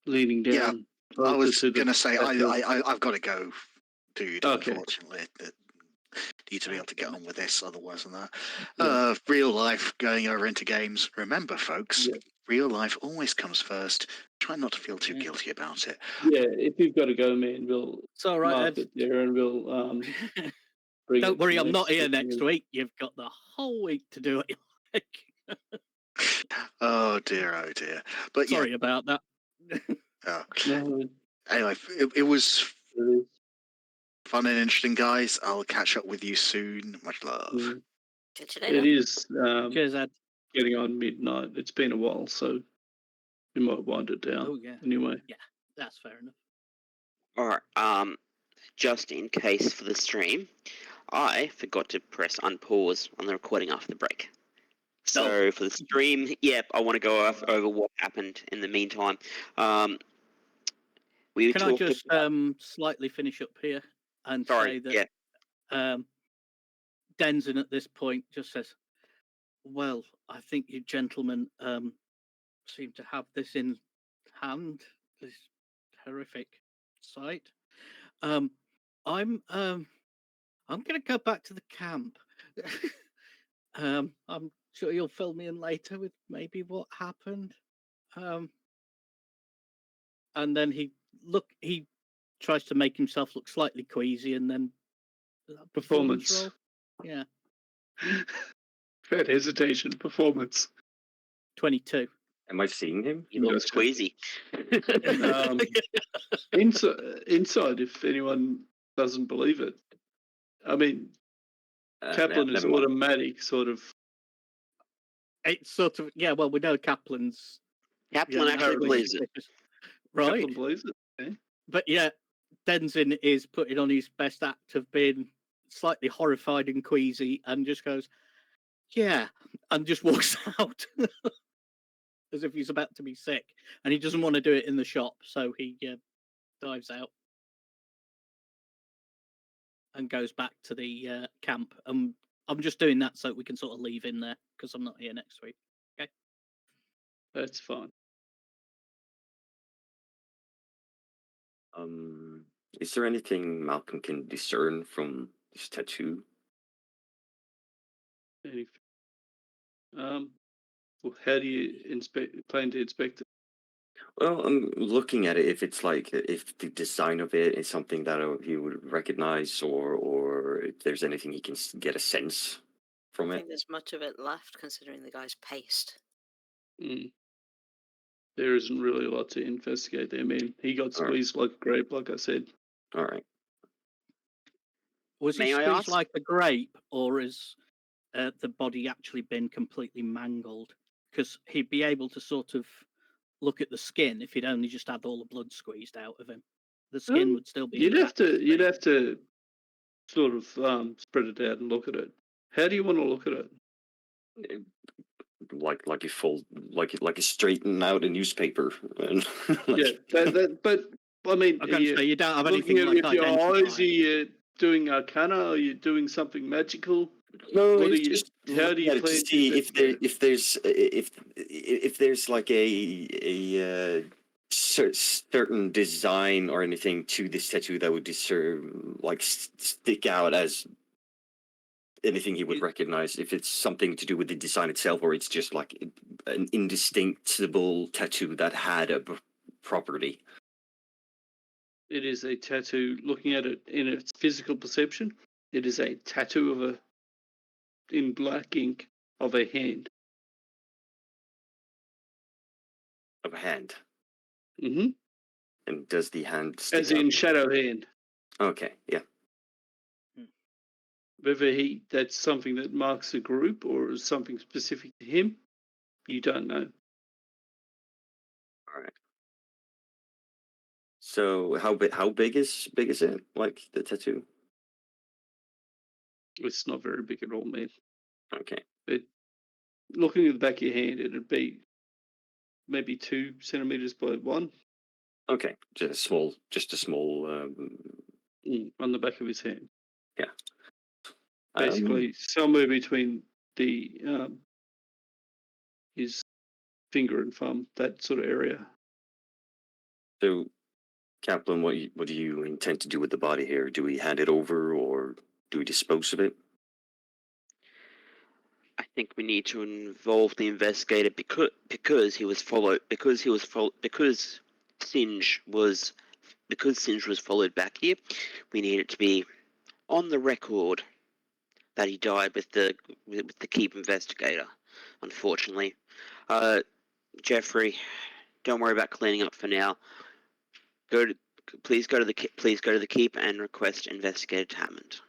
leaning Yeah, down. I closer was to the going to say, battlefield. I've got to go, dude, Okay. unfortunately. Need to be able to get damn it. on with this, otherwise than that. Yeah. Real life going over into games. Remember, folks, Yeah. real life always comes first. Try not to feel too Yeah. guilty about it. Yeah, if you've got to go, man, we'll It's all right, mark Ed. it there and we'll bring Don't it worry, to I'm not here next week. week. You've got the whole week to do what you like. Oh dear, oh dear. But Sorry about that. yeah. No, Anyway, it was it is. fun and interesting, guys. I'll catch up with you soon. Much love. Catch you It later. is Cheers, Ed. getting on midnight. It's been a while, so we might wind it down. Oh yeah, Anyway. that's fair enough. All right. Just in case for the stream, I forgot to press unpause on the recording after the break. So for the stream, I want to go over what happened in the meantime. We Can I talked just about. slightly finish up here and Sorry. say that Yeah. Denzin at this point just says, "Well, I think you gentlemen seem to have this in hand. This horrific sight. I'm going to go back to the camp. I'm sure you'll fill me in later with maybe what happened." And then he tries to make himself look slightly queasy, and then performance Performance. roll. Yeah, Fat hesitation. Performance. 22. Am I seeing him? You look Gotcha. squeezy. Inside, if anyone doesn't believe it. I mean, Kaplan is never mind. automatic, sort of. It's sort of well, we know Kaplan's Kaplan actually apparently believes it. right? Kaplan believes it. Eh? But yeah, Denzin is putting on his best act of being slightly horrified and queasy, and just goes, "Yeah," and just walks out as if he's about to be sick, and he doesn't want to do it in the shop, so he dives out and goes back to the camp. I'm just doing that so we can sort of leave in there because I'm not here next week. Okay. That's fine. Is there anything Malcolm can discern from this tattoo? Well, how do you plan to inspect it? Well, I'm looking at it. If it's like if the design of it is something that he would recognize, or if there's anything he can get a sense I from don't it. think there's much of it left considering the guy's paced. There isn't really a lot to investigate there, man. He got squeezed like a grape, like I said. All right. Was he May I squeezed ask? like a grape, or has the body actually been completely mangled? Because he'd be able to sort of look at the skin if he'd only just had all the blood squeezed out of him. The skin would still be. You'd have intact, to sort of spread it out and look at it. How do you want to look at it? Like you fold, like you straighten out a newspaper. And but I mean, I'm going to say you don't have looking anything at like it with your identifying. eyes, are you doing arcana? Are you doing something magical? No, What it's do you? just How do you looking at it plan to see to if there's like a certain design or anything to this tattoo that would stick out as anything he would recognize, if it's something to do with the design itself, or it's just like an indistinguishable tattoo that had a property. It is a tattoo. Looking at it in its physical perception, it is a tattoo in black ink of a hand. Of a hand. Mm-hmm. And does the hand stick As in out? shadow hand. Okay, yeah. Whether that's something that marks a group or is something specific to him, you don't know. All right. So how big is it? Like the tattoo? It's not very big at all, man. Okay. Looking at the back of your hand, it'd be maybe 2 centimeters by 1. Okay, just a small. On the back of his hand. Yeah. Basically, somewhere between the his finger and thumb, that sort of area. So, Kaplan, what do you intend to do with the body here? Do we hand it over, or do we dispose of it? I think we need to involve the investigator because Singe was followed back here. We need it to be on the record that he died with the keep investigator. Unfortunately, Jeffrey, don't worry about cleaning up for now. Please go to the keep and request Investigator Hammond.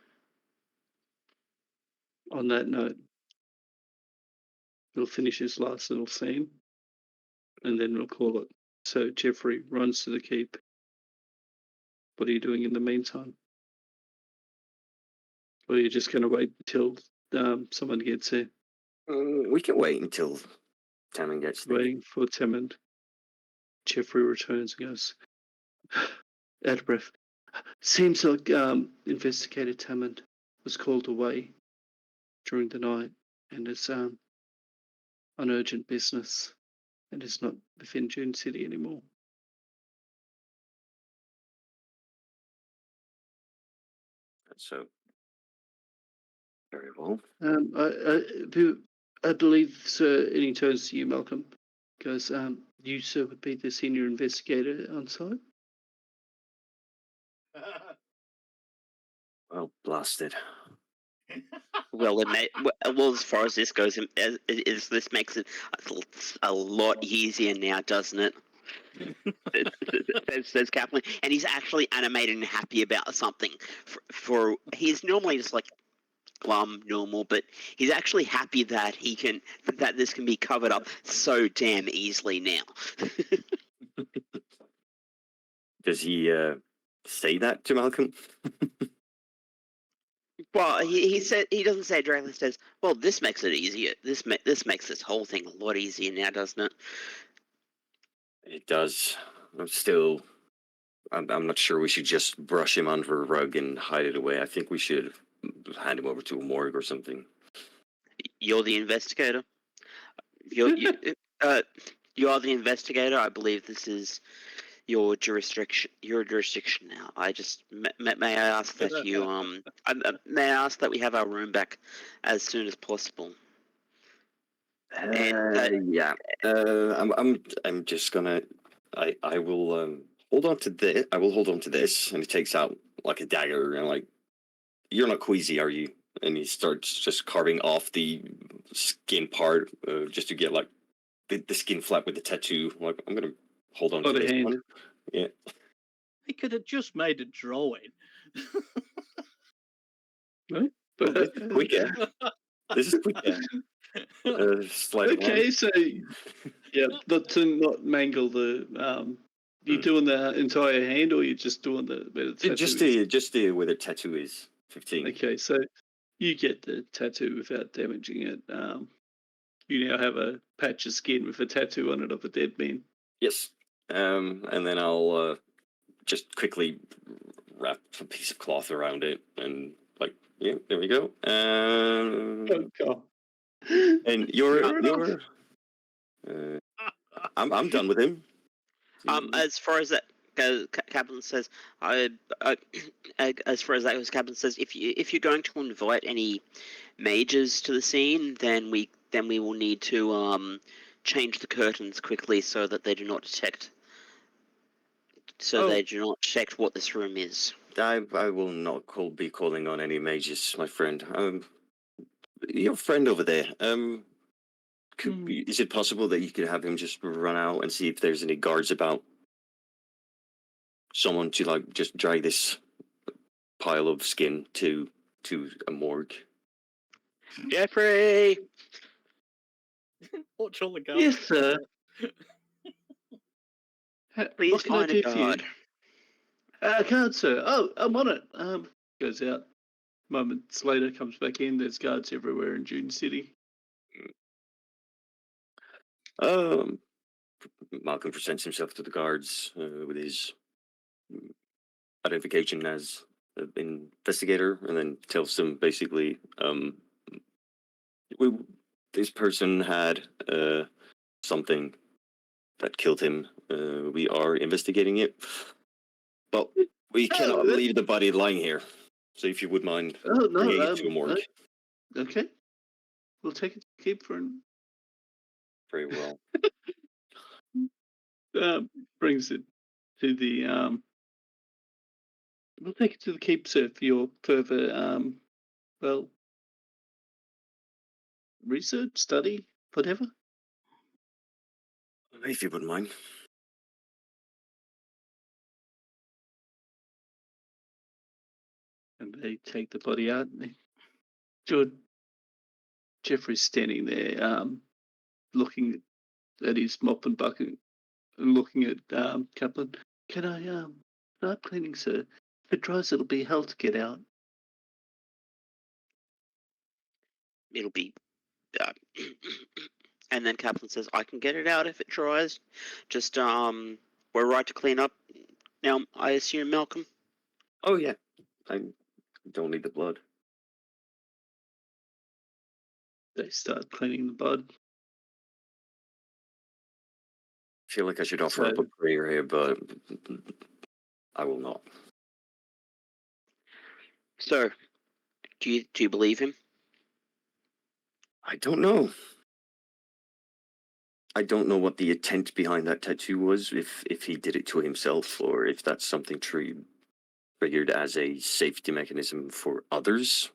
On that note, we'll finish this last little scene, and then we'll call it. So Jeffrey runs to the keep. What are you doing in the meantime? Or are you just going to wait until someone gets there? We can wait until Tammond gets there. Waiting for Tammond. Jeffrey returns and goes, out of breath. Seems like Investigator Tammond was called away during the night and is on urgent business and is not within Dune City anymore. So, very well. I believe, sir, and he turns to you, Malcolm, goes, you, sir, would be the senior investigator on site? Well, blasted. Well, as far as this goes, this makes it a lot easier now, doesn't it? Says Kaplan, and he's actually animated and happy about something. For he's normally just like glum, normal, but he's actually happy that this can be covered up so damn easily now. Does he say that to Malcolm? Well, he said he doesn't say it directly. He says, "Well, this makes it easier. This makes this whole thing a lot easier now, doesn't it?" It does. I'm not sure we should just brush him under a rug and hide it away. I think we should hand him over to a morgue or something. You're the investigator. You are the investigator. I believe this is your jurisdiction. Your jurisdiction now. I just may I ask that you may I ask that we have our room back as soon as possible. Yeah. I'm just gonna. I will hold on to this. I will hold on to this, and he takes out like a dagger and like, you're not queasy, are you? And he starts just carving off the skin part, just to get like the skin flap with the tattoo. Like, I'm gonna hold on to this one. Yeah. They could have just made a drawing. Right? But this is quicker. This is quicker. Okay, so yeah, not mangle the. You doing the entire hand, or you just doing the where the tattoo just where the tattoo is. 15. Okay, so you get the tattoo without damaging it. You now have a patch of skin with a tattoo on it of a dead man. Yes. And then I'll just quickly wrap a piece of cloth around it, and like, yeah, there we go. Oh God. And I'm done with him. As far as that, Kaplan says, as far as that goes, Kaplan says, if you're going to invite any mages to the scene, then we will need to change the curtains quickly so that they do not detect. So they do not detect what this room is. I will not be calling on any mages, my friend. Your friend over there. Is it possible that you could have him just run out and see if there's any guards about? Someone to just drag this pile of skin to a morgue. Jeffrey, Watch all the guards. Yes, sir. please What can I find do a for you? guard. I can't, sir. Oh, I'm on it. Goes out. Moments later, comes back in. There's guards everywhere in June City. Malcolm presents himself to the guards with his identification as an investigator, and then tells them basically, this person had something that killed him. We are investigating it, but we cannot leave the body lying here. So if you would mind bringing it to a morgue. Okay. We'll take it to keep for Very well. brings it to the we'll take it to the keep, sir, for your further research, study, whatever. If you wouldn't mind. And they take the body out. Jeffrey's standing there, looking at his mop and bucket and looking at Kaplan. Can I start cleaning, sir? If it dries, it'll be hell to get out. It'll be. And then Kaplan says, "I can get it out if it dries. Just we're right to clean up now. I assume, Malcolm." Oh yeah, I don't need the blood. They start cleaning the blood. I feel like I should offer up a prayer here, but I will not. So, do you believe him? I don't know. I don't know what the intent behind that tattoo was, if he did it to himself, or if that's something triggered as a safety mechanism for others.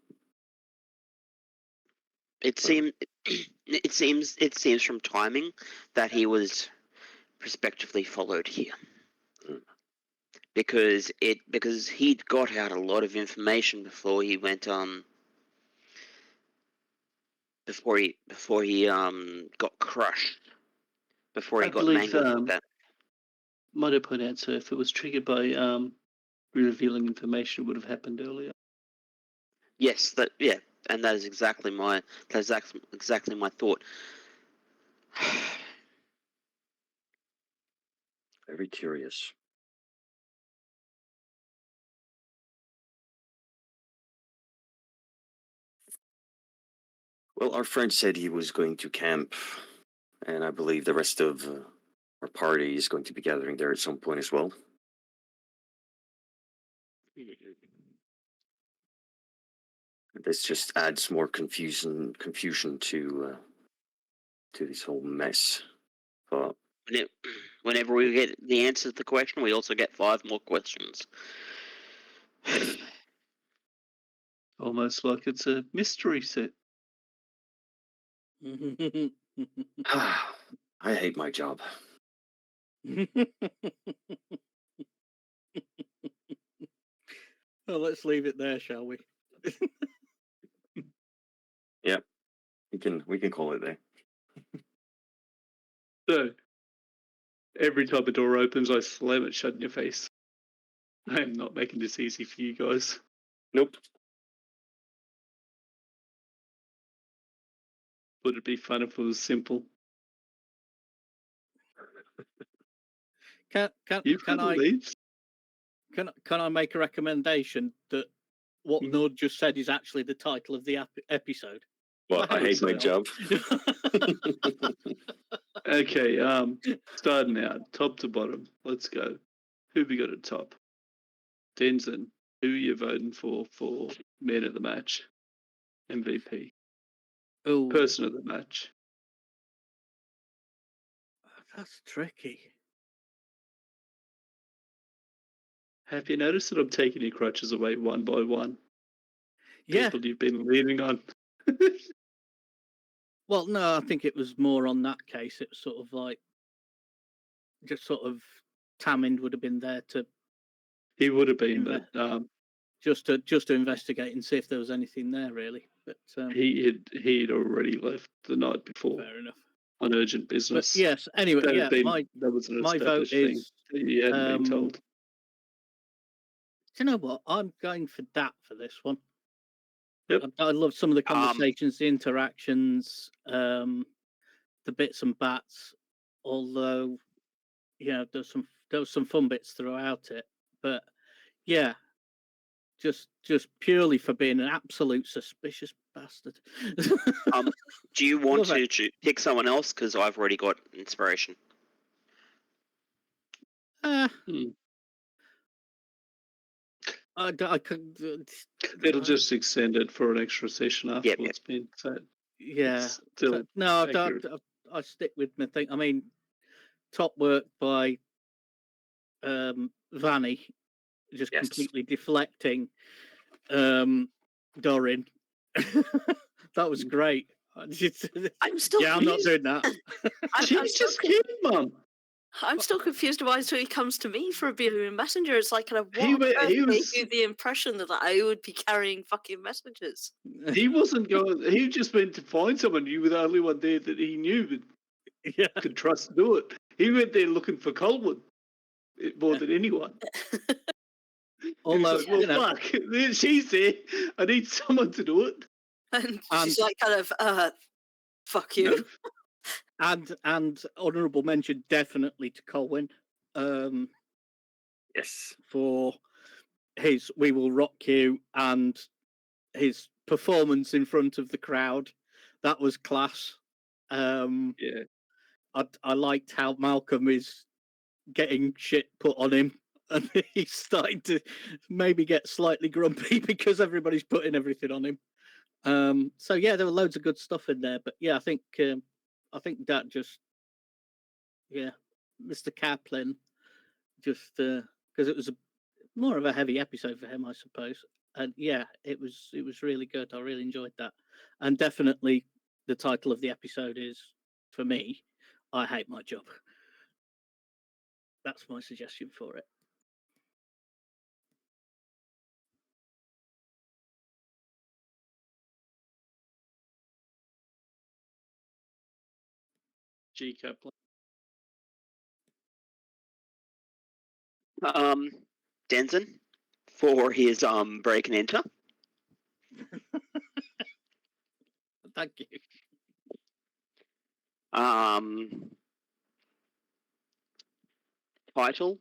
It seems from timing that he was prospectively followed here. Because he'd got out a lot of information before he went before he got crushed, before he I got believe, mangled like that. Might I point out, sir, if it was triggered by revealing information, it would have happened earlier. Yes, and that is exactly my thought. Very curious. Well, our friend said he was going to camp, and I believe the rest of our party is going to be gathering there at some point as well. This just adds more confusion to this whole mess. But whenever we get the answer to the question, we also get 5 more questions. Almost like it's a mystery set. I hate my job. Well, let's leave it there, shall we? Yeah, we can call it there. So, every time a door opens, I slam it shut in your face. I am not making this easy for you guys. Nope. Would it be fun if it was simple? Can I make a recommendation that what Nord just said is actually the title of the episode? Well, I hate my job. Okay, starting out, top to bottom. Let's go. who we got at the top? Denson, who are you voting for man of the match, MVP, Oh, person of the match? that's tricky. Have you noticed that I'm taking your crutches away one by one? Yeah. People you've been leaning on. Well, no, I think it was more on that case. It was sort of like, just sort of, Tammind would have been there to He would have been, but just to investigate and see if there was anything there, really. But he'd already left the night before fair enough. on urgent But business. yes, anyway, That yeah, had been, that was an my vote established thing. is. He hadn't been told. Do you know what? I'm going for that for this one. Yep. I love some of the conversations, the interactions, the bits and bats. Although, yeah, there was some fun bits throughout it. But yeah, just purely for being an absolute suspicious bastard. Do you want Love to pick someone else? Because I've already got inspiration. I could. It'll just extend it for an extra session afterwards. So yeah. still no, I stick with my thing. I mean, top work by Vanny, just completely deflecting Dorin. That was great. I'm still. Yeah, I'm not doing that. She's just kidding, Mum. I'm still confused why so he comes to me for a Billion Messenger. It's like, kind of, what He gave you the impression that I would be carrying fucking messages? He wasn't going. He just went to find someone. You were the only one there that he knew that could trust to do it. He went there looking for Coleman more than anyone. Although, like, well, fuck, she's there. I need someone to do it. And she's like, kind of, fuck you. No. And honourable mention definitely to Colwyn. Yes. For his "We Will Rock You" and his performance in front of the crowd. That was class. Yeah. I liked how Malcolm is getting shit put on him, and he's starting to maybe get slightly grumpy because everybody's putting everything on him. So yeah, there were loads of good stuff in there, but yeah, I think that just, yeah, Mr. Kaplan, just because it was more of a heavy episode for him, I suppose. And yeah, it was really good. I really enjoyed that, and definitely the title of the episode is, for me, "I Hate My Job." That's my suggestion for it. G Kaplan. Denson for his break and enter. Thank you. Title.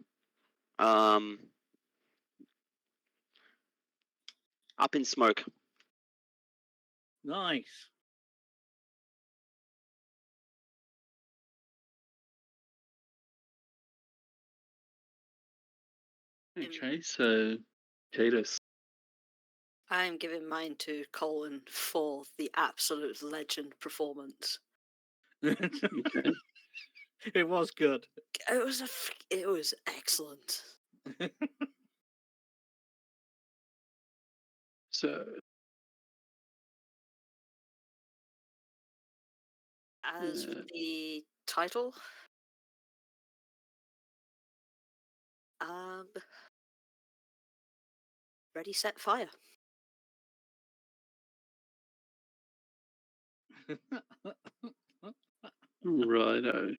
Up in Smoke. Nice. Okay, so Cadus. I'm giving mine to Colin for the absolute legend performance. Okay. It was good. It was excellent. So As for the title, Ready, Set, Fire. righto.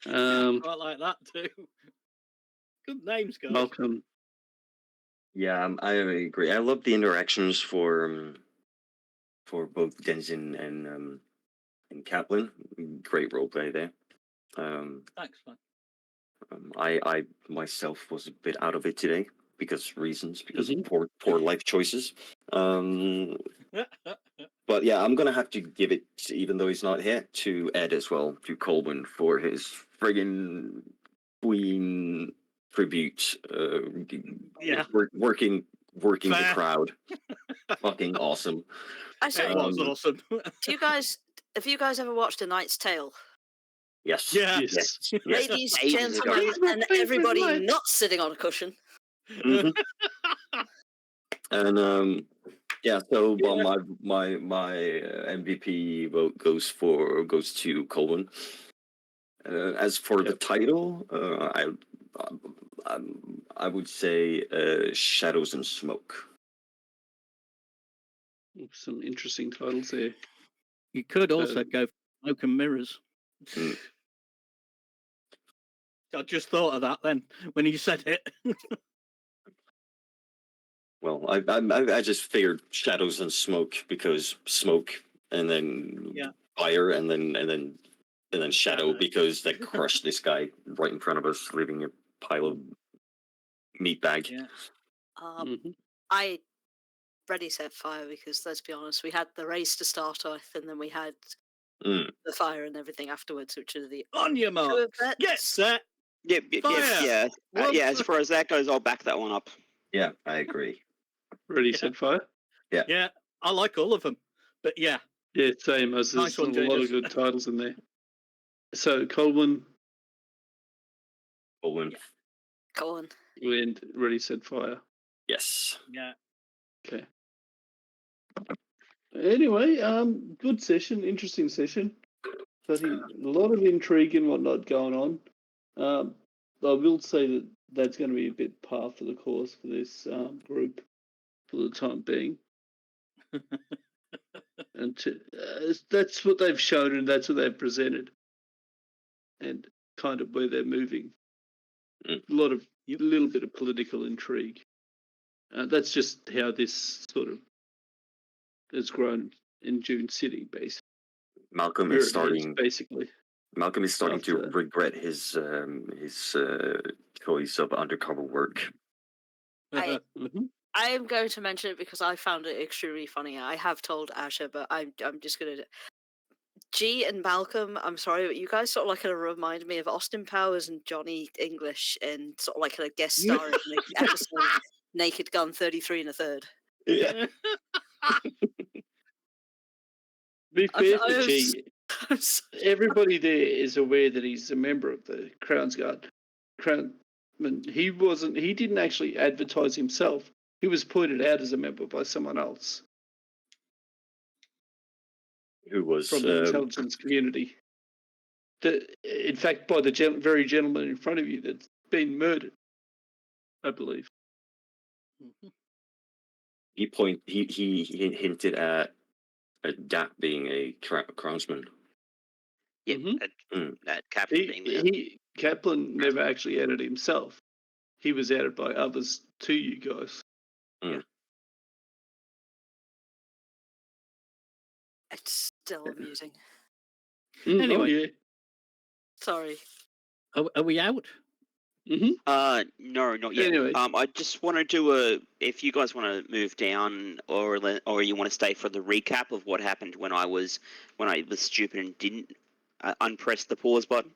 Quite like that too. Good names, guys. Malcolm. Yeah, I agree. I love the interactions for both Denson and Kaplan. Great roleplay there. Thanks, man. I myself was a bit out of it today because of poor life choices. But yeah, I'm gonna have to give it, even though he's not here, to Ed as well, to Colwyn for his friggin' Queen tribute. Yeah. Working the Fair. crowd. Fucking awesome. I say, It was awesome. have you guys ever watched A Knight's Tale? Yes. Yeah. Yes. Ladies, Ages ago. gentlemen, and everybody not sitting on a cushion. Mhm. And yeah, so well, my MVP vote goes to Colwyn. As for the title, I would say Shadows and Smoke. Some interesting titles there. You could also go for Smoke and Mirrors. Mm. I just thought of that then when you said it. Well, I just figured Shadows and Smoke because smoke and then fire and then shadow because they crushed this guy right in front of us, leaving a pile of meat bag. Yeah. I ready set fire because let's be honest, we had the race to start with, and then we had the fire and everything afterwards, which are the On your mark. Get set. Yep. Fire. Yeah. As far as that goes, I'll back that one up. Yeah, I agree. Ready, set, fire? Yeah, I like all of them. But yeah. Yeah, same. As there's Nice one, a lot Jadis. of good titles in there. So, Colwyn Colin. and Ready, set, fire. Yes. Yeah. Okay. Anyway, good session, interesting session. I think a lot of intrigue and whatnot going on. I will say that that's going to be a bit par for the course for this group for the time being. And that's what they've shown and that's what they've presented, and kind of where they're moving. A little bit of political intrigue. That's just how this sort of has grown in Dune City, basically. Malcolm is starting to after- regret his choice of undercover work. I am going to mention it because I found it extremely funny. I have told Asha, but I'm just going to. G and Malcolm, I'm sorry, but you guys sort of like remind me of Austin Powers and Johnny English in sort of like a guest star in the episode of Naked Gun 33 1/3. Yeah. Be fair to G, everybody there is aware that he's a member of the Crown's Guard. He didn't actually advertise himself. He was pointed out as a member by someone else. Who was from the intelligence community. In fact, by the very gentleman in front of you that's been murdered, I believe. He hinted at Gap being a crownsman. Yeah, that Kaplan being there. Kaplan never actually added himself. He was added by others to you guys. Mm. It's still amusing. Anyway. Oh, yeah. Sorry. Are we out? No, not yet. Anyway. I just want to do if you guys want to move down, or you want to stay for the recap of what happened when I was stupid and didn't unpress the pause button.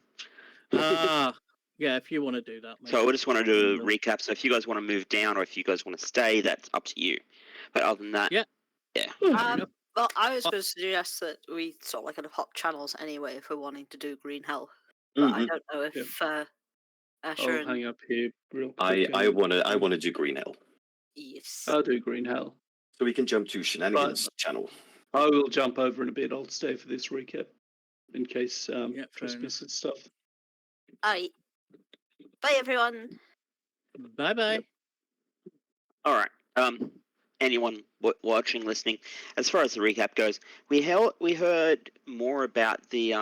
Yeah, if you want to do that. So I just want to do a recap. So if you guys want to move down, or if you guys want to stay, that's up to you. But other than that, yeah. Well, I was going to suggest that we sort of like kind of hop channels anyway if we're wanting to do Green Hell. But I don't know if Asher I'll hang up here real quick. I want to do Green Hell. Yes. I'll do Green Hell. So we can jump to Shenanigans channel. I will jump over in a bit. I'll stay for this recap in case Christmas and stuff. Alright. Bye, everyone. Bye-bye. Yep. All right. Anyone watching, listening, as far as the recap goes, we heard more about the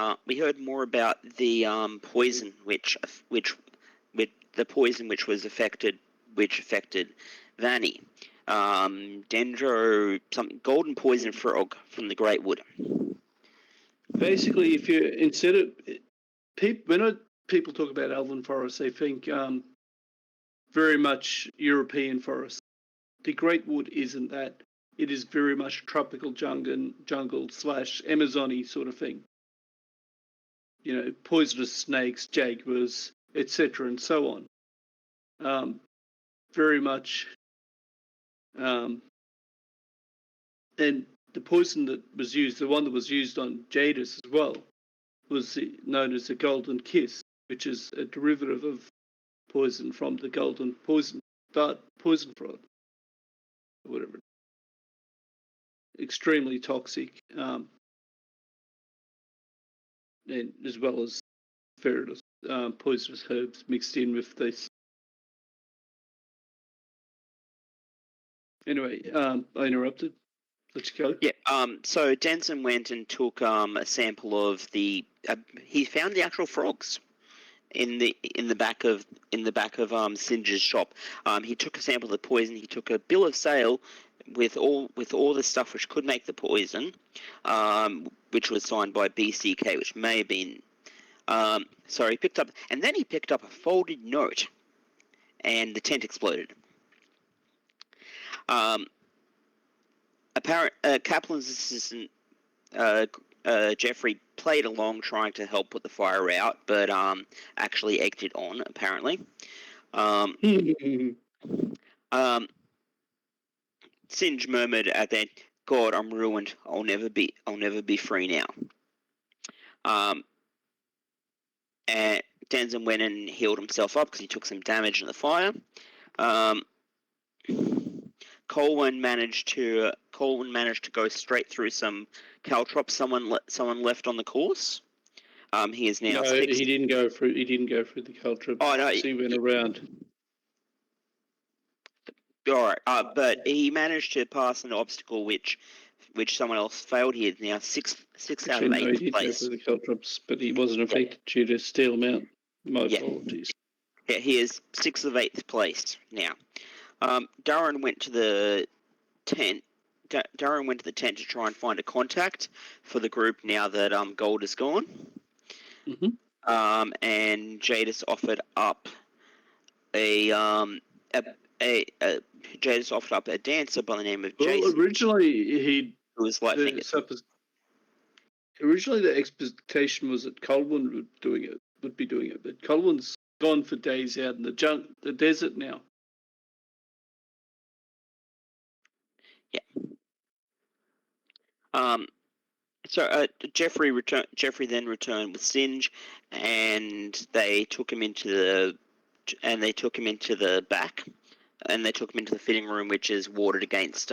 poison which affected Vanny. Dendro, something golden poison frog from the Great Wood. Basically, if you instead of when people talk about elven forest, they think very much European forest. The Great Wood isn't that. It is very much tropical jungle / Amazon-y sort of thing. You know, poisonous snakes, jaguars, etc., and so on. Very much. And the poison that was used, the one that was used on Jadis as well, was known as the Golden Kiss, which is a derivative of poison from the golden poison fraud, or whatever. Extremely toxic, and as well as various poisonous herbs mixed in with this. Anyway, I interrupted. Let's go. Yeah. So Denson went and took a sample of the. He found the actual frogs in the back of Singer's shop. He took a sample of the poison. He took a bill of sale with all the stuff which could make the poison, which was signed by BCK, which may have been. So he picked up, and then he picked up a folded note, and the tent exploded. Kaplan's assistant, Jeffrey, played along trying to help put the fire out, but actually egged it on, apparently. Singe murmured at that, "God, I'm ruined. I'll never be free now." And Denson went and healed himself up because he took some damage in the fire. Colwyn managed to go straight through some caltrops someone left on the course. He is now. No, he didn't go through. He didn't go through the caltrops. Oh no, he went around. All right, but he managed to pass an obstacle which someone else failed. He is now six out of 8th he did place. go through the caltrops, but he wasn't affected due to steel mount. My Yeah. apologies. Yeah, he is 6th of 8th place now. Darren went to the tent. Darren went to the tent to try and find a contact for the group now that Gold is gone. Mm-hmm. And Jadis offered up a dancer by the name of Jason. Well, originally who was light-fingered. Originally, the expectation was that Colwyn would be doing it, but Colwyn's gone for days out in the desert now. Yeah. So Jeffrey then returned with Singe, and they took him into the back, and they took him into the fitting room, which is warded against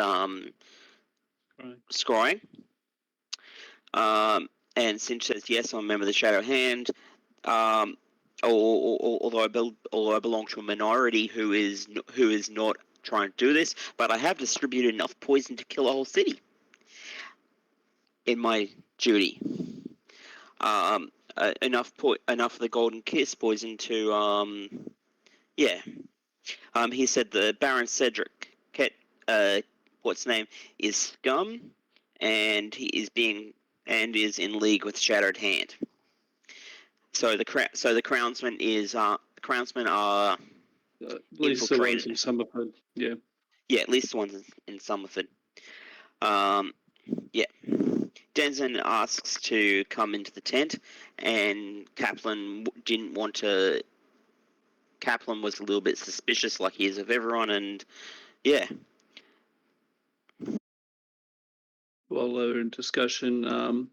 scrying. And Singe says, "Yes, I'm a member of the Shadow Hand. Although I belong to a minority who is not trying to do this, but I have distributed enough poison to kill a whole city in my duty. Enough of the Golden Kiss poison to he said the Baron Cedric what's name is scum, and he is is in league with Shattered Hand. So the Crownsmen are at least the ones in Summerford, yeah. Yeah, at least the ones in Summerford. Yeah. Denson asks to come into the tent, and Kaplan didn't want to. Kaplan was a little bit suspicious, like he is of everyone, and yeah. While they were in discussion,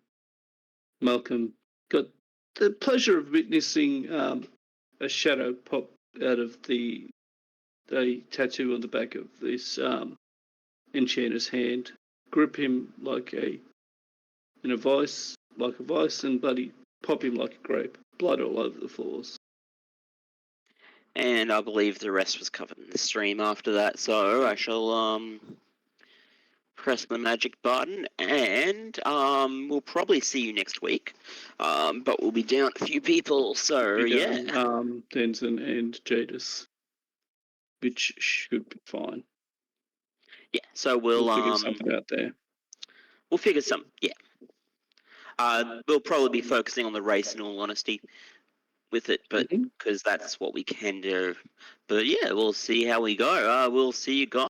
Malcolm got the pleasure of witnessing a shadow pop out of the tattoo on the back of this enchanter's hand, grip him like a vice, and bloody pop him like a grape, blood all over the floors. And I believe the rest was covered in the stream after that, so I shall press the magic button, and we'll probably see you next week, but we'll be down a few people, so yeah. Denson and Jadis, which should be fine. Yeah, so we'll figure something out there. We'll figure some, yeah. We'll probably be focusing on the race, in all honesty, with it, but because that's what we can do. But yeah, we'll see how we go. We'll see you guys.